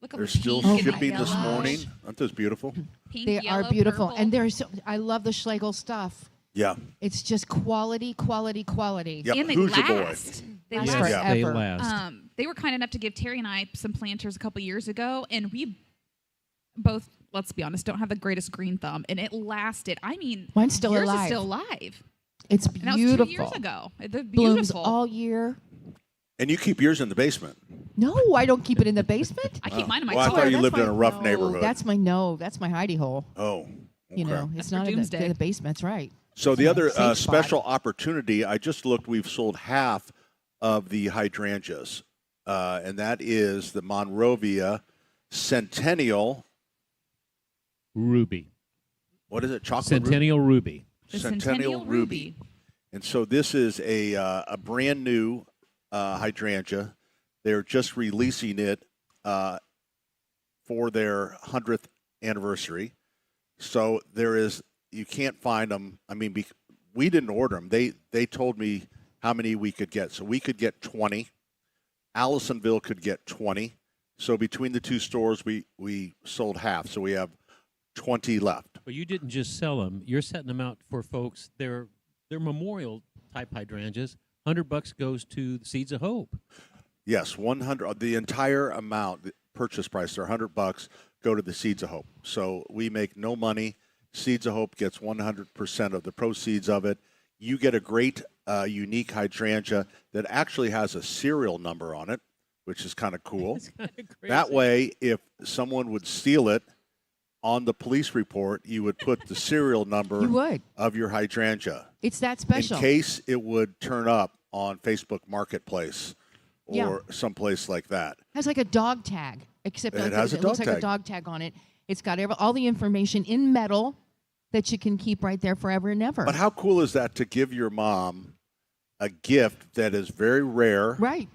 Look at They're the still pink and shipping this yellow. morning. Aren't those beautiful? Pink, They yellow, are beautiful. purple. And they're so, I love the Schlegel stuff. Yeah. It's just quality, quality, quality. Yep. And they Who's your boy? last. They Last last. Yeah. forever. They last. They were kind enough to give Terry and I some planters a couple years ago, and we both, let's be honest, don't have the greatest green thumb, and it lasted. I mean, Mine's still yours alive. is still alive. It's And that was beautiful. 2 years ago. They're Blooms beautiful. all year. And you keep yours in the basement. No, I don't keep it in the basement. I keep mine in my Well, I car. thought you That's lived in my- a rough no, neighborhood. That's my hidey hole. Oh. You know, That's it's for not in doomsday. the basement. That's right. So the other Safe spot. special opportunity, I just looked, we've sold half of the hydrangeas, and that is the Monrovia Centennial. Ruby. What is it? Chocolate Centennial Ruby. The Centennial Ruby. And so this is a brand new hydrangea. They're just releasing it for their 100th anniversary. So you can't find them. I mean, we didn't order them. They told me how many we could get. So we could get 20. Allisonville could get 20. So between the two stores, we sold half. So we have 20 left. But you didn't just sell them. You're setting them out for folks. They're memorial type hydrangeas. $100 goes to the Seeds of Hope. Yes, 100. The entire amount, the purchase price, they're $100, go to the Seeds of Hope. So we make no money. Seeds of Hope gets 100% of the proceeds of it. You get a great, unique hydrangea that actually has a serial number on it, which is kind of cool. That way, if someone would steal it on the police report, you would put the serial number of your hydrangea. It's that special. In case it would turn up on Facebook Marketplace or someplace like that. It has like a dog tag, except It like has a it dog looks like a tag. dog tag on it. It's got all the information in metal that you can keep right there forever and ever. But how cool is that to give your mom a gift that is very rare? Right.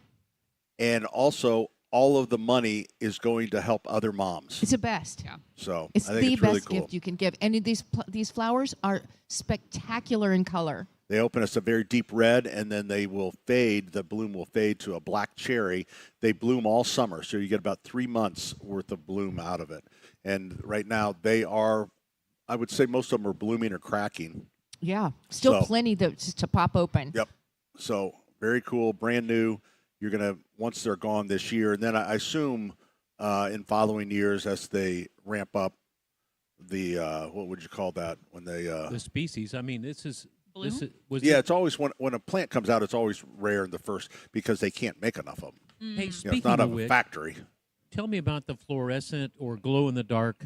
And also, all of the money is going to help other moms. It's the best. Yeah. So It's I think the it's really best cool. gift you can give. And these flowers are spectacular in color. They open us a very deep red, and then they will fade. The bloom will fade to a black cherry. They bloom all summer, so you get about 3 months worth of bloom out of it. And right now, they are, I would say most of them are blooming or cracking. Yeah. Still So- plenty to pop open. Yep. So very cool, brand new. You're going to, once they're gone this year, and then I assume in following years as they ramp up the, what would you call that? When they the species. I mean, this is it's always when a plant comes out, it's always rare in the first because they can't make enough of them. Hey, You know, speaking it's not of a which, factory. tell me about the fluorescent or glow in the dark.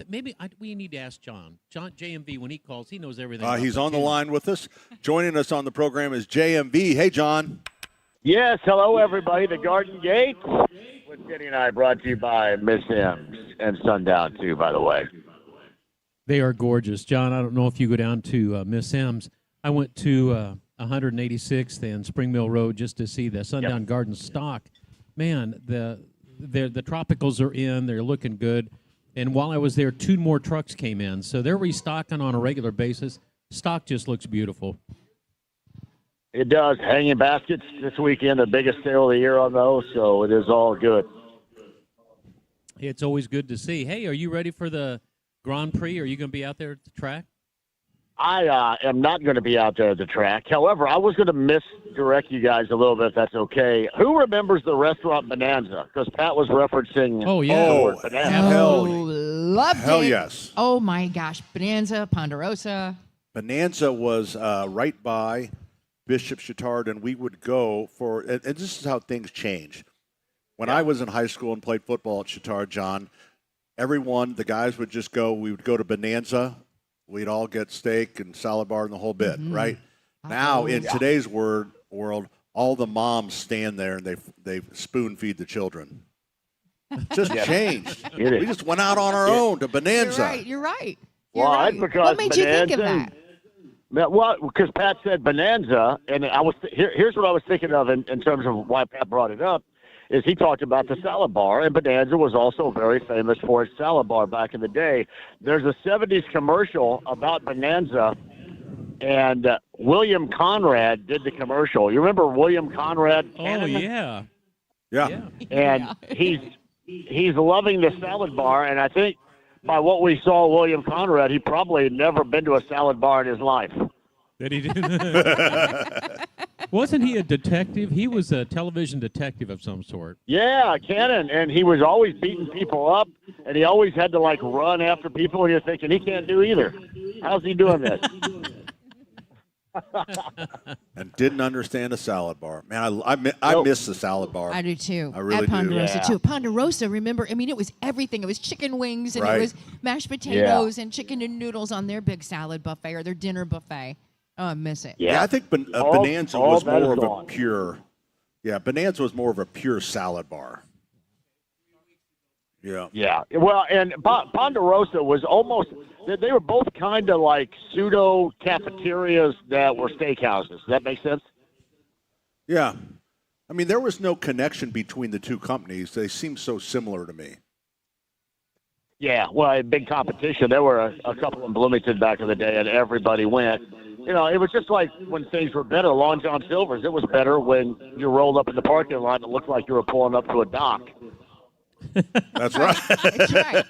Maybe we need to ask John. JMV, when he calls, he knows everything. about He's on the botanics. line with us. Joining us on the program is JMV. Hey, John. Yes, hello everybody. The Garden Gate with Denny and I, brought to you by Miss M's and Sundown too, by the way. They are gorgeous, John. I don't know if you go down to Miss M's. I went to 186th and Spring Mill Road just to see the Sundown Garden stock. Man, the tropicals are in. They're looking good. And while I was there, 2 more trucks came in. So they're restocking on a regular basis. Stock just looks beautiful. It does. Hanging baskets this weekend, the biggest sale of the year on those, so it is all good. It's always good to see. Hey, are you ready for the Grand Prix? Are you going to be out there at the track? I am not going to be out there at the track. However, I was going to misdirect you guys a little bit, if that's okay. Who remembers the restaurant Bonanza? Because Pat was referencing the word Bonanza. Loved Hell it. yes. Oh, my gosh. Bonanza, Ponderosa. Bonanza was right by Bishop Chittard, and we would go for, and this is how things change. When I was in high school and played football at Chittard, John, the guys would just go, we would go to Bonanza. We'd all get steak and salad bar and the whole bit, right? Now, in today's world, all the moms stand there and they spoon feed the children. Just changed. We just went out on our own to Bonanza. You're right. Well, right. because What made you think of Bonanza- that? Well, because Pat said Bonanza, and I was here's what I was thinking of in terms of why Pat brought it up, is he talked about the salad bar, and Bonanza was also very famous for its salad bar back in the day. There's a 70s commercial about Bonanza, and William Conrad did the commercial. You remember William Conrad? Oh, yeah. Yeah. And he's loving the salad bar, and I think by what we saw, William Conrad, he probably had never been to a salad bar in his life. That he didn't. Wasn't he a detective? He was a television detective of some sort. Yeah, Cannon, and he was always beating people up, and he always had to, run after people, and you're thinking, he can't do either. How's he doing this? And didn't understand a salad bar. Man, I miss the salad bar. I do too. I really At Ponderosa do. too. Ponderosa, remember? I mean, it was everything. It was chicken wings and Right. it was mashed potatoes and chicken and noodles on their big salad buffet or their dinner buffet. Oh, I miss it. Yeah, I think Bonanza all was that is more of a gone. pure. Yeah, Bonanza was more of a pure salad bar. Yeah. Yeah. Well, and Ponderosa was almost they were both kind of like pseudo cafeterias that were steakhouses. Does that make sense? Yeah. I mean, there was no connection between the two companies. They seemed so similar to me. Yeah. Well, big competition. There were a couple in Bloomington back in the day, and everybody went. You know, it was just like when things were better. Long John Silver's, it was better when you rolled up in the parking lot and it looked like you were pulling up to a dock. That's right. That's right.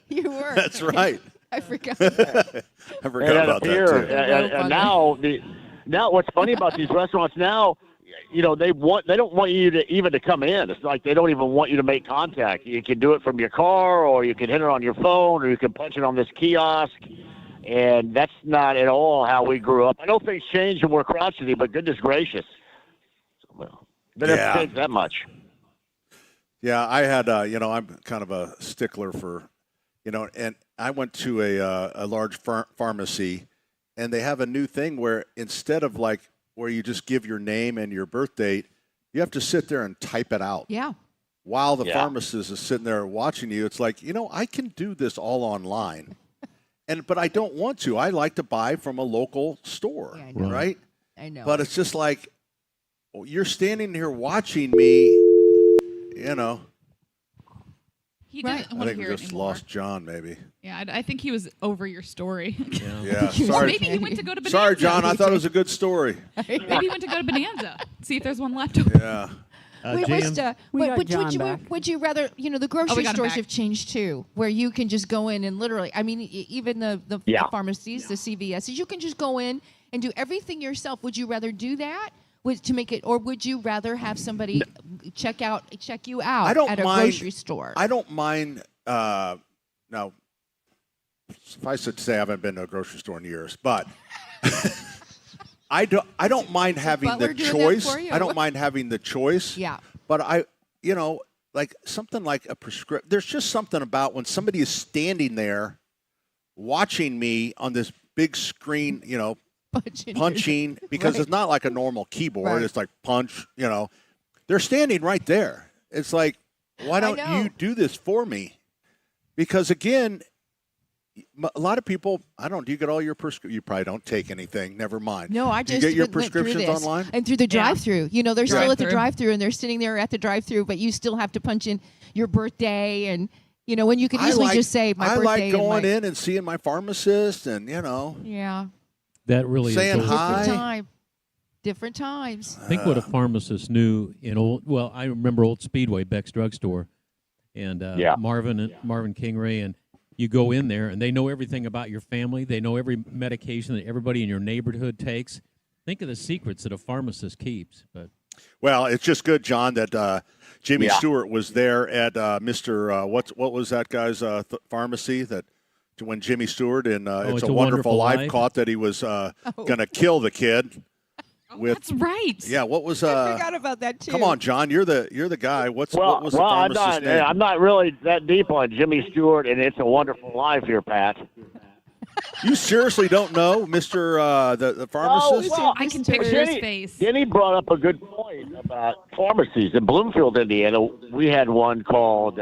You were. That's right. I forgot. I forgot about that too. And now what's funny about these restaurants now, they don't want you to even to come in. It's like they don't even want you to make contact. You can do it from your car, or you can hit it on your phone, or you can punch it on this kiosk. And that's not at all how we grew up. I know things change and we're crotchety, but goodness gracious. Well, didn't have to change that much. Yeah, I had, I'm kind of a stickler for, and I went to a large pharmacy, and they have a new thing where instead of like where you just give your name and your birth date, you have to sit there and type it out. Yeah. While the pharmacist is sitting there watching you, it's like, I can do this all online. But I don't want to. I like to buy from a local store, right? I know. But it's just like, you're standing here watching me, He doesn't want I to think hear we it just anymore. lost John, maybe. Yeah, I think he was over your story. Yeah, Or sorry. maybe he went to go to Bonanza. Sorry, John. I thought it was a good story. Maybe he went to go to Bonanza. See if there's one left over. Yeah. Would you rather, the grocery got him stores back. have changed too, where you can just go in and literally, even the pharmacies, the CVSs, you can just go in and do everything yourself. Would you rather do that to make it, or would you rather have somebody check you out at a grocery store? I don't mind. Now, suffice it to say, I haven't been to a grocery store in years, but I don't mind having the butler doing that choice. for you? I don't mind having the choice. Yeah. But like something like a prescription. There's just something about when somebody is standing there watching me on this big screen, punching because it's not like a normal keyboard. Right. It's like punch, They're standing right there. It's like, why don't you do this for me? Because again, a lot of people, do you get all your prescriptions? You probably don't take anything. Never mind. No, I Do just you get your went through prescriptions this. online? And through the drive-through. They're still at the Drive-through. drive-through, and they're sitting there at the drive-through, but you still have to punch in your birthday, and when you could easily just say my I birthday. like going in and seeing my pharmacist, and Yeah. That really saying is hi. Different times. Think what a pharmacist knew in I remember Old Speedway, Beck's drugstore, and Marvin Kingray, and you go in there, and they know everything about your family. They know every medication that everybody in your neighborhood takes. Think of the secrets that a pharmacist keeps. But Well, it's just good, John, that Jimmy Stewart was there at Mr. What was that guy's pharmacy that when Jimmy Stewart in It's a Wonderful Life caught that he was going to kill the kid. That's right. Yeah, what was I forgot about that too. Come on, John, you're the guy. What was the pharmacist's name? I'm not really that deep on Jimmy Stewart and It's a Wonderful Life here, Pat. You seriously don't know, Mr. The pharmacist? well, I can picture his face. Denny brought up a good point about pharmacies. In Bloomfield, Indiana, we had one called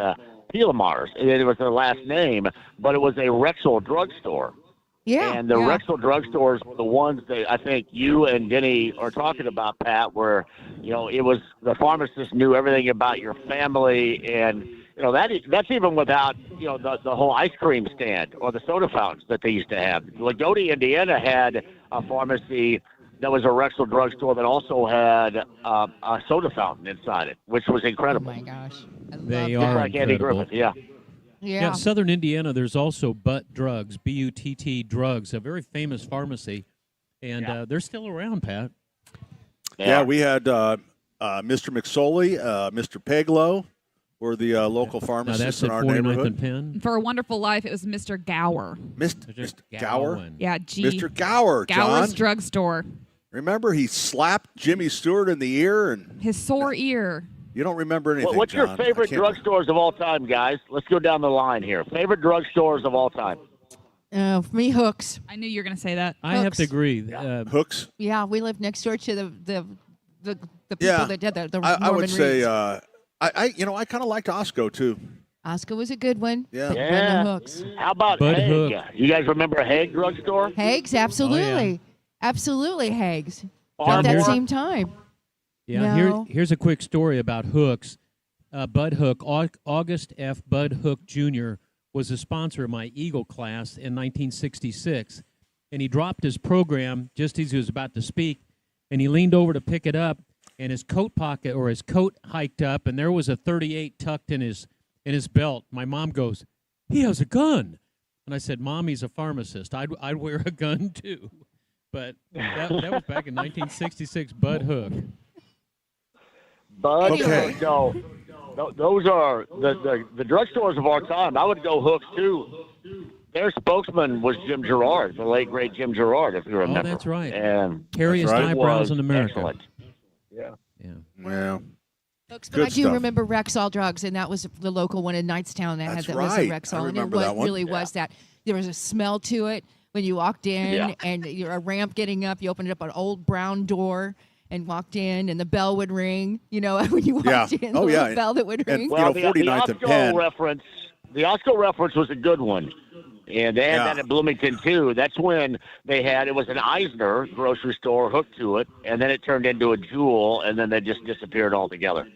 Pilamar's, and it was their last name, but it was a Rexall drugstore. Yeah. And the Rexall drugstores were the ones that I think you and Denny are talking about, Pat, where, it was the pharmacist knew everything about your family, and, that's even without, the whole ice cream stand or the soda fountains that they used to have. Lagodi, Indiana had a pharmacy that was a Rexall drugstore that also had a soda fountain inside it, which was incredible. Oh, my gosh. they Just are like Andy incredible. Griffith, yeah. Yeah. Southern Indiana, there's also Butt Drugs, B-U-T-T Drugs, a very famous pharmacy, and they're still around, Pat. Yeah, we had Mr. McSoley, Mr. Peglow were the local Now pharmacists that's in at our 49th neighborhood. and Penn. For a Wonderful Life, it was Mr. Gower. Mr. Gower? Yeah, G. Mr. Gower, Gower's John. Drugstore. Remember, he slapped Jimmy Stewart in the ear, and His sore ear. you don't remember anything, What's your John. favorite I can't- drugstores of all time, guys? Let's go down the line here. Favorite drugstores of all time? For me, Hooks. I knew you were going to say that. I have Hooks. to agree. Hooks? Yeah, we live next door to the people Yeah, that did the I Norman would say Reed's. I kind of liked Osco too. Oscar was a good one. Yeah. Yeah. Hooks. How about Bud Haig? Hook. You guys remember Haig drugstore? Hags, absolutely. Absolutely, Hags. Ardmore? At that same time. Yeah, No. here's a quick story about Hooks. Bud Hook, August F. Bud Hook Jr. was a sponsor of my Eagle class in 1966, and he dropped his program just as he was about to speak, and he leaned over to pick it up, and his coat pocket or his coat hiked up, and there was a .38 tucked in his belt. My mom goes, "He has a gun," and I said, "Mom, he's a pharmacist. I'd wear a gun too." But that was back in 1966. Bud Hook. But Okay. no, those are the drugstores of our time. I would go Hooks too. Their spokesman was Jim Gerard, the late great Jim Gerard, if you remember. Oh, that's right. And Carriest it eyebrows was in America. Excellent. Yeah. Well, But good I do stuff. remember Rexall Drugs, and that was the local one in Knightstown that That's had that was a right. Rexall, I and it remember that one. really was that. There was a smell to it when you walked in, Yeah. and you're a ramp getting up. You opened up an old brown door and walked in, and the bell would ring. You know, when you walked Yeah. in, Oh, the yeah. little bell that would And, ring. you know, the 49th and Osco Penn. reference, the Osco reference was a good one. And they had Yeah. that in Bloomington too. That's when they had it was an Eisner grocery store hooked to it, and then it turned into a Jewel, and then they just disappeared altogether.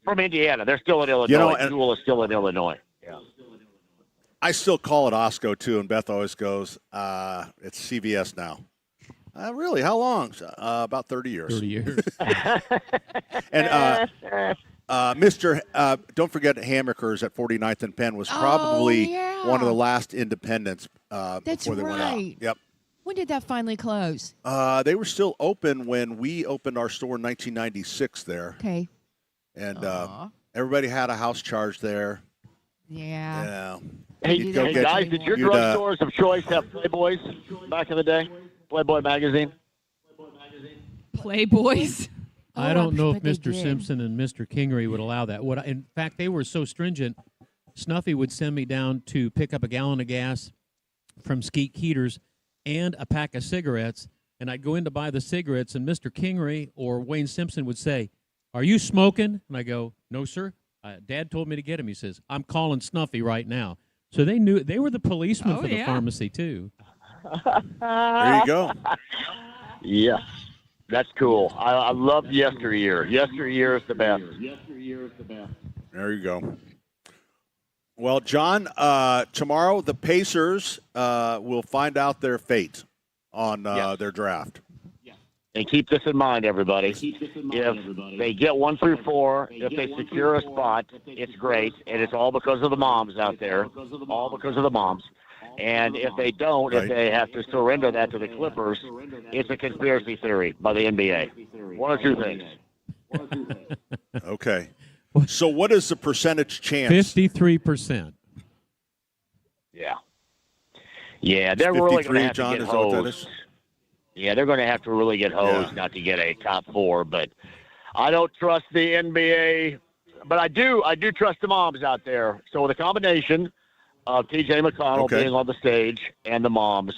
From Indiana, they're still in Illinois. You know, and- Jewel is still in Illinois. Yeah. I still call it Osco too, and Beth always goes, "It's CVS now." Really? How long? About 30 years. 30 years. And Mr. Don't forget Hammaker's at 49th and Penn was probably one of the last independents That's before they went out. right. Yep. When did that finally close? They were still open when we opened our store in 1996 there. Okay. And everybody had a house charge there. Yeah. Yeah. Hey, You'd go hey get- guys, did your you'd, drugstores of choice have Playboys back in the day? Playboy magazine? Playboys. I don't know if bet they Mr. did. Simpson and Mr. Kingery would allow that. In fact, they were so stringent. Snuffy would send me down to pick up a gallon of gas from Skeet Keeters and a pack of cigarettes, and I'd go in to buy the cigarettes, and Mr. Kingery or Wayne Simpson would say, "Are you smoking?" And I go, "No, sir. Dad told me to get him." He says, "I'm calling Snuffy right now." So they knew they were the policemen Oh, for the yeah. pharmacy too. There you go. Yeah. That's cool. I love yesteryear. Yesteryear is the best. There you go. Well, John, tomorrow the Pacers will find out their fate on their draft. And keep this in mind, everybody. If they get 1 through 4, if they secure a spot, it's great, and it's all because of the moms out there. All because of the moms. And if they don't, if they have to surrender that to the Clippers, it's a conspiracy theory by the NBA. One or two things. Okay. So what is the percentage chance? 53%. Yeah. Yeah, they're really going to have John, to get is that what that hosed. is? Yeah, they're going to have to really get hosed not to get a top 4. But I don't trust the NBA. But I do trust the moms out there. So with a combination of T.J. McConnell being on the stage and the moms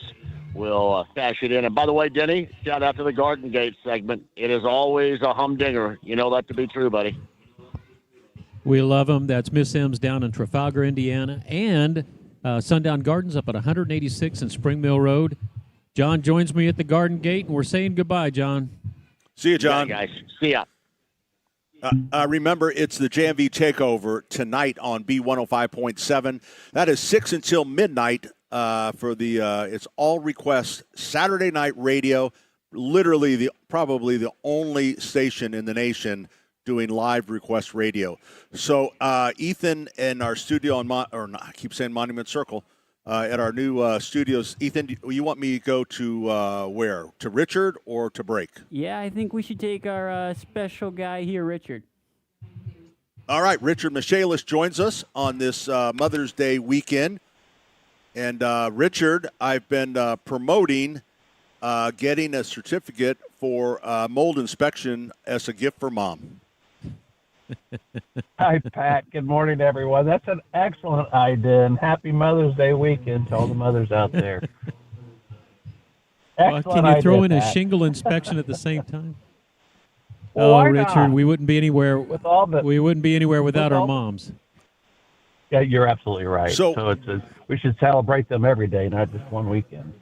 will cash it in. And by the way, Denny, shout out to the Garden Gate segment. It is always a humdinger. You know that to be true, buddy. We love them. That's Miss M's down in Trafalgar, Indiana, and Sundown Gardens up at 186 in Spring Mill Road. John joins me at the Garden Gate, and we're saying goodbye, John. See you, John. Yeah, guys. See ya. Remember, it's the JMV Takeover tonight on B105.7. That is 6 until midnight for the it's all request Saturday night radio. Literally, probably the only station in the nation doing live request radio. So Ethan in our studio I keep saying Monument Circle at our new studios. Ethan, you want me to go to where? To Richard or to break? Yeah, I think we should take our special guy here, Richard. All right, Richard Michaelis joins us on this Mother's Day weekend. And Richard, I've been promoting getting a certificate for mold inspection as a gift for Mom. Hi, Pat. Good morning, everyone. That's an excellent idea, and happy Mother's Day weekend to all the mothers out there. Well, Excellent can you throw in idea, a Pat. shingle inspection at the same time? Well, Oh, why Richard, not? we wouldn't be anywhere. We wouldn't be anywhere without with our all the- moms. Yeah, you're absolutely right. So- we should celebrate them every day, not just one weekend.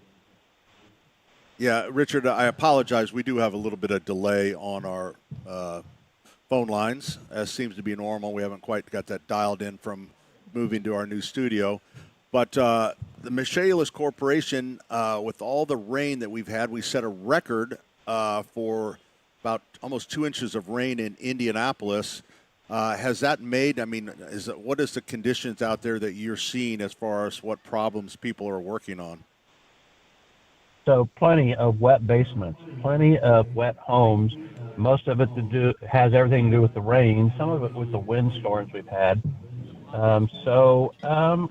Yeah, Richard, I apologize. We do have a little bit of delay on our phone lines, as seems to be normal. We haven't quite got that dialed in from moving to our new studio. But the Michaelis Corporation, with all the rain that we've had, we set a record for about almost 2 inches of rain in Indianapolis. Has that made, what is the conditions out there that you're seeing as far as what problems people are working on? So plenty of wet basements, plenty of wet homes. Most of it has everything to do with the rain. Some of it with the windstorms we've had. A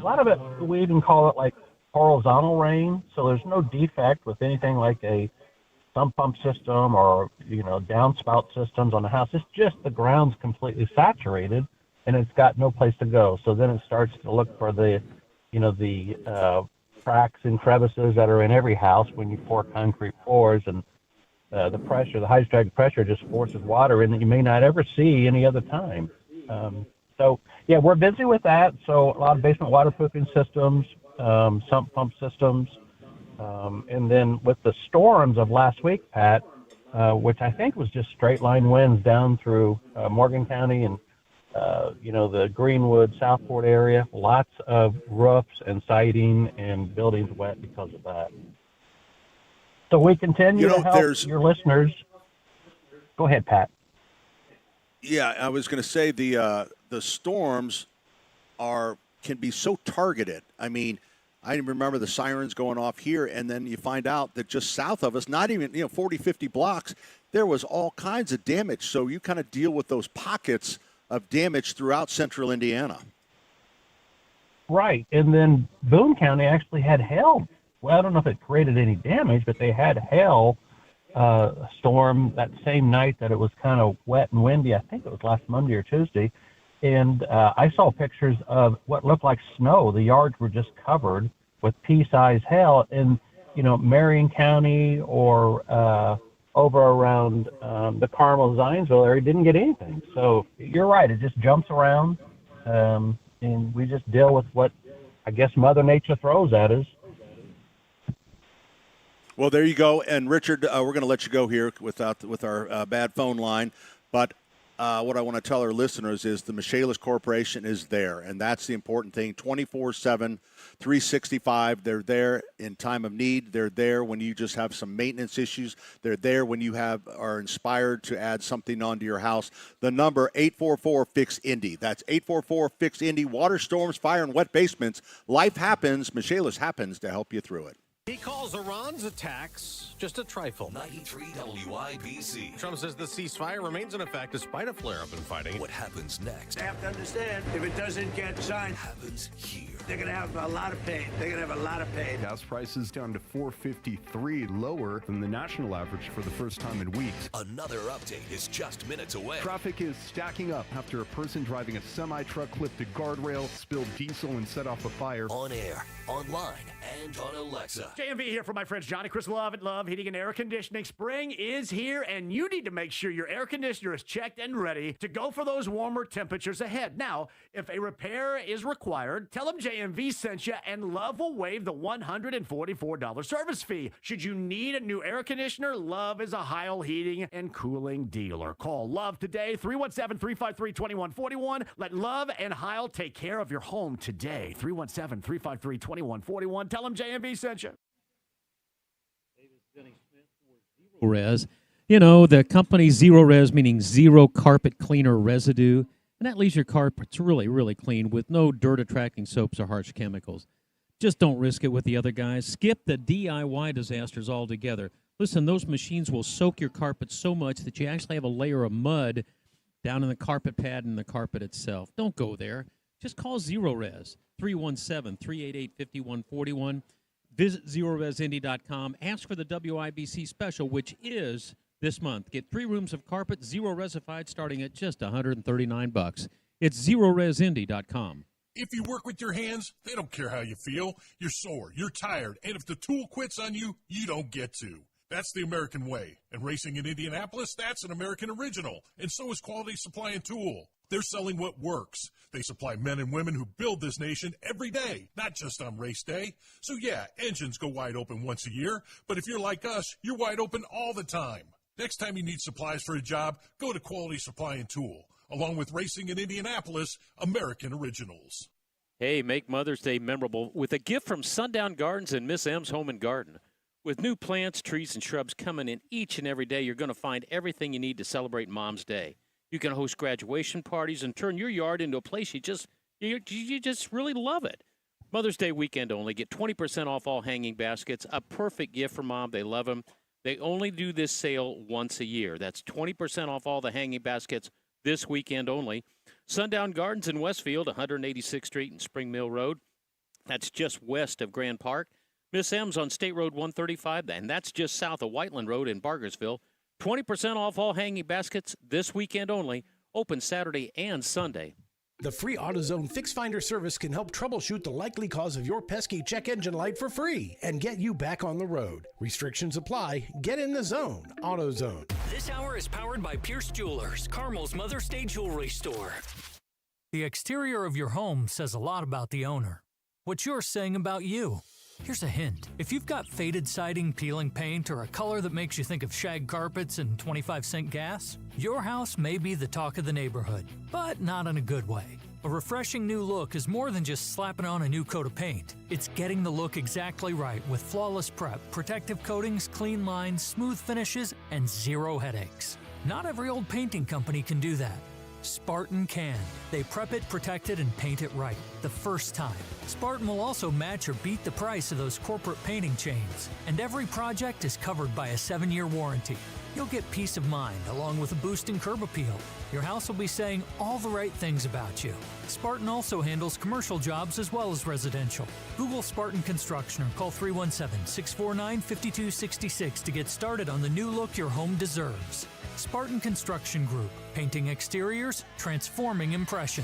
lot of it, we even call it like horizontal rain. So there's no defect with anything like a sump pump system or, downspout systems on the house. It's just the ground's completely saturated and it's got no place to go. So then it starts to look for the cracks and crevices that are in every house when you pour concrete floors, and the hydrostatic pressure just forces water in that you may not ever see any other time. We're busy with that. So a lot of basement waterproofing systems, sump pump systems, and then with the storms of last week, Pat, which I think was just straight line winds down through Morgan County and the Greenwood, Southport area, lots of roofs and siding and buildings wet because of that. So we continue to help your listeners. Go ahead, Pat. Yeah, I was going to say the storms can be so targeted. I mean, I remember the sirens going off here, and then you find out that just south of us, not even 40, 50 blocks, there was all kinds of damage. So you kind of deal with those pockets of damage throughout central Indiana. Right, and then Boone County actually had hail. Well, I don't know if it created any damage, but they had hail storm that same night that it was kind of wet and windy. I think it was last Monday or Tuesday. And I saw pictures of what looked like snow. The yards were just covered with pea-sized hail. And, Marion County or over around the Carmel, Zionsville area didn't get anything. So you're right. It just jumps around. And we just deal with what I guess Mother Nature throws at us. Well, there you go. And Richard, we're going to let you go here with our bad phone line. But what I want to tell our listeners is the Michaelis Corporation is there, and that's the important thing. 24/7, 365. They're there in time of need. They're there when you just have some maintenance issues. They're there when you are inspired to add something onto your house. The number 844-FIX-INDY. That's 844-FIX-INDY. Water, storms, fire, and wet basements. Life happens. Michaelis happens to help you through it. He calls Iran's attacks just a trifle. 93 WIBC. Trump says the ceasefire remains in effect despite a flare-up in fighting. What happens next? They have to understand, if it doesn't get signed, happens here. They're going to have a lot of pain. They're going to have a lot of pain. Gas prices down to $4.53, lower than the national average for the first time in weeks. Another update is just minutes away. Traffic is stacking up after a person driving a semi-truck clipped a guardrail, spilled diesel, and set off a fire. On air, online, and on Alexa. JMV here for my friends Johnny Chris Love at Love Heating and Air Conditioning. Spring is here, and you need to make sure your air conditioner is checked and ready to go for those warmer temperatures ahead. Now, if a repair is required, tell them JMV sent you, and Love will waive the $144 service fee. Should you need a new air conditioner, Love is a Heil Heating and Cooling dealer. Call Love today, 317-353-2141. Let Love and Heil take care of your home today. 317-353-2141. Tell them JMV sent you. Res. The company Zero Res, meaning zero carpet cleaner residue. And that leaves your carpets really, really clean with no dirt-attracting soaps or harsh chemicals. Just don't risk it with the other guys. Skip the DIY disasters altogether. Listen, those machines will soak your carpet so much that you actually have a layer of mud down in the carpet pad and the carpet itself. Don't go there. Just call Zero Res, 317-388-5141. Visit ZeroResIndy.com. Ask for the WIBC special, which is this month. Get 3 rooms of carpet, Zero Resified, starting at just $139. It's ZeroResIndy.com. If you work with your hands, they don't care how you feel. You're sore, you're tired, and if the tool quits on you, you don't get to. That's the American way. And racing in Indianapolis, that's an American original. And so is Quality Supply and Tool. They're selling what works. They supply men and women who build this nation every day, not just on race day. So yeah, engines go wide open once a year, but if you're like us, you're wide open all the time. Next time you need supplies for a job, go to Quality Supply and Tool. Along with racing in Indianapolis, American Originals. Hey, make Mother's Day memorable with a gift from Sundown Gardens and Miss M's Home and Garden. With new plants, trees, and shrubs coming in each and every day, you're going to find everything you need to celebrate Mom's Day. You can host graduation parties and turn your yard into a place you just really love it. Mother's Day weekend only. Get 20% off all hanging baskets. A perfect gift for Mom. They love them. They only do this sale once a year. That's 20% off all the hanging baskets this weekend only. Sundown Gardens in Westfield, 186th Street and Spring Mill Road. That's just west of Grand Park. Miss M's on State Road 135, and that's just south of Whiteland Road in Bargersville. 20% off all hanging baskets this weekend only. Open Saturday and Sunday. The free AutoZone Fix Finder service can help troubleshoot the likely cause of your pesky check engine light for free and get you back on the road. Restrictions apply. Get in the zone. AutoZone. This hour is powered by Pierce Jewelers, Carmel's Mother's Day jewelry store. The exterior of your home says a lot about the owner. What you're saying about you. Here's a hint. If you've got faded siding, peeling paint, or a color that makes you think of shag carpets and 25-cent gas, your house may be the talk of the neighborhood, but not in a good way. A refreshing new look is more than just slapping on a new coat of paint. It's getting the look exactly right with flawless prep, protective coatings, clean lines, smooth finishes, and zero headaches. Not every old painting company can do that. Spartan can. They prep it, protect it, and paint it right the first time. Spartan will also match or beat the price of those corporate painting chains. And every project is covered by a 7-year warranty. You'll get peace of mind along with a boost in curb appeal. Your house will be saying all the right things about you. Spartan also handles commercial jobs as well as residential. Google Spartan Construction or call 317-649-5266 to get started on the new look your home deserves. Spartan Construction Group. Painting exteriors, transforming impression.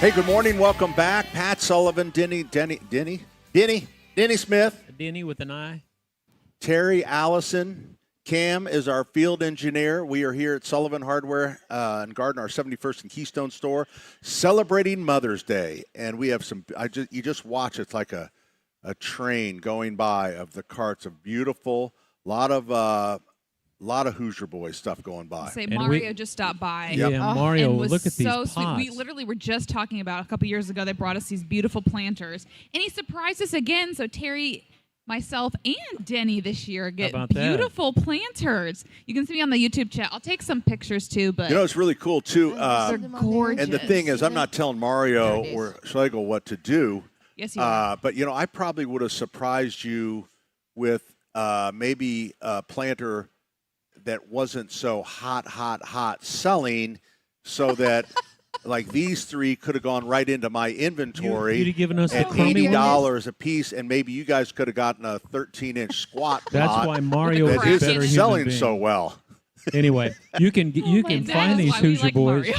Hey, good morning. Welcome back. Pat Sullivan, Denny Smith. Denny with an I. Terry Allison. Cam is our field engineer. We are here at Sullivan Hardware and Garden, our 71st and Keystone store, celebrating Mother's Day. And we have some, you just watch, it's like a train going by of the carts of beautiful, lot of Hoosier Boys stuff going by. Mario just stopped by. Yeah, Mario, and was look at these so sweet. pots. We literally were just talking about a couple years ago. They brought us these beautiful planters, and he surprised us again. So Terry, myself, and Denny this year get beautiful planters. You can see me on the YouTube chat. I'll take some pictures too. But it's really cool too. they're gorgeous. And the thing is, I'm not telling Mario or Schlegel what to do. Yes, you are. But I probably would have surprised you with maybe a planter that wasn't so hot selling, so that like these three could have gone right into my inventory. You'd have given us at $80 a piece, and maybe you guys could have gotten a 13-inch squat. That's why Mario is that better isn't selling so well. Anyway, you can find these Hoosier Boys.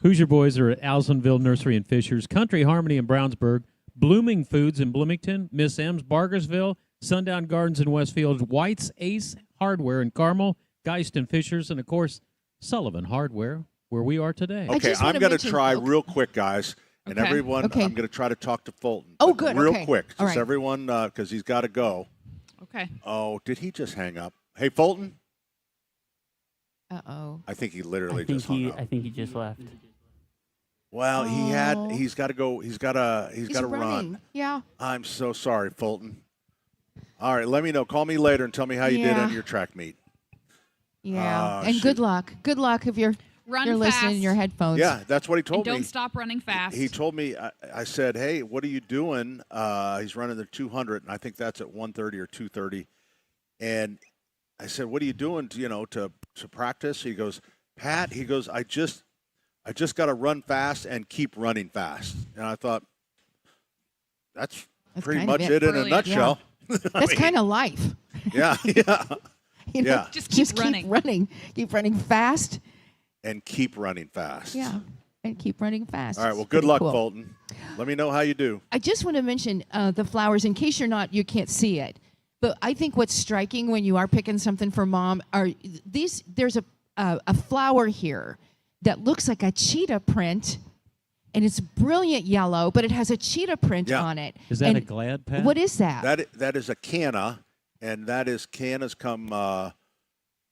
Hoosier Boys are at Allisonville Nursery and Fishers, Country Harmony in Brownsburg, Blooming Foods in Bloomington, Miss M's Bargersville, Sundown Gardens in Westfield, White's Ace Hardware in Carmel, Geist and Fishers, and, of course, Sullivan Hardware, where we are today. Okay, I'm going to try real quick, guys, and everyone, I'm going to try to talk to Fulton. Oh, good, real okay. quick, All just right. everyone, because he's got to go. Okay. Oh, did he just hang up? Hey, Fulton? Uh-oh. I think he literally just hung up. I think he just left. Well, he's got to go. He's got to run. Running. Yeah. I'm so sorry, Fulton. All right, let me know. Call me later and tell me how you did on your track meet. Yeah, and good luck. Good luck if you're listening fast. in your headphones. Yeah, that's what he told and me. Don't stop running fast. He told me. I said, "Hey, what are you doing?" He's running the 200, and I think that's at 130 or 230. And I said, "What are you doing? To practice?" He goes, "Pat," he goes, I just got to run fast and keep running fast." And I thought, that's pretty much it in a nutshell. Yeah. That's kind of life. Yeah. Just keep running. Keep running fast. And keep running fast. Yeah, and keep running fast. All right, well, It's good pretty luck, cool. Fulton. Let me know how you do. I just want to mention the flowers in case you can't see it. But I think what's striking when you are picking something for mom are these. There's a flower here that looks like a cheetah print, and it's brilliant yellow, but it has a cheetah print on it. Is that a Glad Pat? What is that? That is a canna, and cannas come,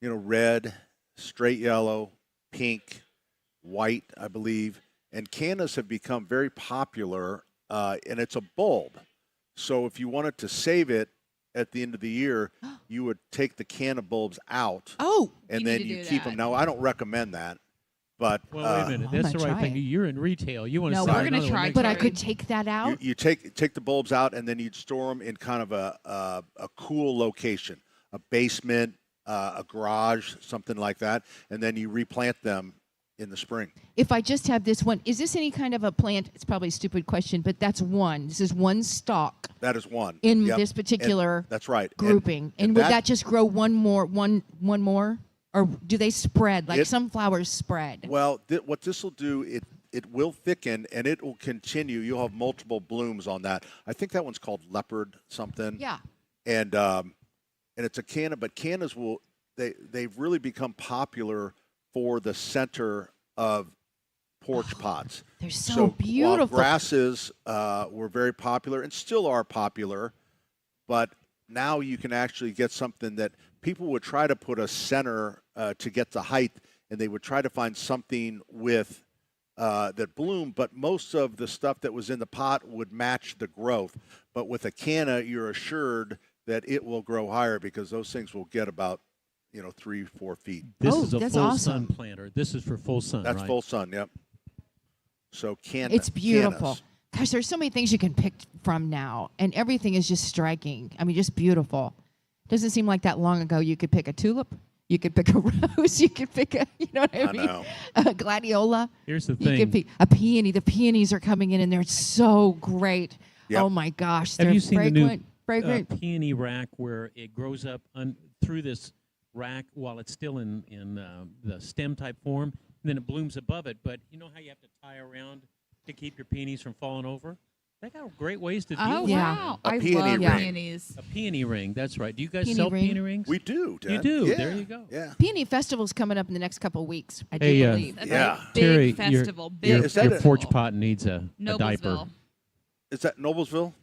red, straight yellow, pink, white, I believe, And cannas have become very popular, and it's a bulb. So if you wanted to save it at the end of the year, you would take the canna bulbs out. Oh, and then you keep them. Now, I don't recommend that. But well, wait a minute. That's the right thing. You're in retail. You want to no, we're going to try. But I could take that out. You take the bulbs out, and then you'd store them in kind of a cool location, a basement, a garage, something like that, and then you replant them in the spring. If I just have this one, is this any kind of a plant? It's probably a stupid question, but that's one. This is one stalk. That is one in this particular. That's right. Grouping, and would that just grow one more? Or do they spread like some flowers spread? Well, what this will do, it will thicken and it will continue. You'll have multiple blooms on that. I think that one's called leopard something. Yeah. And it's a canna, but cannas they've really become popular for the center of porch pots. They're so beautiful. While grasses were very popular and still are popular, but now you can actually get something that people would try to put a center to get the height, and they would try to find something with that bloom, but most of the stuff that was in the pot would match the growth. But with a canna, you're assured that it will grow higher because those things will get about 3-4 feet. This is a full sun planter. This is for full sun. That's right? full sun. Yep. So canna. It's beautiful. Cannas. Gosh, there's so many things you can pick from now, and everything is just striking. I mean, just beautiful. Doesn't seem like that long ago you could pick a tulip, you could pick a rose, you could pick a, you know what I mean? A gladiola. Here's the You thing. could pick a peony. The peonies are coming in, and they're so great. Yep. Oh, my gosh. Have They're you seen fragrant. the new peony rack where it grows up through this rack while it's still in the stem type form, and then it blooms above it? But you know how you have to tie around to keep your peonies from falling over? They got great ways to do it. Oh, wow. I love peonies. A peony ring, that's right. Do you guys Peony sell ring. peony rings? We do, Dad. You do. Yeah. There you go. Yeah. Peony Festival's coming up in the next couple of weeks, I do Hey, believe. Terry, Big festival. your Big porch pot needs a diaper. Noblesville. Is that Noblesville?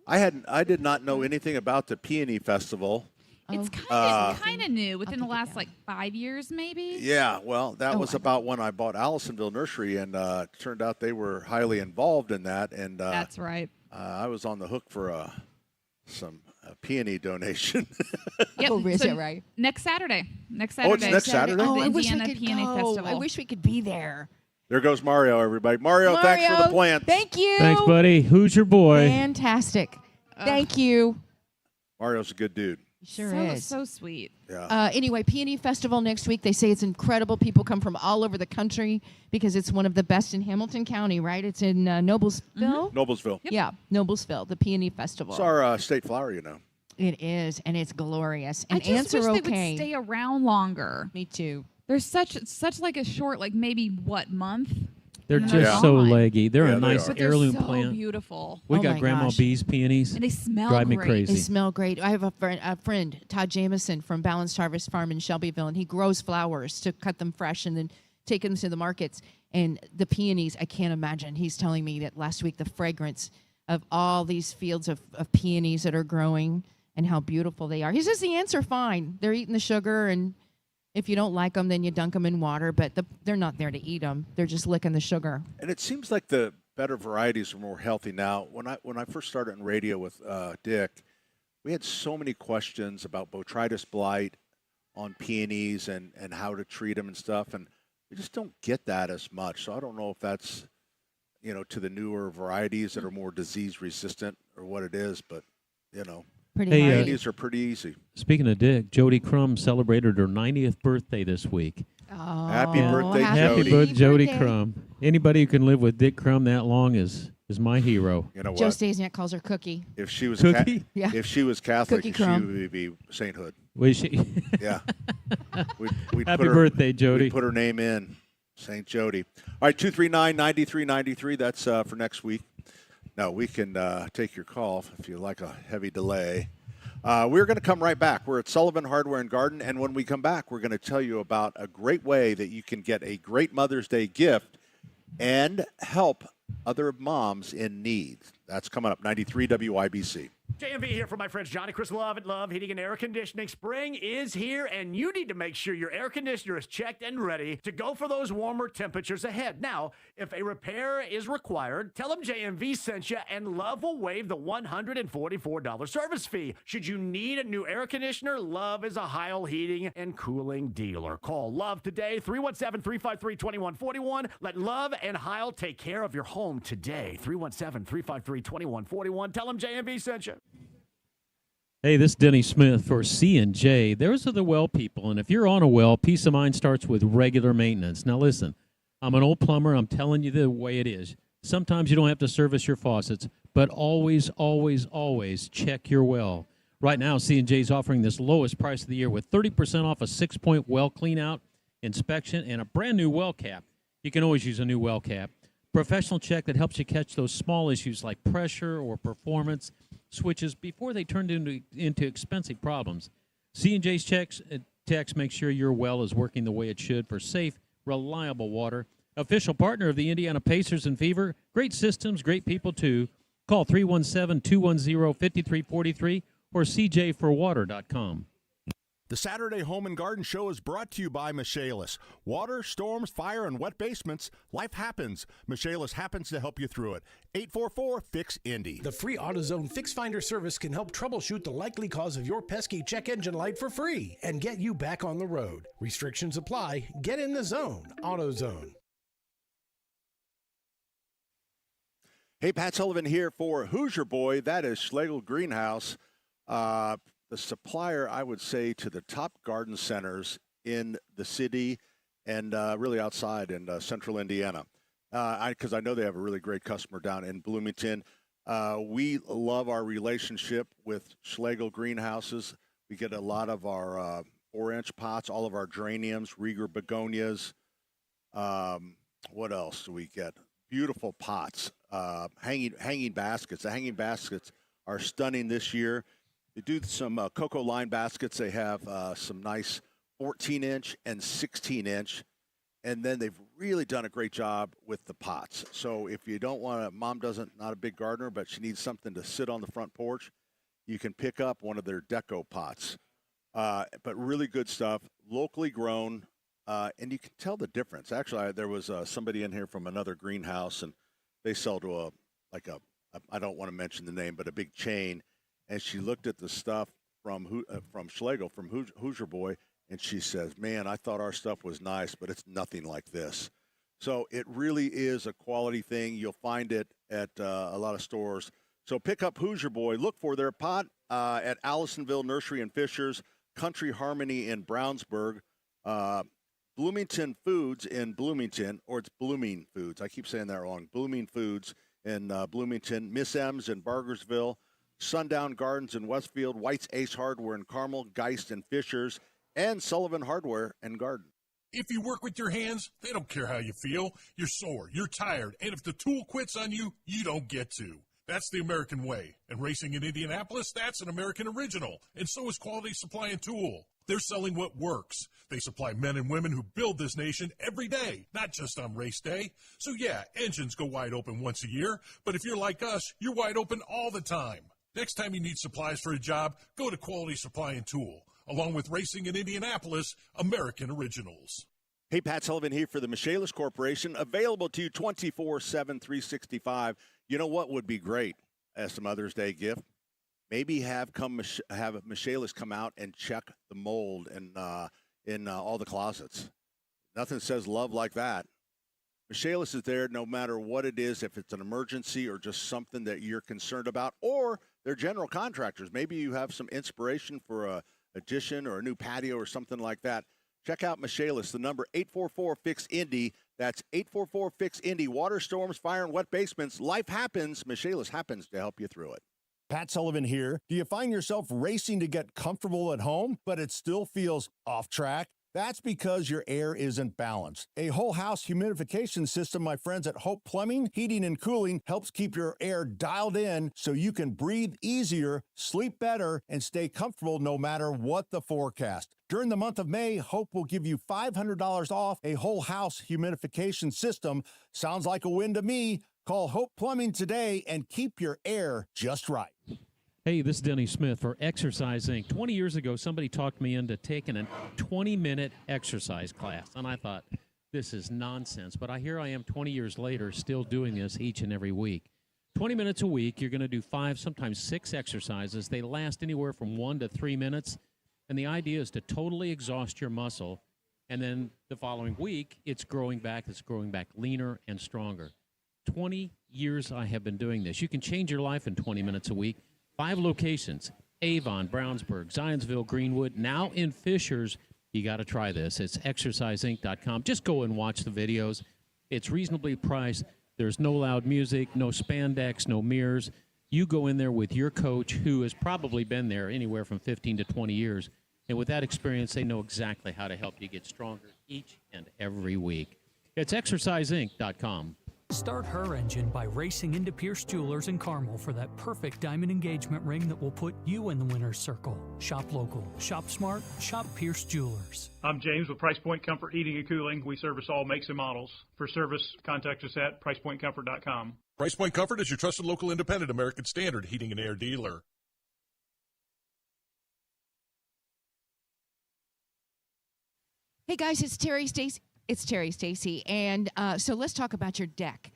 I did not know anything about the Peony Festival. It's kind of new within the last 5 years, maybe. Yeah, well, that was about when I bought Allisonville Nursery, and it turned out they were highly involved in that. And That's right. I was on the hook for some peony donation. Yep. Oh, is it right? Next Saturday. Oh, it's next Saturday? Oh, The I wish we Indiana could Peony go. Festival. I wish we could be there. There goes Mario, everybody. Mario, thanks for the plant. Thank you. Thanks, buddy. Who's your boy? Fantastic. Thank you. Mario's a good dude. Sure so, is. So sweet. Yeah. Anyway, Peony Festival next week. They say it's incredible. People come from all over the country because it's one of the best in Hamilton County, right? It's in Noblesville. Noblesville. Yep. Yeah, Noblesville, the Peony Festival. It's our state flower, It is, and it's glorious. And I just ants wish are they okay. would stay around longer. Me too. There's such like a short, maybe month. They're And just so gone. leggy. They're Yeah, a they nice are. But they're heirloom so plant. beautiful. We Oh got my Grandma gosh. B's peonies. And they smell Drive me great. crazy. They smell great. I have a friend, Todd Jameson from Balanced Harvest Farm in Shelbyville, and he grows flowers to cut them fresh and then take them to the markets. And the peonies, I can't imagine. He's telling me that last week the fragrance of all these fields of peonies that are growing and how beautiful they are. He says the ants are fine. They're eating the sugar, and if you don't like them, then you dunk them in water. But they're not there to eat them. They're just licking the sugar. And it seems like the better varieties are more healthy now. When I first started in radio with Dick, we had so many questions about botrytis blight on peonies and how to treat them and stuff, and we just don't get that as much. So I don't know if that's to the newer varieties that are more disease resistant or what it is, but Pretty peonies are pretty easy. Speaking of Dick, Jody Crum celebrated her 90th birthday this week. Oh, Happy birthday, Happy Jody. birthday, Jody birthday. Crum. Anybody who can live with Dick Crum that long is my hero. You know Joe what? Stasiak calls her Cookie. If she was Cookie? Yeah. if she was Catholic, Cookie she Crumb. would be sainthood. Was she? Yeah. We'd Happy put her, birthday, Jody. We'd put her name in, Saint Jody. All right, 239-9393. That's for next week. Now, we can take your call if you like a heavy delay. We're going to come right back. We're at Sullivan Hardware and Garden, and when we come back, we're going to tell you about a great way that you can get a great Mother's Day gift and help other moms in need. That's coming up, 93 WIBC. JMV here for my friends Johnny, Chris, Love at Love Heating and Air Conditioning. Spring is here, and you need to make sure your air conditioner is checked and ready to go for those warmer temperatures ahead. Now, if a repair is required, tell them JMV sent you, and Love will waive the $144 service fee. Should you need a new air conditioner, Love is a Heil Heating and Cooling dealer. Call Love today, 317-353-2141. Let Love and Heil take care of your home today. 317-353-2141. Tell them JMV sent you. Hey, this is Denny Smith for C&J. Those are the well people, and if you're on a well, peace of mind starts with regular maintenance. Now listen, I'm an old plumber. I'm telling you the way it is. Sometimes you don't have to service your faucets, but always, always, always check your well. Right now, C&J is offering this lowest price of the year with 30% off a 6-point well clean-out, inspection, and a brand-new well cap. You can always use a new well cap. Professional check that helps you catch those small issues like pressure or performance switches before they turn into expensive problems. C&J's techs make sure your well is working the way it should for safe, reliable water. Official partner of the Indiana Pacers and Fever. Great systems, great people too. Call 317-210-5343 or cjforwater.com. The Saturday Home and Garden Show is brought to you by Michaelis. Water, storms, fire, and wet basements. Life happens. Michaelis happens to help you through it. 844-FIX-INDY. The free AutoZone Fix Finder service can help troubleshoot the likely cause of your pesky check engine light for free and get you back on the road. Restrictions apply. Get in the zone. AutoZone. Hey, Pat Sullivan here for Hoosier Boy. That is Schlegel Greenhouse. The supplier, I would say, to the top garden centers in the city and really outside in central Indiana. Because I know they have a really great customer down in Bloomington. We love our relationship with Schlegel Greenhouses. We get a lot of our 4-inch pots, all of our geraniums, Rieger begonias. What else do we get? Beautiful pots, hanging baskets. The hanging baskets are stunning this year. They do some cocoa line baskets. They have some nice 14-inch and 16-inch. And then they've really done a great job with the pots. So if you don't want to, mom not a big gardener, but she needs something to sit on the front porch, you can pick up one of their deco pots. But really good stuff, locally grown, and you can tell the difference. Actually, there was somebody in here from another greenhouse, and they sell to I don't want to mention the name, but a big chain. And she looked at the stuff from Schlegel, from Hoosier Boy, and she says, man, I thought our stuff was nice, but it's nothing like this. So it really is a quality thing. You'll find it at a lot of stores. So pick up Hoosier Boy. Look for their pot at Allisonville Nursery and Fishers, Country Harmony in Brownsburg, Bloomington Foods in Bloomington, or it's Blooming Foods. I keep saying that wrong. Blooming Foods in Bloomington, Miss M's in Bargersville, Sundown Gardens in Westfield, White's Ace Hardware in Carmel, Geist and Fishers, and Sullivan Hardware and Garden. If you work with your hands, they don't care how you feel. You're sore, you're tired, and if the tool quits on you, you don't get to. That's the American way. And racing in Indianapolis, that's an American original. And so is Quality Supply and Tool. They're selling what works. They supply men and women who build this nation every day, not just on race day. So yeah, engines go wide open once a year, but if you're like us, you're wide open all the time. Next time you need supplies for a job, go to Quality Supply and Tool. Along with racing in Indianapolis, American Originals. Hey, Pat Sullivan here for the Michaelis Corporation, available to you 24/7, 365. You know what would be great as a Mother's Day gift? Maybe have Michaelis come out and check the mold in all the closets. Nothing says love like that. Michaelis is there no matter what it is, if it's an emergency or just something that you're concerned about, or they're general contractors. Maybe you have some inspiration for a addition or a new patio or something like that. Check out Michaelis, the number 844-FIX-INDY. That's 844-FIX-INDY. Water, storms, fire, and wet basements. Life happens. Michaelis happens to help you through it. Pat Sullivan here. Do you find yourself racing to get comfortable at home, but it still feels off track? That's because your air isn't balanced. A whole house humidification system, my friends at Hope Plumbing, Heating and Cooling, helps keep your air dialed in so you can breathe easier, sleep better, and stay comfortable no matter what the forecast. During the month of May, Hope will give you $500 off a whole house humidification system. Sounds like a win to me. Call Hope Plumbing today and keep your air just right. Hey, this is Denny Smith for Exercise Inc. 20 years ago, somebody talked me into taking a 20-minute exercise class, and I thought, this is nonsense. But here I am 20 years later still doing this each and every week. 20 minutes a week, you're going to do 5, sometimes 6 exercises. They last anywhere from 1 to 3 minutes, and the idea is to totally exhaust your muscle, and then the following week, it's growing back leaner and stronger. 20 years I have been doing this. You can change your life in 20 minutes a week. 5 locations, Avon, Brownsburg, Zionsville, Greenwood, now in Fishers. You got to try this. It's exerciseinc.com. Just go and watch the videos. It's reasonably priced. There's no loud music, no spandex, no mirrors. You go in there with your coach who has probably been there anywhere from 15 to 20 years. And with that experience, they know exactly how to help you get stronger each and every week. It's exerciseinc.com. Start her engine by racing into Pierce Jewelers in Carmel for that perfect diamond engagement ring that will put you in the winner's circle. Shop local, shop smart, shop Pierce Jewelers. I'm James with Price Point Comfort Heating and Cooling. We service all makes and models. For service, contact us at pricepointcomfort.com. Price Point Comfort is your trusted local independent American Standard heating and air dealer. Hey guys, it's Terry Stacy, and so let's talk about your deck.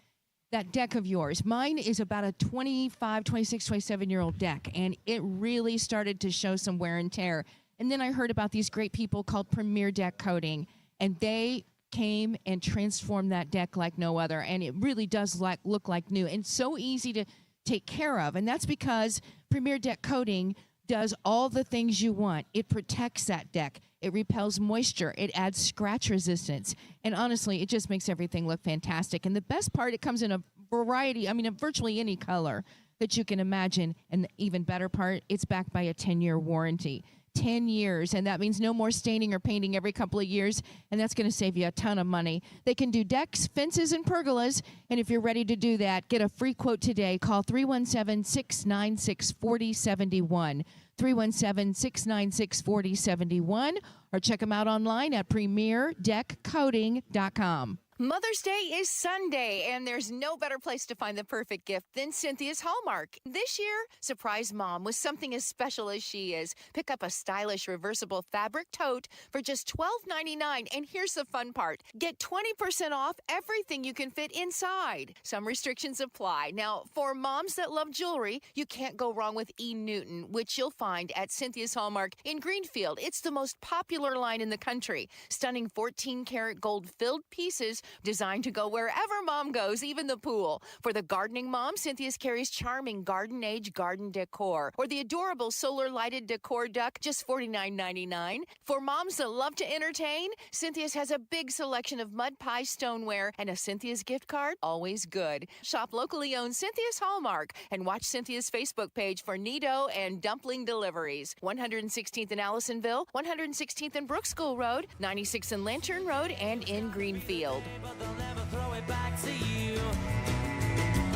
That deck of yours. Mine is about a 25, 26, 27-year-old deck, and it really started to show some wear and tear. And then I heard about these great people called Premier Deck Coating, and they came and transformed that deck like no other, and it really does look like new and so easy to take care of. And that's because Premier Deck Coating does all the things you want. It protects that deck. It repels moisture. It adds scratch resistance. And honestly, it just makes everything look fantastic. And the best part, it comes in a variety, virtually any color that you can imagine. And the even better part, it's backed by a 10-year warranty. 10 years, and that means no more staining or painting every couple of years, and that's going to save you a ton of money. They can do decks, fences, and pergolas, and if you're ready to do that, get a free quote today. Call 317-696-4071, 317-696-4071, or check them out online at premierdeckcoating.com. Mother's Day is Sunday, and there's no better place to find the perfect gift than Cynthia's Hallmark. This year, surprise mom with something as special as she is. Pick up a stylish reversible fabric tote for just $12.99, and here's the fun part. Get 20% off everything you can fit inside. Some restrictions apply. Now, for moms that love jewelry, you can't go wrong with E. Newton, which you'll find at Cynthia's Hallmark in Greenfield. It's the most popular line in the country. Stunning 14-karat gold-filled pieces designed to go wherever mom goes, even the pool. For the gardening mom, Cynthia's carries charming garden-age garden decor, or the adorable solar-lighted decor duck, just $49.99. For moms that love to entertain, Cynthia's has a big selection of mud pie stoneware, and a Cynthia's gift card, always good. Shop locally owned Cynthia's Hallmark, and watch Cynthia's Facebook page for Nido and dumpling deliveries. 116th in Allisonville, 116th in Brooks School Road, 96th in Lantern Road, and in Greenfield. But they'll never throw it back to you.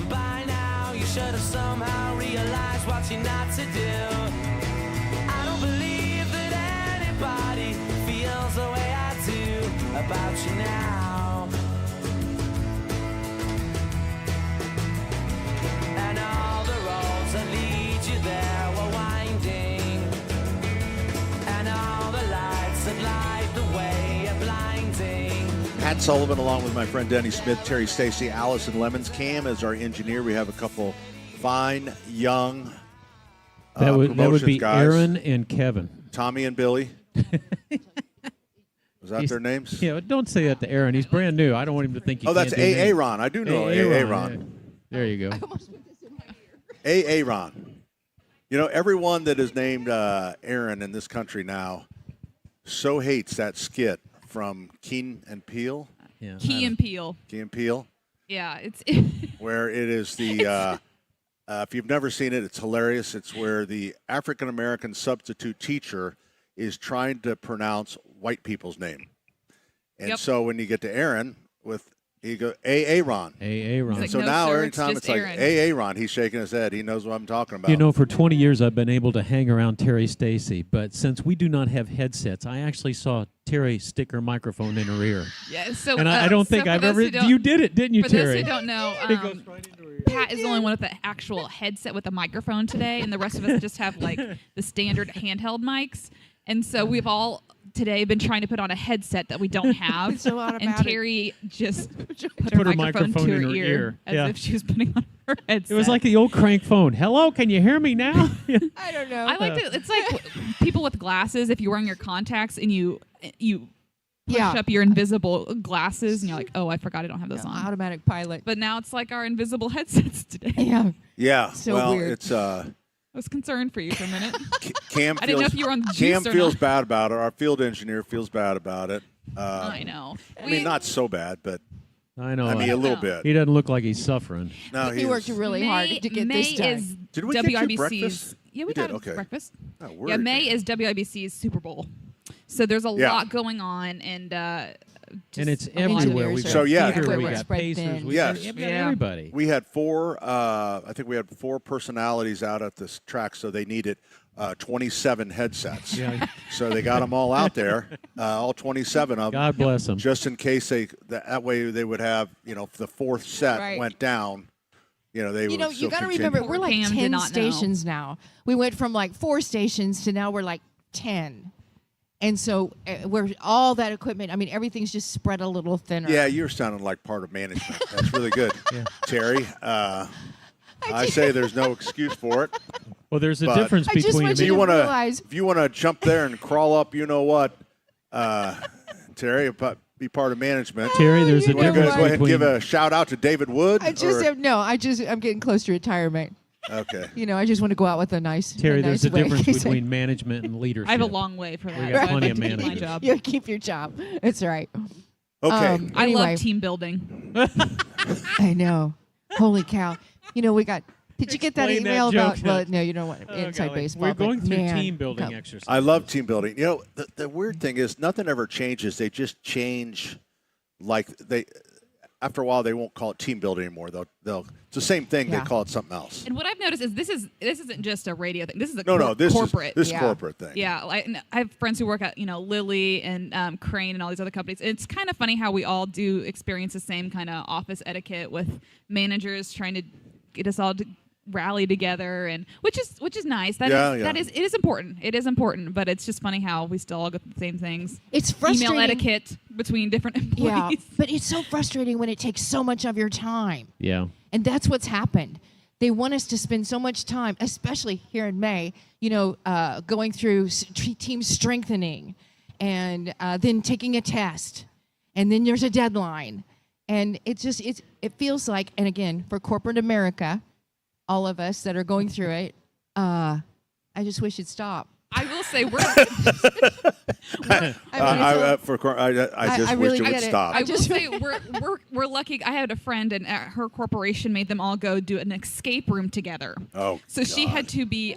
By now, you should have somehow realized what you're not to do. I don't believe that anybody feels the way I do about you now. And all the roads that lead you there were winding, and all the lights that light the way are blinding. Pat Sullivan, along with my friend Denny Smith, Terry Stacy, Allison Lemons. Cam is our engineer. We have a couple fine, young that would be guys. Aaron and Kevin. Tommy and Billy. Was that their names? Yeah, don't say that to Aaron. He's brand new. I don't want him to think you that's Aaron. I do know Aaron. Yeah. There you go. Aaron. You know, everyone that is named Aaron in this country now so hates that skit from Key and Peele. Yeah. Key and Peele. Key and Peele. Yeah, it's where it is the if you've never seen it, it's hilarious. It's where the African American substitute teacher is trying to pronounce white people's name, and so when you get to Aaron with He goes, Aaron. Aaron. And so no, now sir, every it's time just it's like, Aaron. Aaron, he's shaking his head. He knows what I'm talking about. You know, for 20 years I've been able to hang around Terry Stacy, but since we do not have headsets, I actually saw Terry stick her microphone in her ear. Yeah, so And I don't think so for I've those ever. who don't- You did it, didn't you, for Terry? those who don't know, Pat is the only one with the actual headset with a microphone today, and the rest of us just have like the standard handheld mics. And so we've all today been trying to put on a headset that we don't have. It's so and automatic. Terry just put her microphone to her ear as if she was putting on her headset. It was like the old crank phone. Hello, can you hear me now? I don't know. I like to. It's like people with glasses. If you're wearing your contacts and you push up your invisible glasses, and you're like, oh, I forgot I don't have those on. Automatic pilot. But now it's like our invisible headsets today. Yeah. Yeah. So well, weird. it's I was concerned for you for a minute. Cam. I didn't know if you were on the Cam juice or feels not. bad about it. Our field engineer feels bad about it. I know. I mean, not so bad, but I know. I mean, a little bit. He doesn't look like he's suffering. No, he worked really hard to get May this done. is Did we get you WIBC's. breakfast? Yeah, we We got did, okay. breakfast. Oh, word, Yeah, May is WIBC's Super Bowl. So there's a lot going on, and And it's a lot of everywhere. We got So, yeah. theater, we Everywhere. got Spread Pacers, thin. we Yes. got everybody. We had four. I think we had four personalities out at this track, so they needed 27 headsets. Yeah. So they got them all out there, all 27 of them. God bless them. Just in case that way they would have, if the fourth set Right. went down, they would. You still got to continue. remember, we're like Cam did 10 not know. stations now. We went from like 4 stations to now we're like 10. And so we're all that equipment, I mean, everything's just spread a little thinner. Yeah, you're sounding like part of management. That's really good, Terry. I say there's no excuse for it. Well, there's a But difference I just between. want you If you to want realize. if you want to jump there and crawl up, you know what, Terry, be part of management. Terry, there's a You want to difference go ahead and between. give a shout out to David Wood? I just or- have, no, I'm getting close to retirement. Okay. I just want to go out with a nice Terry, nice there's a way. difference between management and leadership. I have a long way for that. We got so plenty I of have to keep my management. job. You keep your job. It's all right. Okay. I Anyway. love team building. I know. Holy cow. We got. Did you get that Explain that email joke. about? Well, no, you don't want Oh, inside golly. baseball. We're going but through man, team building come- exercises. I love team building. The weird thing is nothing ever changes. They just change, after a while they won't call it team building anymore. They'll it's the same thing. Yeah. They call it something else. And what I've noticed is this isn't just a radio thing. This is a No, this corporate. is this Yeah. corporate thing. Yeah, and I have friends who work at Lilly and Crane and all these other companies. It's kind of funny how we all do experience the same kind of office etiquette with managers trying to get us all to rally together, and which is nice. That is important. It is important, but it's just funny how we still all go through the same things. It's frustrating. Email etiquette between different employees. Yeah, but it's so frustrating when it takes so much of your time. Yeah. And that's what's happened. They want us to spend so much time, especially here in May, going through team strengthening and then taking a test. And then there's a deadline. And it feels like, and again, for corporate America, all of us that are going through it, I just wish it'd stop. I will say we're. I just wish really it would get it. stop. I will say we're lucky. I had a friend, and her corporation made them all go do an escape room together. Oh, so she had to be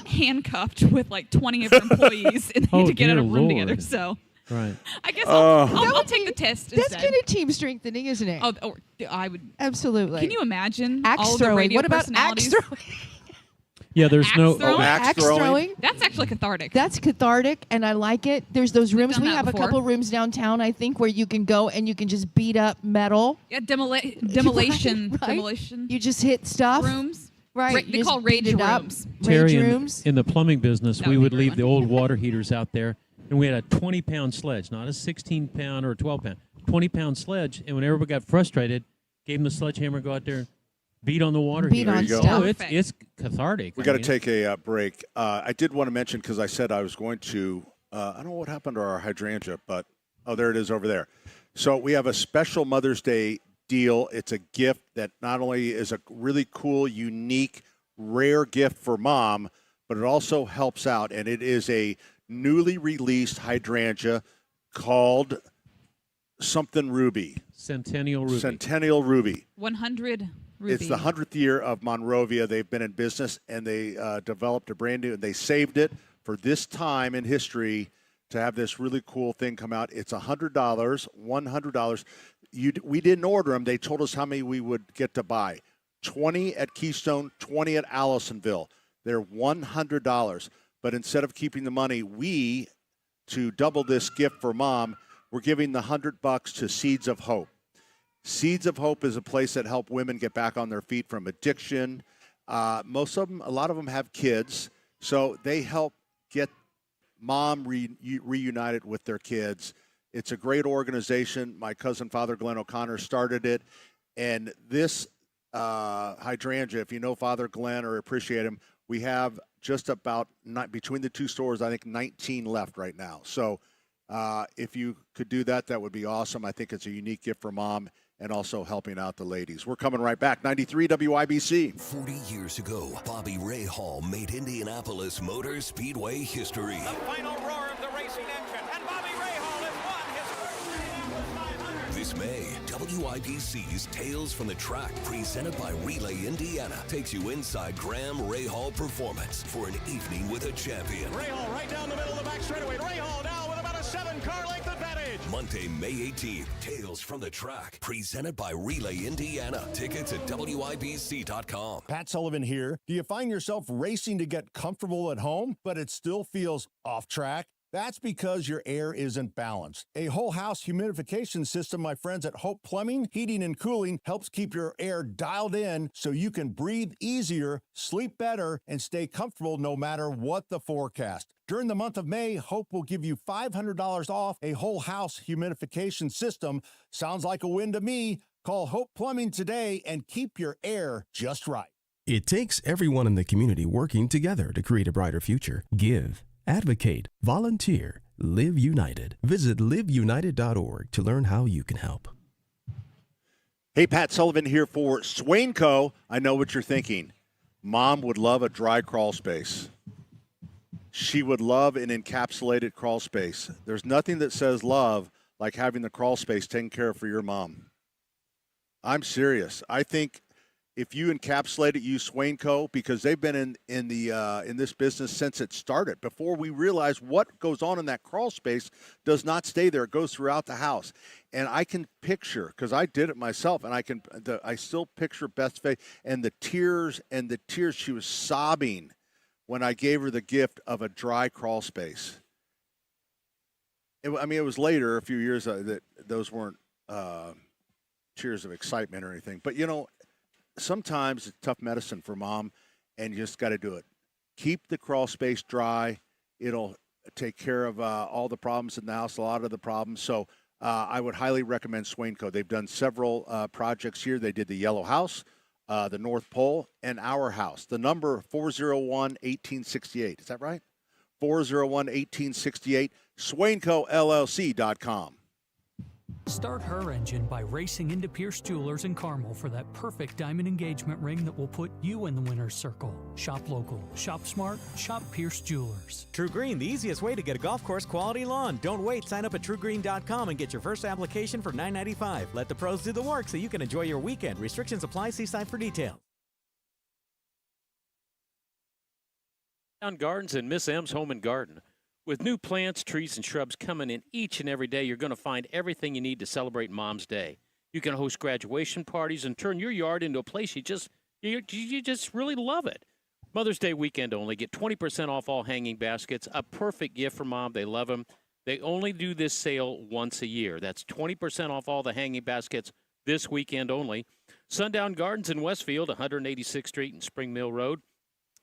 handcuffed with like 20 of her employees, and they had to get in a dear room Lord. together. So Right. I guess I'll take the test That's instead. kind of team strengthening, isn't it? Oh, I would absolutely. Can you imagine Axe all of the throwing. radio What about axe personalities? throwing? Yeah, there's Axe no. throwing? Axe throwing. That's actually cathartic. That's cathartic, and I like it. There's those rooms. done We that have before. a couple rooms downtown, I think, where you can go and you can just beat up metal. Yeah, demolition. Right? Demolition. You just hit stuff. Rooms. Right. Ra- you they just call beat rage it up. rooms. Terry, Rage in, rooms. in the plumbing business, That we would would be leave fun. the old water heaters out there, and we had a 20-pound sledge, not a 16-pound or a 12-pound, 20-pound sledge. And when everybody got frustrated, gave them the sledgehammer, go out there and beat on the water Beat heater. on There you go. stuff. Oh, it's cathartic. We got to take a break. I did want to mention, because I said I was going to, I don't know what happened to our hydrangea, but, there it is over there. So we have a special Mother's Day deal. It's a gift that not only is a really cool, unique, rare gift for mom, but it also helps out. And it is a newly released hydrangea called something Ruby. Centennial Ruby. Centennial Ruby. 100 Ruby. It's the 100th year of Monrovia. They've been in business, and they developed a brand new, and they saved it for this time in history to have this really cool thing come out. It's $100, $100. We didn't order them. They told us how many we would get to buy. 20 at Keystone, 20 at Allisonville. They're $100. But instead of keeping the money, to double this gift for Mom, we're giving the $100 to Seeds of Hope. Seeds of Hope is a place that help women get back on their feet from addiction. A lot of them have kids, so they help get mom reunited with their kids. It's a great organization. My cousin, Father Glenn O'Connor, started it. And this Hydrangea, if you know Father Glenn or appreciate him, we have just about, between the two stores, I think 19 left right now. So if you could do that, that would be awesome. I think it's a unique gift for Mom and also helping out the ladies. We're coming right back. 93 WIBC. 40 years ago, Bobby Ray Hall made Indianapolis Motor Speedway history. The final roar of the racing engine, and Bobby Ray Hall has won his first Indianapolis 500. This May, WIBC's Tales from the Track, presented by Relay Indiana, takes you inside Graham Ray Hall Performance for an evening with a champion. Ray Hall right down the middle of the back straightaway. Ray Hall now with about a 7-car length advantage. Monday, May 18th, Tales from the Track, presented by Relay Indiana. Tickets at WIBC.com. Pat Sullivan here. Do you find yourself racing to get comfortable at home, but it still feels off track? That's because your air isn't balanced. A whole house humidification system, my friends at Hope Plumbing, Heating and Cooling, helps keep your air dialed in so you can breathe easier, sleep better, and stay comfortable no matter what the forecast. During the month of May, Hope will give you $500 off a whole house humidification system. Sounds like a win to me. Call Hope Plumbing today and keep your air just right. It takes everyone in the community working together to create a brighter future. Give, advocate, volunteer, live united. Visit liveunited.org to learn how you can help. Hey, Pat Sullivan here for Swain Co. I know what you're thinking. Mom would love a dry crawl space. She would love an encapsulated crawl space. There's nothing that says love like having the crawl space taken care of for your mom. I'm serious. I think if you encapsulate it, use Swain Co. because they've been in this business since it started. Before we realized what goes on in that crawl space does not stay there; it goes throughout the house. And I can picture, because I did it myself, and I still picture Beth's face and the tears she was sobbing when I gave her the gift of a dry crawl space. It was later, a few years, that those weren't tears of excitement or anything. But sometimes it's tough medicine for mom, and you just got to do it. Keep the crawl space dry. It'll take care of all the problems in the house, a lot of the problems. So I would highly recommend Swain Co. They've done several projects here. They did the Yellow House, the North Pole, and our house. The number 401-1868. Is that right? 401-1868. SwainCoLLC.com. Start her engine by racing into Pierce Jewelers in Carmel for that perfect diamond engagement ring that will put you in the winner's circle. Shop local, shop smart, shop Pierce Jewelers. True Green, the easiest way to get a golf course quality lawn. Don't wait. Sign up at TrueGreen.com and get your first application for $9.95. Let the pros do the work so you can enjoy your weekend. Restrictions apply. See site for details. Gardens and Miss M's Home and Garden. With new plants, trees, and shrubs coming in each and every day, you're going to find everything you need to celebrate Mom's Day. You can host graduation parties and turn your yard into a place you just really love it. Mother's Day weekend only. Get 20% off all hanging baskets. A perfect gift for Mom. They love them. They only do this sale once a year. That's 20% off all the hanging baskets this weekend only. Sundown Gardens in Westfield, 186th Street and Spring Mill Road.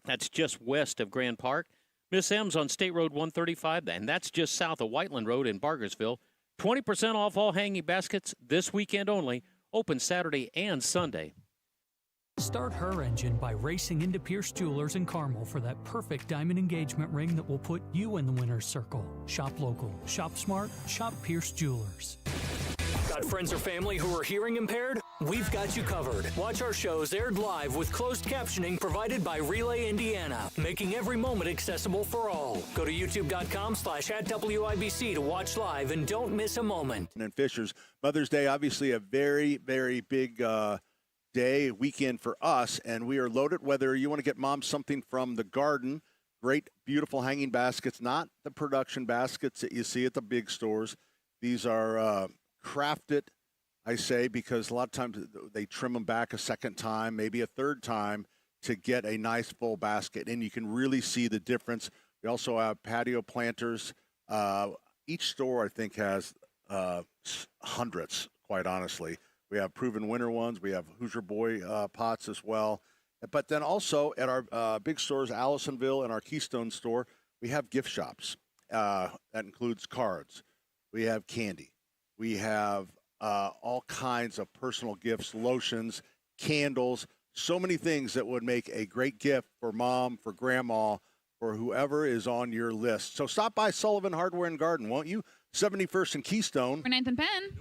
That's just west of Grand Park. Miss M's on State Road 135, and that's just south of Whiteland Road in Bargersville. 20% off all hanging baskets this weekend only. Open Saturday and Sunday. Start her engine by racing into Pierce Jewelers in Carmel for that perfect diamond engagement ring that will put you in the winner's circle. Shop local, shop smart, shop Pierce Jewelers. Got friends or family who are hearing impaired? We've got you covered. Watch our shows aired live with closed captioning provided by Relay Indiana, making every moment accessible for all. Go to youtube.com/@WIBC to watch live and don't miss a moment. And Fishers, Mother's Day, obviously a very, very big day, weekend for us, and we are loaded. Whether you want to get Mom something from the garden, great, beautiful hanging baskets, not the production baskets that you see at the big stores. These are crafted I say, because a lot of times they trim them back a second time, maybe a third time, to get a nice full basket, and you can really see the difference. We also have patio planters. Each store, I think, has hundreds, quite honestly. We have Proven Winner ones. We have Hoosier Boy pots as well. But then also at our big stores, Allisonville and our Keystone store, we have gift shops. That includes cards. We have candy. We have all kinds of personal gifts, lotions, candles, so many things that would make a great gift for mom, for grandma, for whoever is on your list. So stop by Sullivan Hardware and Garden, won't you? 71st and Keystone. For 9th and Penn.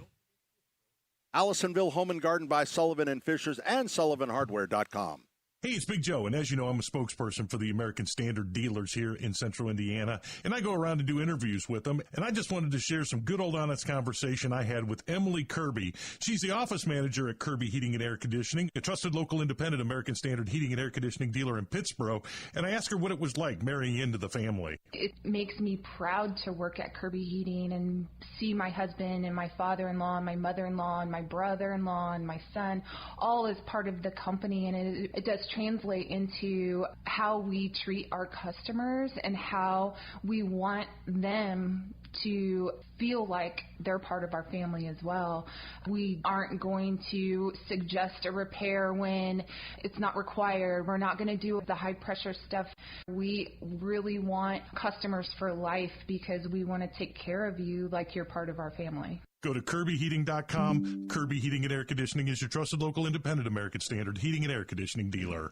Allisonville Home and Garden by Sullivan and Fishers and SullivanHardware.com. Hey, it's Big Joe, and as you know, I'm a spokesperson for the American Standard dealers here in Central Indiana, and I go around and do interviews with them, and I just wanted to share some good old honest conversation I had with Emily Kirby. She's the office manager at Kirby Heating and Air Conditioning, a trusted local independent American Standard heating and air conditioning dealer in Pittsburgh, and I asked her what it was like marrying into the family. It makes me proud to work at Kirby Heating and see my husband and my father-in-law and my mother-in-law and my brother-in-law and my son all as part of the company, and it does translate into how we treat our customers and how we want them to feel like they're part of our family as well. We aren't going to suggest a repair when it's not required. We're not going to do the high pressure stuff. We really want customers for life because we want to take care of you like you're part of our family. Go to KirbyHeating.com. Kirby Heating and Air Conditioning is your trusted local independent American Standard heating and air conditioning dealer.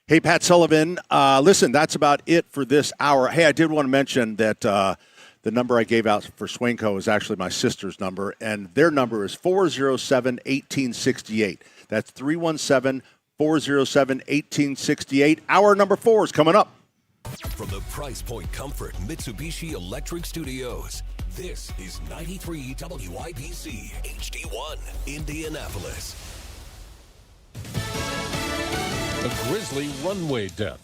Hey, Pat Sullivan. Listen, that's about it for this hour. Hey, I did want to mention that the number I gave out for Swingco is actually my sister's number, and their number is 407-1868. That's 317-407-1868. Hour number 4 is coming up. From the Price Point Comfort Mitsubishi Electric Studios, this is 93 WIBC HD1 Indianapolis. A grisly runway death.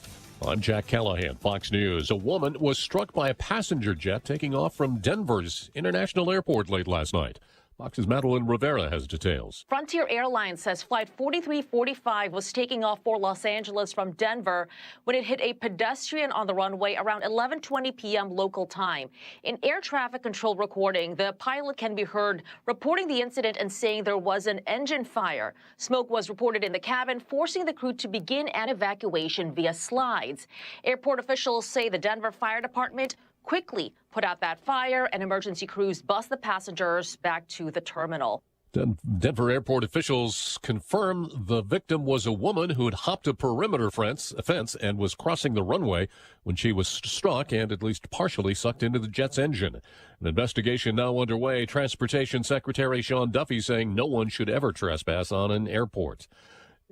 I'm Jack Callahan, Fox News. A woman was struck by a passenger jet taking off from Denver's International Airport late last night. Fox's Madeline Rivera has details. Frontier Airlines says Flight 4345 was taking off for Los Angeles from Denver when it hit a pedestrian on the runway around 11:20 p.m. local time. In air traffic control recording, the pilot can be heard reporting the incident and saying there was an engine fire. Smoke was reported in the cabin, forcing the crew to begin an evacuation via slides. Airport officials say the Denver Fire Department quickly put out that fire, and emergency crews bus the passengers back to the terminal. Denver airport officials confirm the victim was a woman who had hopped a perimeter fence and was crossing the runway when she was struck and at least partially sucked into the jet's engine. An investigation now underway. Transportation Secretary Sean Duffy saying no one should ever trespass on an airport.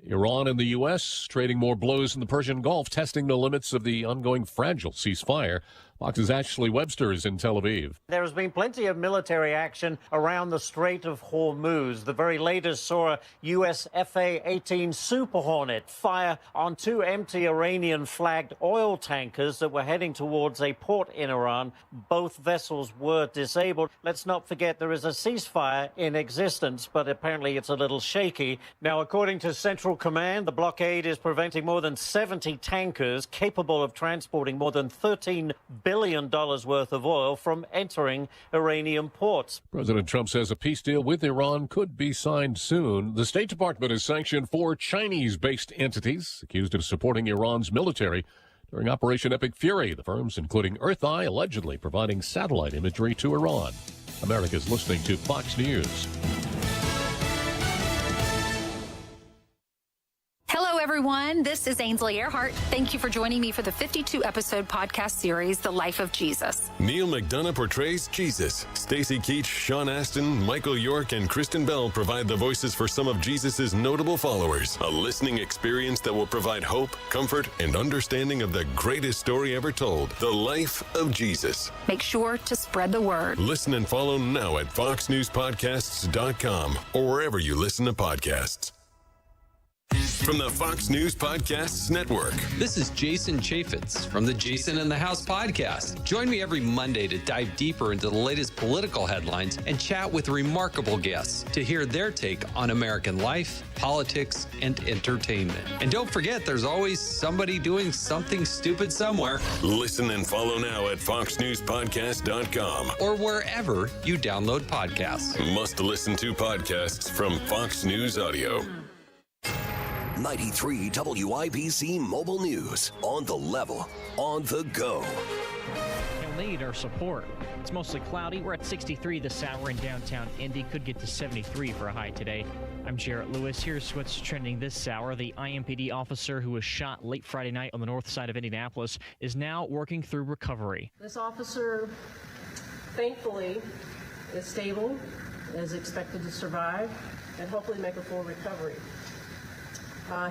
Iran and the U.S. trading more blows in the Persian Gulf, testing the limits of the ongoing fragile ceasefire. Fox's Ashley Webster is in Tel Aviv. There has been plenty of military action around the Strait of Hormuz. The very latest saw a U.S. Fa-18 Super Hornet fire on 2 empty Iranian-flagged oil tankers that were heading towards a port in Iran. Both vessels were disabled. Let's not forget there is a ceasefire in existence, but apparently it's a little shaky. Now, according to Central Command, the blockade is preventing more than 70 tankers capable of transporting more than $13 billion worth of oil from entering Iranian ports. President Trump says a peace deal with Iran could be signed soon. The State Department has sanctioned 4 Chinese-based entities accused of supporting Iran's military during Operation Epic Fury. The firms, including Earth Eye, allegedly providing satellite imagery to Iran. America's listening to Fox News. Hello, everyone. This is Ainsley Earhart. Thank you for joining me for the 52-episode podcast series, The Life of Jesus. Neil McDonough portrays Jesus. Stacey Keach, Sean Astin, Michael York, and Kristen Bell provide the voices for some of Jesus's notable followers. A listening experience that will provide hope, comfort, and understanding of the greatest story ever told, The Life of Jesus. Make sure to spread the word. Listen and follow now at foxnewspodcasts.com or wherever you listen to podcasts. from the Fox News Podcasts Network. This is Jason Chaffetz from the Jason in the House podcast. Join me every Monday to dive deeper into the latest political headlines and chat with remarkable guests to hear their take on American life, politics, and entertainment. And don't forget, there's always somebody doing something stupid somewhere. Listen and follow now at foxnewspodcast.com or wherever you download podcasts. Must listen to podcasts from Fox News Audio. 93 WIBC Mobile News. On the level, on the go. He'll need our support. It's mostly cloudy. We're at 63 this hour in downtown Indy. Could get to 73 for a high today. I'm Jarrett Lewis. Here's what's trending this hour. The IMPD officer who was shot late Friday night on the north side of Indianapolis is now working through recovery. This officer, thankfully, is stable, is expected to survive, and hopefully make a full recovery.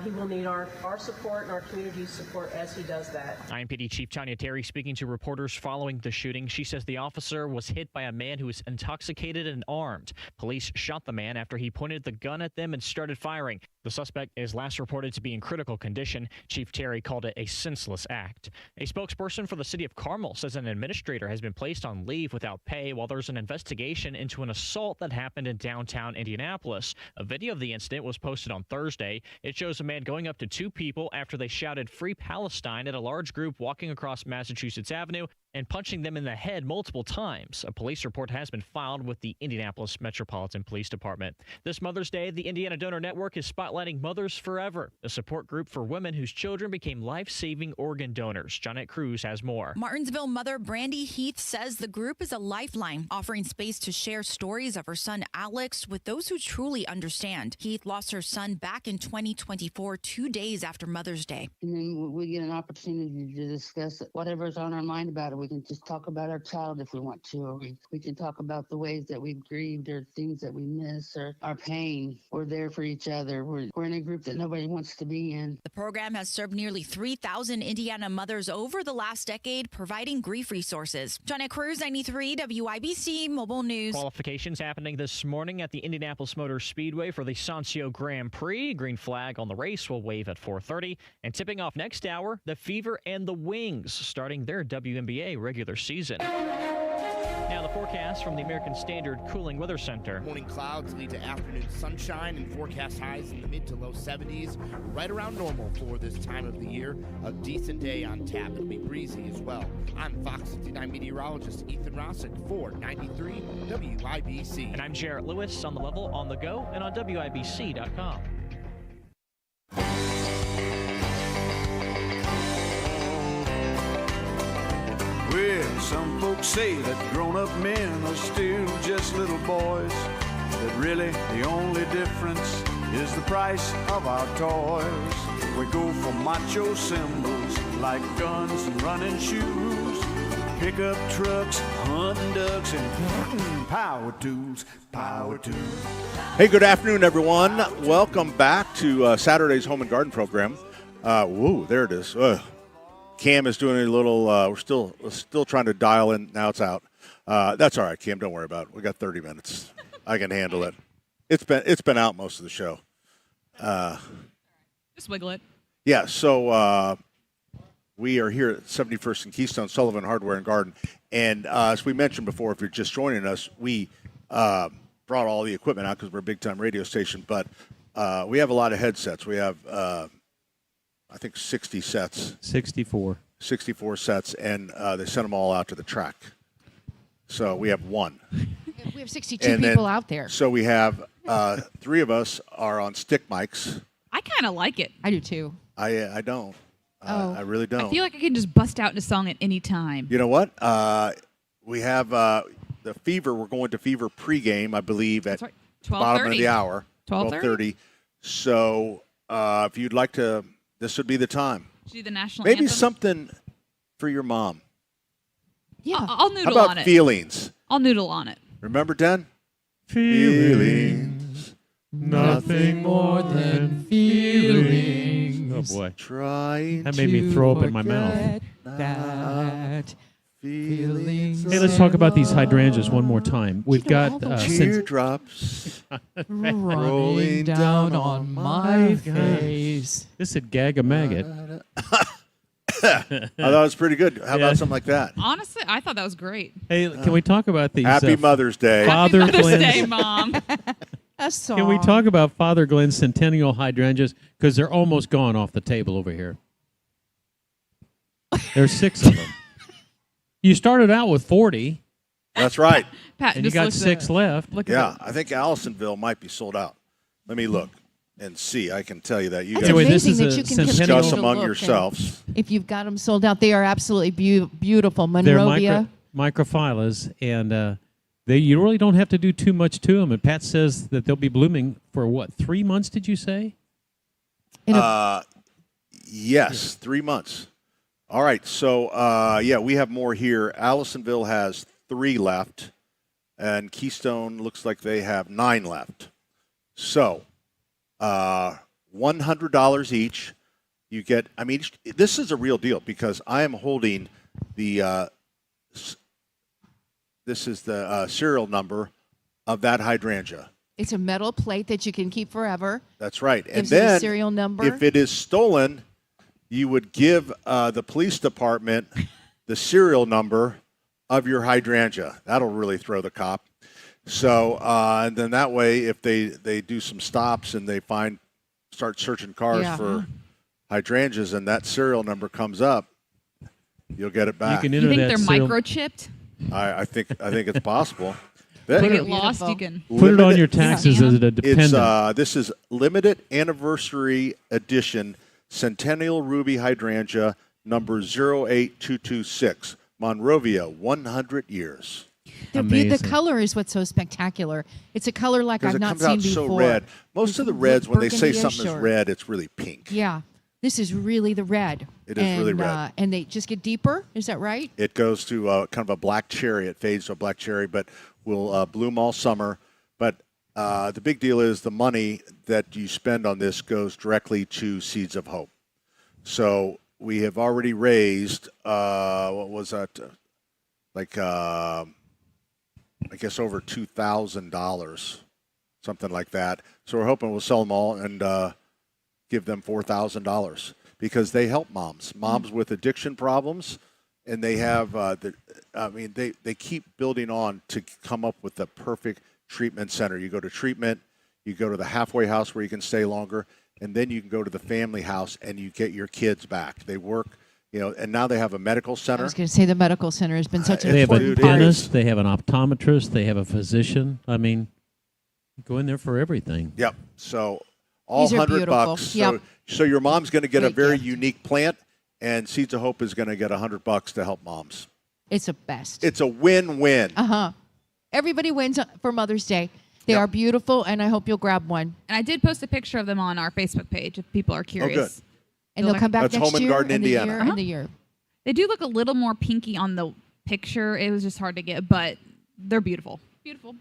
He will need our support and our community's support as he does that. IMPD Chief Tanya Terry speaking to reporters following the shooting. She says the officer was hit by a man who was intoxicated and armed. Police shot the man after he pointed the gun at them and started firing. The suspect is last reported to be in critical condition. Chief Terry called it a senseless act. A spokesperson for the city of Carmel says an administrator has been placed on leave without pay while there's an investigation into an assault that happened in downtown Indianapolis. A video of the incident was posted on Thursday. It shows a man going up to two people after they shouted "Free Palestine" at a large group walking across Massachusetts Avenue and punching them in the head multiple times. A police report has been filed with the Indianapolis Metropolitan Police Department. This Mother's Day, the Indiana Donor Network is spotlighting Mothers Forever, a support group for women whose children became life-saving organ donors. Johnette Cruz has more. Martinsville mother Brandy Heath says the group is a lifeline, offering space to share stories of her son Alex with those who truly understand. Heath lost her son back in 2024, 2 days after Mother's Day. And then we get an opportunity to discuss whatever's on our mind about it. We can just talk about our child if we want to, or we can talk about the ways that we've grieved or things that we miss or our pain. We're there for each other. We're in a group that nobody wants to be in. The program has served nearly 3,000 Indiana mothers over the last decade, providing grief resources. Johnette Cruz, 93 WIBC Mobile News. Qualifications happening this morning at the Indianapolis Motor Speedway for the Sancio Grand Prix. Green flag on the race will wave at 4:30. And tipping off next hour, the Fever and the Wings starting their WNBA regular season. Now the forecast from the American Standard Cooling Weather Center. Morning clouds lead to afternoon sunshine and forecast highs in the mid to low 70s, right around normal for this time of the year. A decent day on tap. It'll be breezy as well. I'm Fox 69 meteorologist Ethan Rossick for 93 WIBC. And I'm Jarrett Lewis on the level, on the go, and on WIBC.com. Well, some folks say that grown-up men are still just little boys, but really the only difference is the price of our toys. We go for macho symbols like guns and running shoes, pickup trucks, hunting ducks, and power tools, power tools. Hey, good afternoon, everyone. Welcome back to Saturday's Home and Garden program. Whoa, there it is. Cam is doing a little. We're still trying to dial in. Now it's out. That's all right, Cam. Don't worry about it. We got 30 minutes. I can handle it. It's been out most of the show. Just wiggle it. Yeah. So we are here at 71st and Keystone, Sullivan Hardware and Garden, and as we mentioned before, if you're just joining us, we brought all the equipment out because we're a big time radio station. But we have a lot of headsets. We have. I think 60 sets. 64 sets, and they sent them all out to the track. So we have one. We have 62 people out there. So we have 3 of us are on stick mics. I kind of like it. I do too. I don't. I really don't. I feel like I can just bust out into song at any time. You know what? We have the Fever. We're going to Fever pregame, I believe, at the bottom of the hour. 12:30. So if you'd like to... This would be the time. Do the national Maybe anthem? something for your mom. Yeah, I'll noodle How about on it. Feelings? I'll noodle on it. Remember, Den? Feelings, nothing more than feelings. Oh boy! That made me throw up in my mouth. That feelings. Hey, let's talk about these hydrangeas one more time. We've got teardrops rolling down on my face. woes. This said gag a maggot. I thought it was pretty good. How about something like that? Honestly, I thought that was great. Hey, can we talk about these? Happy Mother's Day. Father Happy Mother's Glenn's- Day, Mom. A song. Can we talk about Father Glenn's centennial hydrangeas? Because they're almost gone off the table over here. There's 6 of them. You started out with 40. That's right. Pat And you just got looked 6 at- left. Look at Yeah, I think Allisonville might be sold out. Let me look and see. I can tell you that. You That's guys Anyway, this amazing is that a you can centennial- continue discuss to among look, yourselves. and if you've got them sold out, they are absolutely beautiful. They're Monrovia. microphylas, and you really don't have to do too much to them. And Pat says that they'll be blooming for, what, 3 months, did you say? Yes, 3 months. All right, so yeah, we have more here. Allisonville has 3 left, and Keystone looks like they have 9 left. So, $100 each. You get. I mean, this is a real deal because I am holding the. This is the serial number of that hydrangea. It's a metal plate that you can keep forever. That's right. And Gives it a then, serial number. if it is stolen, you would give the police department the serial number of your hydrangea. That'll really throw the cop. So, and then that way, if they do some stops and they start searching cars for hydrangeas, and that serial number comes up, you'll get it back. You You think they're microchipped? I think it's possible. If That- they get lost, you can Put it on your taxes as a dependent. This is limited anniversary edition Centennial Ruby Hydrangea number 08226. Monrovia, 100 years. The color is what's so spectacular. It's a color like Because I've it not comes seen out before. so red. Most of the reds, when they say Burgundy-ish something is or- red, it's really pink. Yeah, this is really the red. It is really red. And they just get deeper. Is that right? It goes to kind of a black cherry. It fades to a black cherry, but will bloom all summer. But the big deal is the money that you spend on this goes directly to Seeds of Hope. So we have already raised, what was that? I guess over $2,000, something like that. So we're hoping we'll sell them all and give them $4,000 because they help moms with addiction problems, and they have they keep building on to come up with the perfect treatment center. You go to treatment, you go to the halfway house where you can stay longer, and then you can go to the family house and you get your kids back. They work, and now they have a medical I center. was going to say the medical center has been such an They have a important part. dentist, they have an optometrist, they have a physician. I mean, go in there for everything. Yep. So all These are $100. beautiful. So, Yep. so your mom's going to get a Great very gift. unique plant, and Seeds of Hope is going to get $100 to help moms. It's a best. It's a win-win. Everybody wins for Mother's Day. They are beautiful, and I hope you'll grab one. And I did post a picture of them on our Facebook page if people are curious. And they'll come back That's next Home and year, Garden, and the Indiana. year, and the year. They do look a little more pinky on the picture. It was just hard to get, but they're beautiful. Beautiful.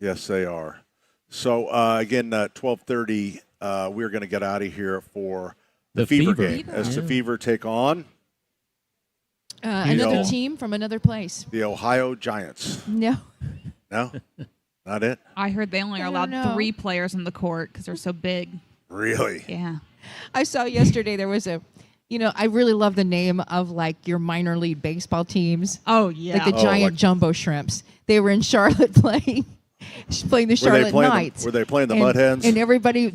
Yes, they are. So, again, 12:30, we're going to get out of here for the Fever game. As the Fever take on Another team from another place. the Ohio Giants. No. No? Not it? I heard they only are I allowed don't know. 3 players on the court because they're so big. Really? Yeah. I saw yesterday there was I really love the name of like your minor league baseball teams. Oh, yeah. Like the giant jumbo shrimps. They were in Charlotte playing the Charlotte Knights. Were they playing the and, Mud Hens? And everybody,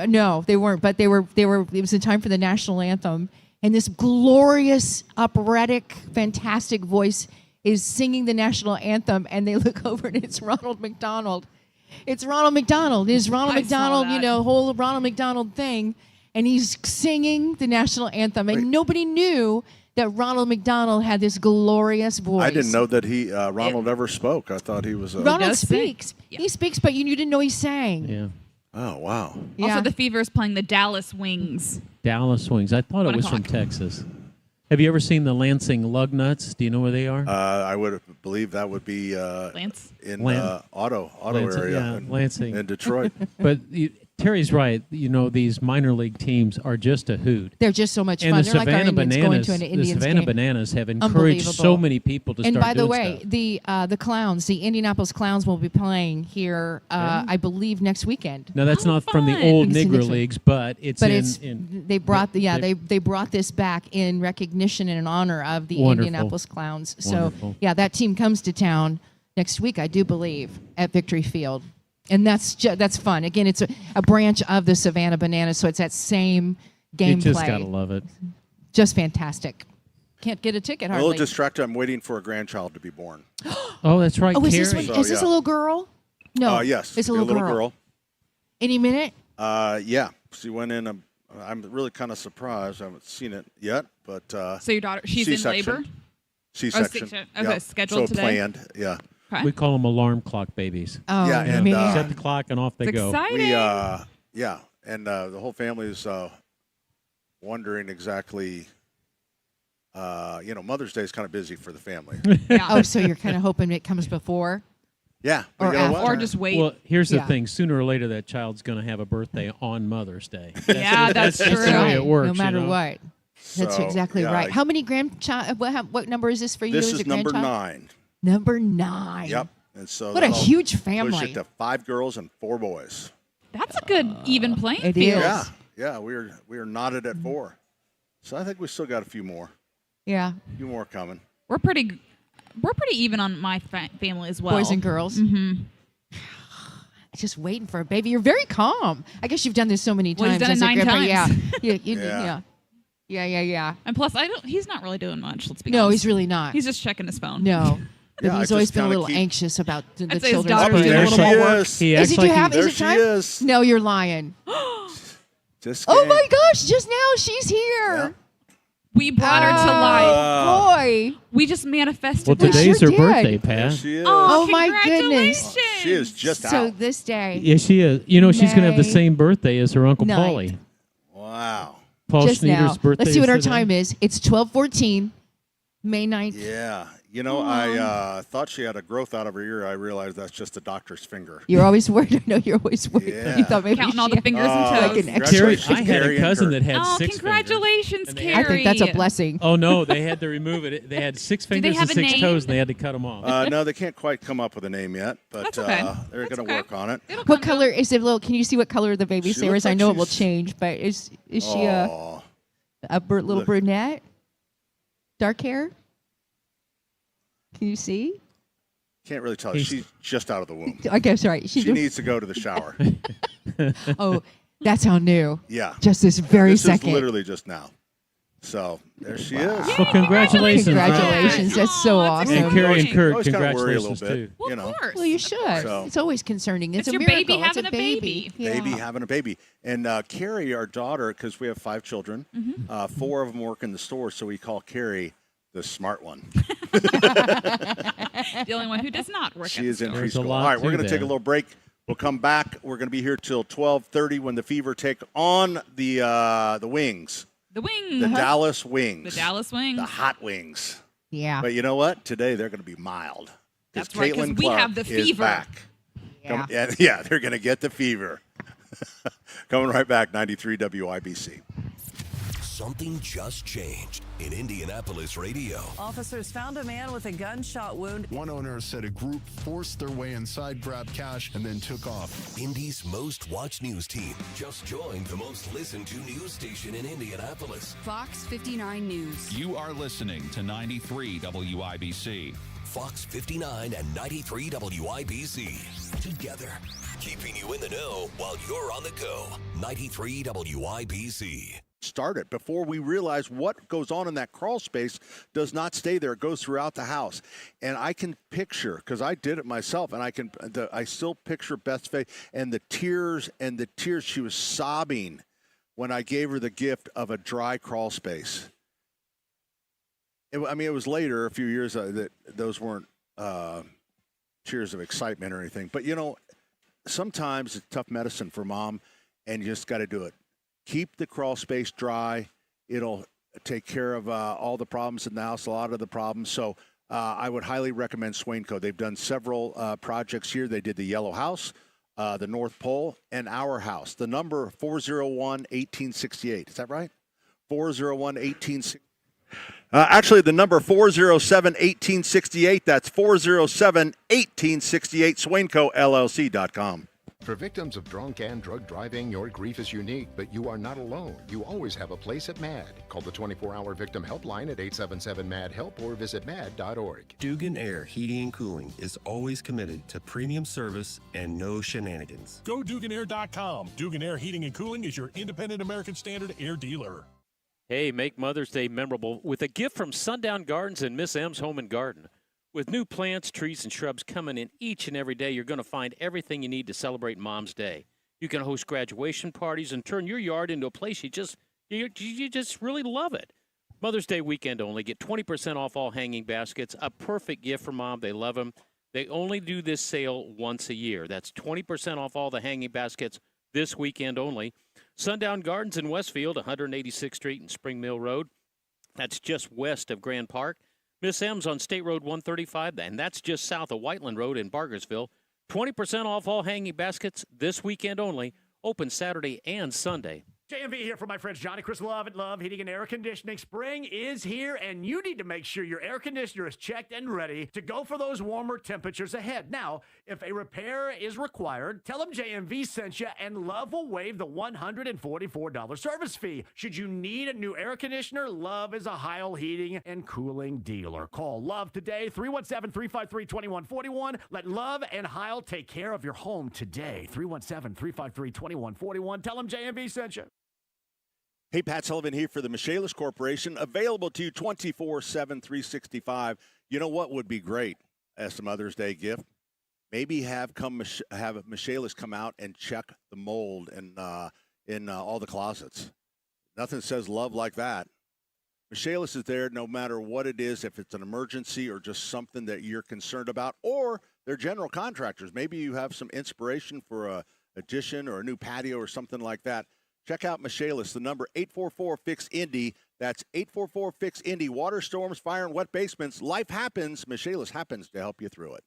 no, they weren't, but they were, it was the time for the national anthem. And this glorious, operatic, fantastic voice is singing the national anthem, and they look over and it's Ronald McDonald. It's Ronald McDonald. It's Ronald I saw McDonald, that. whole Ronald McDonald thing. And he's singing the national anthem. And nobody knew that Ronald McDonald had this glorious voice. I didn't know that Ronald ever spoke. I thought he was a... Ronald speaks. He speaks, but you didn't know he sang. Yeah. Oh, wow. Yeah. Also, the Fever is playing the Dallas Wings. Dallas Wings. I thought it 1 was from o'clock. Texas. Have you ever seen the Lansing Lugnuts? Do you know where they are? I would believe that would be Lance? in Lansing, auto area yeah, in, Lansing. in Detroit. But Terry's right. You know, these minor league teams are just a hoot. They're just so much And fun. the They're like our Savannah Indians going Bananas, to an the Indians Savannah game. Bananas have encouraged so Unbelievable. many people to and start by the doing way, stuff. the Clowns, the Indianapolis Clowns, will be playing here, I believe, next weekend. Now that's not from the old It's Negro next week. leagues, but it's they brought they brought this back in recognition and in honor of the Wonderful. Indianapolis Clowns. So Wonderful. yeah, that team comes to town next week, I do believe, at Victory Field. And that's fun. Again, it's a branch of the Savannah Bananas, so it's that same gameplay. You just gotta love it. Just fantastic. Can't get a ticket I'm a hardly. little distracted. I'm waiting for a grandchild to be born. Oh, that's right. Oh, is this, Carrie. is this a little girl? No. Yes. It's a little girl. Any minute? Yeah. She went in. I'm really kind of surprised. I haven't seen it yet, but. So your daughter, she's in labor? C-section. Okay, scheduled so today? planned, yeah. We call them alarm clock babies. Oh, yeah, and set the clock and off they It's go. exciting. We, yeah, and the whole family is wondering exactly. Mother's Day is kind of busy for the family. Oh, so you're kind of hoping it comes before? Yeah, Or you know after. what? Or just wait. Well, here's the Yeah. thing. Sooner or later, that child's going to have a birthday on Mother's Day. Yeah, that's just true. the way Right, it works. no matter you know? what. That's So, exactly yeah, right. How many grandchild? What number is this for you? This as is a number grandchild? 9. Number 9. Yep. And so What a that'll huge Push family. it to 5 girls and 4 boys. That's a good even playing It field. is. Yeah, we are knotted at 4. So I think we still got a few more. Yeah. A few more coming. We're pretty even on my family as well. Boys and girls. Mm-hmm. Just waiting for a baby. You're very calm. I guess you've done this so many times. Well, he's done it as a 9 grandpa. times. Yeah. Yeah. And plus, he's not really doing much. Let's be No, honest. he's really not. He's just checking his phone. No. But Yeah, I he's always just been a kinda little keep- anxious about the I'd say his children's daughter's birthday. doing a There little she more work. is. He Is it actually you have? There Is it she time? is. No, you're lying. Just Oh kidding. my gosh! Just now, she's here. Yeah. We brought her to life. Boy. We just manifested Well, that. today's sure her did. birthday, There Pat. she is. Oh, my goodness. Congratulations. She is just So out. this day. Yeah, she is. You know, she's going to have the May same birthday as her Uncle 9th. Paulie. Wow. Paul Just now. Schneider's birthday. Let's see what our today. time is. It's 12:14, May 9th. Yeah. You know, I thought she had a growth out of her ear. I realized that's just a doctor's finger. You're always worried. I know you're always worried. Yeah. You thought maybe Counting she all the had fingers and like toes. an extra. Carrie, Congratulations, I had Carrie a and cousin Kurt. that had Oh, 6 congratulations, And Carrie. I think that's a blessing. Oh no, they had to remove it. They had 6 they fingers have and a 6 name? toes, and they had to cut them off. No, they can't quite come up with a name yet, but That's okay. they're That's going to okay. work on it. It'll What come color is it? Little? Can you see what color the baby She Sarah is? looks I like know it will she's- change, but is she a Aw. little Look. brunette? Dark hair? Can you see? Can't really tell. He's- She's just out of the womb. I guess right. She's She needs to go to the shower. oh, that's how new. Yeah. Just this very this second. is literally just now. So there she is. Well, congratulations. Congratulations. That's so awesome. And Carrie and Kurt, Always kinda worry a congratulations little too. bit, Well, you of know. course. Well, you should. So- It's always concerning. It's a your miracle. baby It's having a baby. Yeah. Baby having a baby. And Carrie, our daughter, because we have 5 children, Mm-hmm. 4 of them work in the store, so we call Carrie the smart one. The only one who does not work. She at is in the There's a preschool. lot All right, we're to going to take a that. little break. We'll come back. We're going to be here till 12:30 when the Fever take on the Wings, The Wings. the Dallas Wings, The Dallas Wings. the Hot Wings. Yeah. But you know what? Today they're going to be mild. That's right, 'cause Caitlin we Clark have the is fever. back. Yeah. They're going to get the fever. Coming right back, 93 WIBC. Something just changed in Indianapolis radio. Officers found a man with a gunshot wound. One owner said a group forced their way inside, grabbed cash, and then took off. Indy's most watched news team just joined the most listened to news station in Indianapolis. Fox 59 News. You are listening to 93 WIBC. Fox 59 and 93 WIBC. Together, keeping you in the know while you're on the go. 93 WIBC. Start it before we realize what goes on in that crawl space does not stay there. It goes throughout the house. And I can picture, because I did it myself, and I still picture Beth's face and the tears. She was sobbing when I gave her the gift of a dry crawl space. It was later, a few years, that those weren't tears of excitement or anything. But, sometimes it's tough medicine for mom, and you just got to do it. Keep the crawl space dry. It'll take care of all the problems in the house, a lot of the problems. So I would highly recommend Swainco. They've done several projects here. They did the yellow house. the North Pole, and our house. The number 401-1868. Is that right? 401-1868. Actually, the number 407-1868. That's 407-1868. SwaincoLLC.com. For victims of drunk and drug driving, your grief is unique, but you are not alone. You always have a place at MAD. Call the 24-hour victim helpline at 877-MAD-HELP or visit mad.org. Dugan Air Heating and Cooling is always committed to premium service and no shenanigans. Go DuganAir.com. Dugan Air Heating and Cooling is your independent American Standard air dealer. Hey, make Mother's Day memorable with a gift from Sundown Gardens and Miss M's Home and Garden. With new plants, trees, and shrubs coming in each and every day, you're going to find everything you need to celebrate Mom's Day. You can host graduation parties and turn your yard into a place you just really love it. Mother's Day weekend only. Get 20% off all hanging baskets. A perfect gift for Mom. They love them. They only do this sale once a year. That's 20% off all the hanging baskets this weekend only. Sundown Gardens in Westfield, 186th Street and Spring Mill Road. That's just west of Grand Park. Miss M's on State Road 135, and that's just south of Whiteland Road in Bargersville. 20% off all hanging baskets this weekend only. Open Saturday and Sunday. JMV here for my friends Johnny, Chris Love at Love Heating and Air Conditioning. Spring is here, and you need to make sure your air conditioner is checked and ready to go for those warmer temperatures ahead. Now, if a repair is required, tell them JMV sent you, and Love will waive the $144 service fee. Should you need a new air conditioner, Love is a Heil Heating and Cooling dealer. Call Love today, 317-353-2141. Let Love and Heil take care of your home today. 317-353-2141. Tell them JMV sent you. Hey, Pat Sullivan here for the Michaelis Corporation, available to you 24/7, 365. You know what would be great as a Mother's Day gift? Maybe have Michaelis come out and check the mold in all the closets. Nothing says love like that. Michaelis is there no matter what it is, if it's an emergency or just something that you're concerned about, or they're general contractors. Maybe you have some inspiration for a addition or a new patio or something like that. Check out Michaelis, the number 844-FIX-INDY. That's 844-FIX-INDY. Water, storms, fire, and wet basements. Life happens. Michaelis happens to help you through it.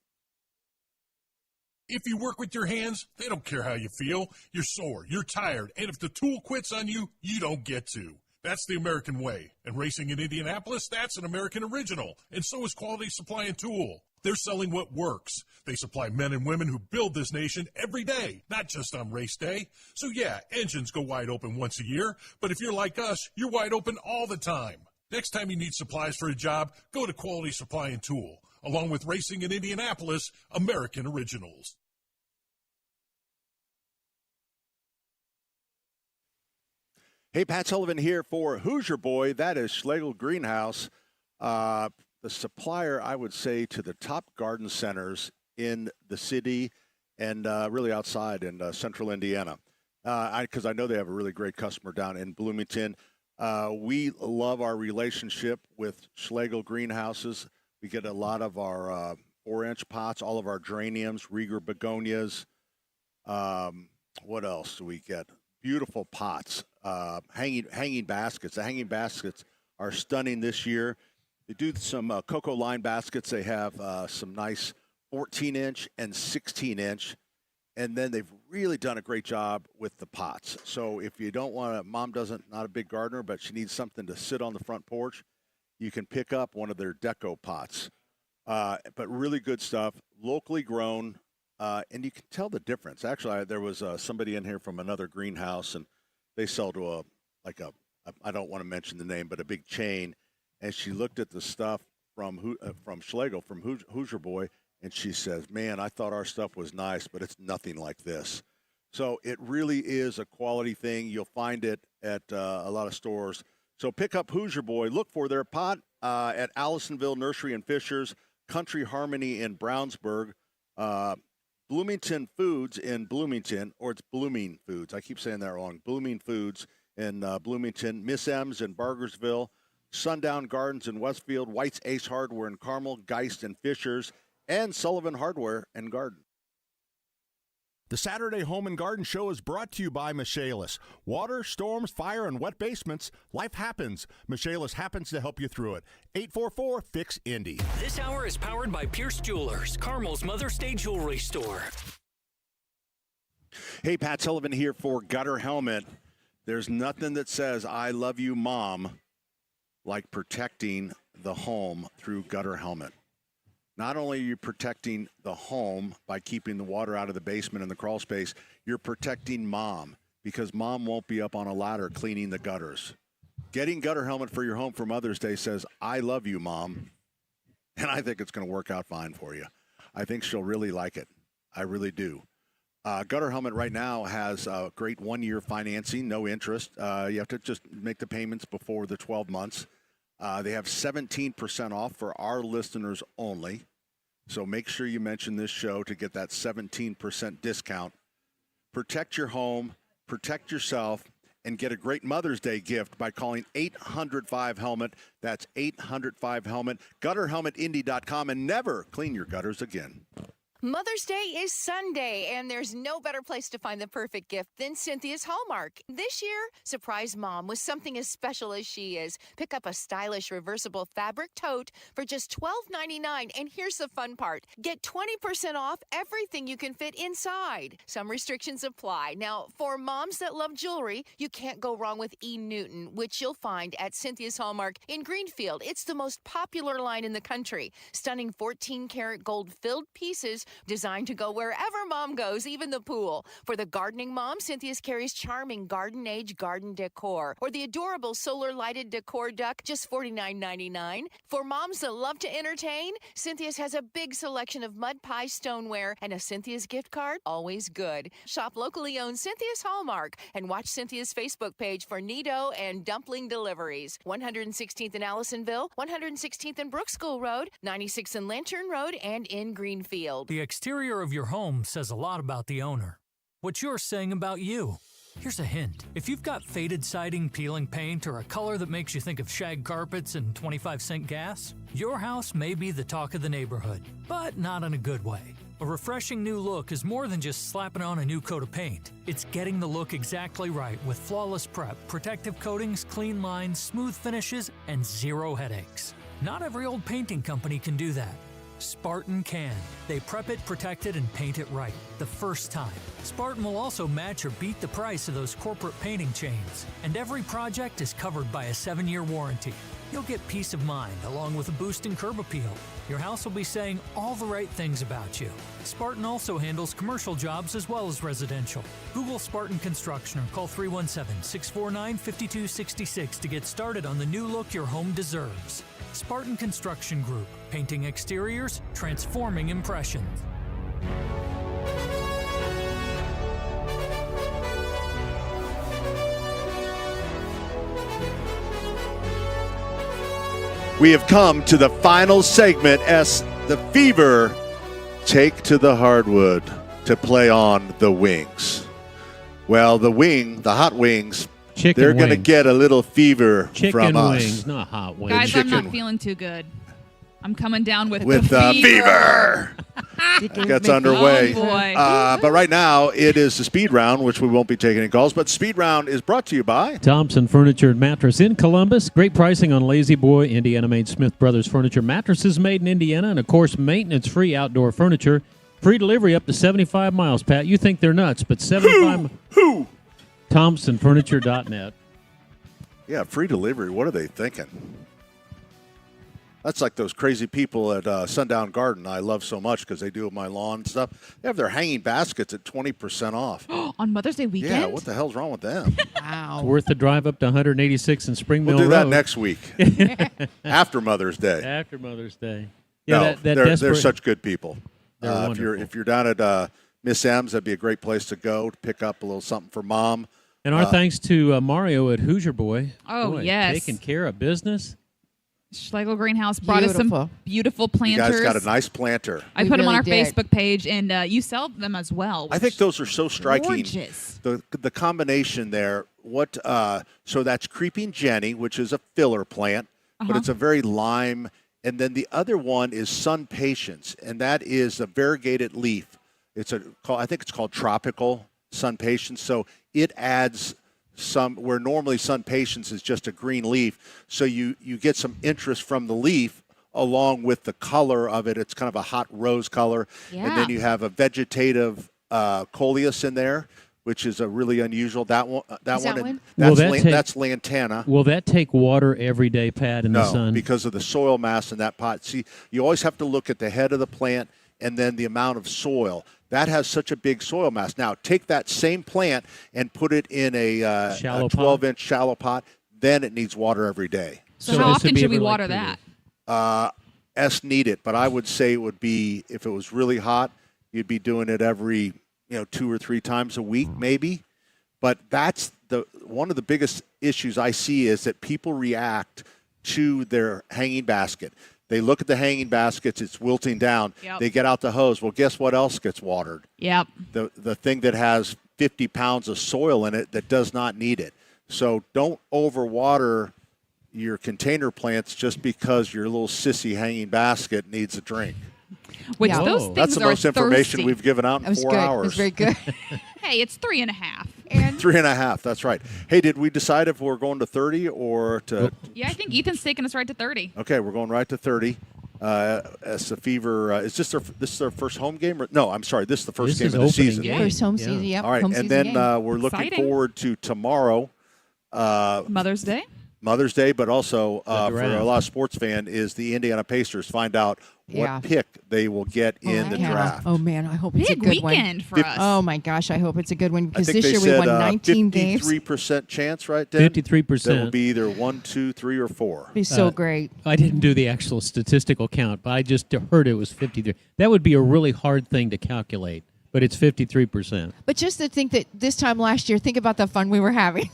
If you work with your hands, they don't care how you feel. You're sore, you're tired, and if the tool quits on you, you don't get to. That's the American way. And racing in Indianapolis, that's an American original. And so is Quality Supply and Tool. They're selling what works. They supply men and women who build this nation every day, not just on race day. So yeah, engines go wide open once a year, but if you're like us, you're wide open all the time. Next time you need supplies for a job, go to Quality Supply and Tool. Along with Racing in Indianapolis, American Originals. Hey, Pat Sullivan here for Hoosier Boy. That is Schlegel Greenhouse. The supplier, I would say, to the top garden centers in the city and really outside in central Indiana. Because I know they have a really great customer down in Bloomington. We love our relationship with Schlegel Greenhouses. We get a lot of our 4-inch pots, all of our geraniums, Rieger begonias. What else do we get? Beautiful pots, hanging baskets. The hanging baskets are stunning this year. They do some cocoa line baskets. They have some nice 14-inch and 16-inch. And then they've really done a great job with the pots. So if you don't want to, Mom not a big gardener, but she needs something to sit on the front porch, you can pick up one of their deco pots. But really good stuff, locally grown, and you can tell the difference. Actually, there was somebody in here from another greenhouse, and they sell to I don't want to mention the name, but a big chain. And she looked at the stuff from Schlegel, from Hoosier Boy, and she says, man, I thought our stuff was nice, but it's nothing like this. So it really is a quality thing. You'll find it at a lot of stores. So pick up Hoosier Boy. Look for their pot at Allisonville Nursery and Fishers, Country Harmony in Brownsburg, Bloomington Foods in Bloomington, or it's Blooming Foods. I keep saying that wrong. Blooming Foods in Bloomington, Miss M's in Bargersville, Sundown Gardens in Westfield, White's Ace Hardware in Carmel, Geist in Fishers, and Sullivan Hardware and Garden. The Saturday Home and Garden Show is brought to you by Michaelis. Water, storms, fire, and wet basements. Life happens. Michaelis happens to help you through it. 844-FIX-INDY. This hour is powered by Pierce Jewelers, Carmel's Mother's Day jewelry store. Hey, Pat Sullivan here for Gutter Helmet. There's nothing that says I love you, Mom, like protecting the home through Gutter Helmet. Not only are you protecting the home by keeping the water out of the basement and the crawl space, you're protecting Mom because Mom won't be up on a ladder cleaning the gutters. Getting Gutter Helmet for your home for Mother's Day says, I love you, Mom. And I think it's going to work out fine for you. I think she'll really like it. I really do. Gutter Helmet right now has great one-year financing, no interest. You have to just make the payments before the 12 months. They have 17% off for our listeners only. So make sure you mention this show to get that 17% discount. Protect your home, protect yourself, and get a great Mother's Day gift by calling 800-5HELMET. That's 800-5HELMET. GutterHelmetIndy.com, and never clean your gutters again. Mother's Day is Sunday, and there's no better place to find the perfect gift than Cynthia's Hallmark. This year, surprise Mom with something as special as she is. Pick up a stylish reversible fabric tote for just $12.99, and here's the fun part. Get 20% off everything you can fit inside. Some restrictions apply. Now, for moms that love jewelry, you can't go wrong with E. Newton, which you'll find at Cynthia's Hallmark in Greenfield. It's the most popular line in the country. Stunning 14-karat gold-filled pieces designed to go wherever Mom goes, even the pool. For the gardening mom, Cynthia's carries charming garden-age garden decor, or the adorable solar-lighted decor duck, just $49.99. For moms that love to entertain, Cynthia's has a big selection of mud pie stoneware, and a Cynthia's gift card, always good. Shop locally owned Cynthia's Hallmark, and watch Cynthia's Facebook page for Nido and dumpling deliveries. 116th in Allisonville, 116th in Brook School Road, 96th in Lantern Road, and in Greenfield. The exterior of your home says a lot about the owner. What you're saying about you. Here's a hint. If you've got faded siding, peeling paint, or a color that makes you think of shag carpets and 25-cent gas, your house may be the talk of the neighborhood, but not in a good way. A refreshing new look is more than just slapping on a new coat of paint. It's getting the look exactly right with flawless prep, protective coatings, clean lines, smooth finishes, and zero headaches. Not every old painting company can do that. Spartan can. They prep it, protect it, and paint it right the first time. Spartan will also match or beat the price of those corporate painting chains. And every project is covered by a 7-year warranty. You'll get peace of mind along with a boost in curb appeal. Your house will be saying all the right things about you. Spartan also handles commercial jobs as well as residential. Google Spartan Construction or call 317-649-5266 to get started on the new look your home deserves. Spartan Construction Group, painting exteriors, transforming impressions. We have come to the final segment as the Fever take to the hardwood to play on the wings. Well, the hot wings, they're going to get a little fever from us. Chicken wings, not hot wings. Guys, I'm not feeling too good. I'm coming down with the fever. Gets underway. Oh, boy. But right now, it is the speed round, which we won't be taking any calls. But speed round is brought to you by Thompson Furniture and Mattress in Columbus. Great pricing on Lazy Boy, Indiana-made Smith Brothers furniture. Mattresses made in Indiana, and, of course, maintenance-free outdoor furniture. Free delivery up to 75 miles, Pat. You think they're nuts, but 75 Who? ThompsonFurniture.net. Yeah, free delivery. What are they thinking? That's like those crazy people at Sundown Garden I love so much because they do my lawn and stuff. They have their hanging baskets at 20% off. On Mother's Day weekend? Yeah, what the hell's wrong with them? Wow. It's worth the drive up to 186 in Spring Mill We'll do that Road. next week. After Mother's Day. After Mother's Day. Yeah, no, they're such good people. They're if you're down at Miss M's, that'd be a great place to go to pick up a little something for Mom. And our thanks to Mario at Hoosier Boy. Oh, Boy, yes. Taking care of business. Schlegel Greenhouse brought us some beautiful planters. You guys got a nice planter. I put them on our Facebook page, and you sell them as well. I think those are so striking. Gorgeous. The combination there. So that's Creeping Jenny, which is a filler plant, but it's a very lime. And then the other one is Sun Patience, and that is a variegated leaf. I think it's called Tropical Sun Patience. So it adds where normally Sun Patience is just a green leaf. So you get some interest from the leaf along with the color of it. It's kind of a hot rose color. Yeah. And then you have a vegetative coleus in there, which is a really unusual. That one. Will That's lantana. Will that take water every day, Pat, in the sun? No, because of the soil mass in that pot. See, you always have to look at the head of the plant and then the amount of soil. That has such a big soil mass. Now, take that same plant and put it in a 12-inch shallow pot. Then it needs water every day. So how often should we water that? As needed, but I would say it would be, if it was really hot, you'd be doing it every 2 or 3 times a week, maybe. But that's one of the biggest issues I see is that people react to their hanging basket. They look at the hanging baskets, it's wilting down. Yep. They get out the hose. Well, guess what else gets watered? Yep. The thing that has 50 pounds of soil in it that does not need it. So don't overwater your container plants just because your little sissy hanging basket needs a drink. Which those things That's the are most information thirsty. we've given out in 4 hours. That was very good. Hey, it's 3.5. And 3.5. That's right. Hey, did we decide if we're going to 30 or to? Yeah, I think Ethan's taking us right to 30. Okay, we're going right to 30. As the Fever, is this their first home game? No, I'm sorry. This is the first game of the season. First home season, yep. All right, home and season then game. we're looking Exciting. forward to tomorrow. Mother's Day. Mother's Day, but also for draft. a lot of sports fan is the Indiana Pacers find out what pick they will get in the draft. Oh man, I hope it's a Big good weekend one. for us. Oh my gosh, I hope it's a good one I because think this they year we said won 19 games. 53% chance, right, Dan? 53%. That will be either 1, 2, 3, or 4. Be so great. I didn't do the actual statistical count, but I just heard it was 53. That would be a really hard thing to calculate, but it's 53%. But just to think that this time last year, think about the fun we were having.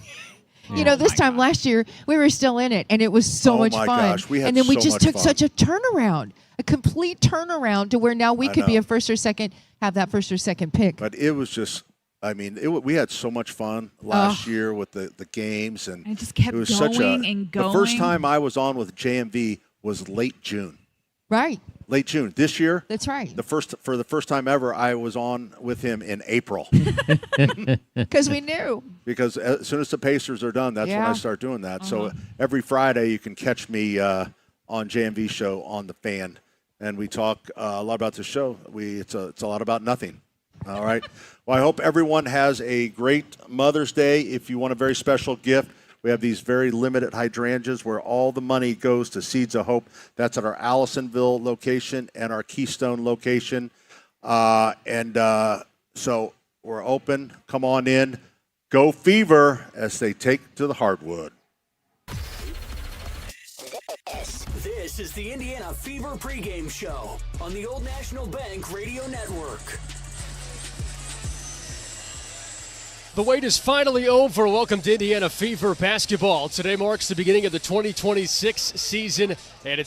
This time last year, we were still in it, and it was so much my fun. gosh, we had and then we so just much took fun. such a turnaround, a complete turnaround to where now we I could be know. a first or second, have that first or second pick. But it was just, we had so much fun last year with the games. And it just kept it was going and going. The first time I was on with JMV was late June. Right. Late June. This year, That's right. for the first time ever, I was on with him in April. Because we knew. Because as soon as the Pacers are done, that's when I Yeah. start doing that. So every Friday you can catch me on JMV show on the Fan, and we talk a lot about the show. It's a lot about nothing. All right. Well, I hope everyone has a great Mother's Day. If you want a very special gift, we have these very limited hydrangeas where all the money goes to Seeds of Hope. That's at our Allisonville location and our Keystone location. So we're open. Come on in. Go Fever as they take to the hardwood. This is the Indiana Fever pregame show on the Old National Bank Radio Network. The wait is finally over. Welcome to Indiana Fever basketball. Today marks the beginning of the 2026 season, and it's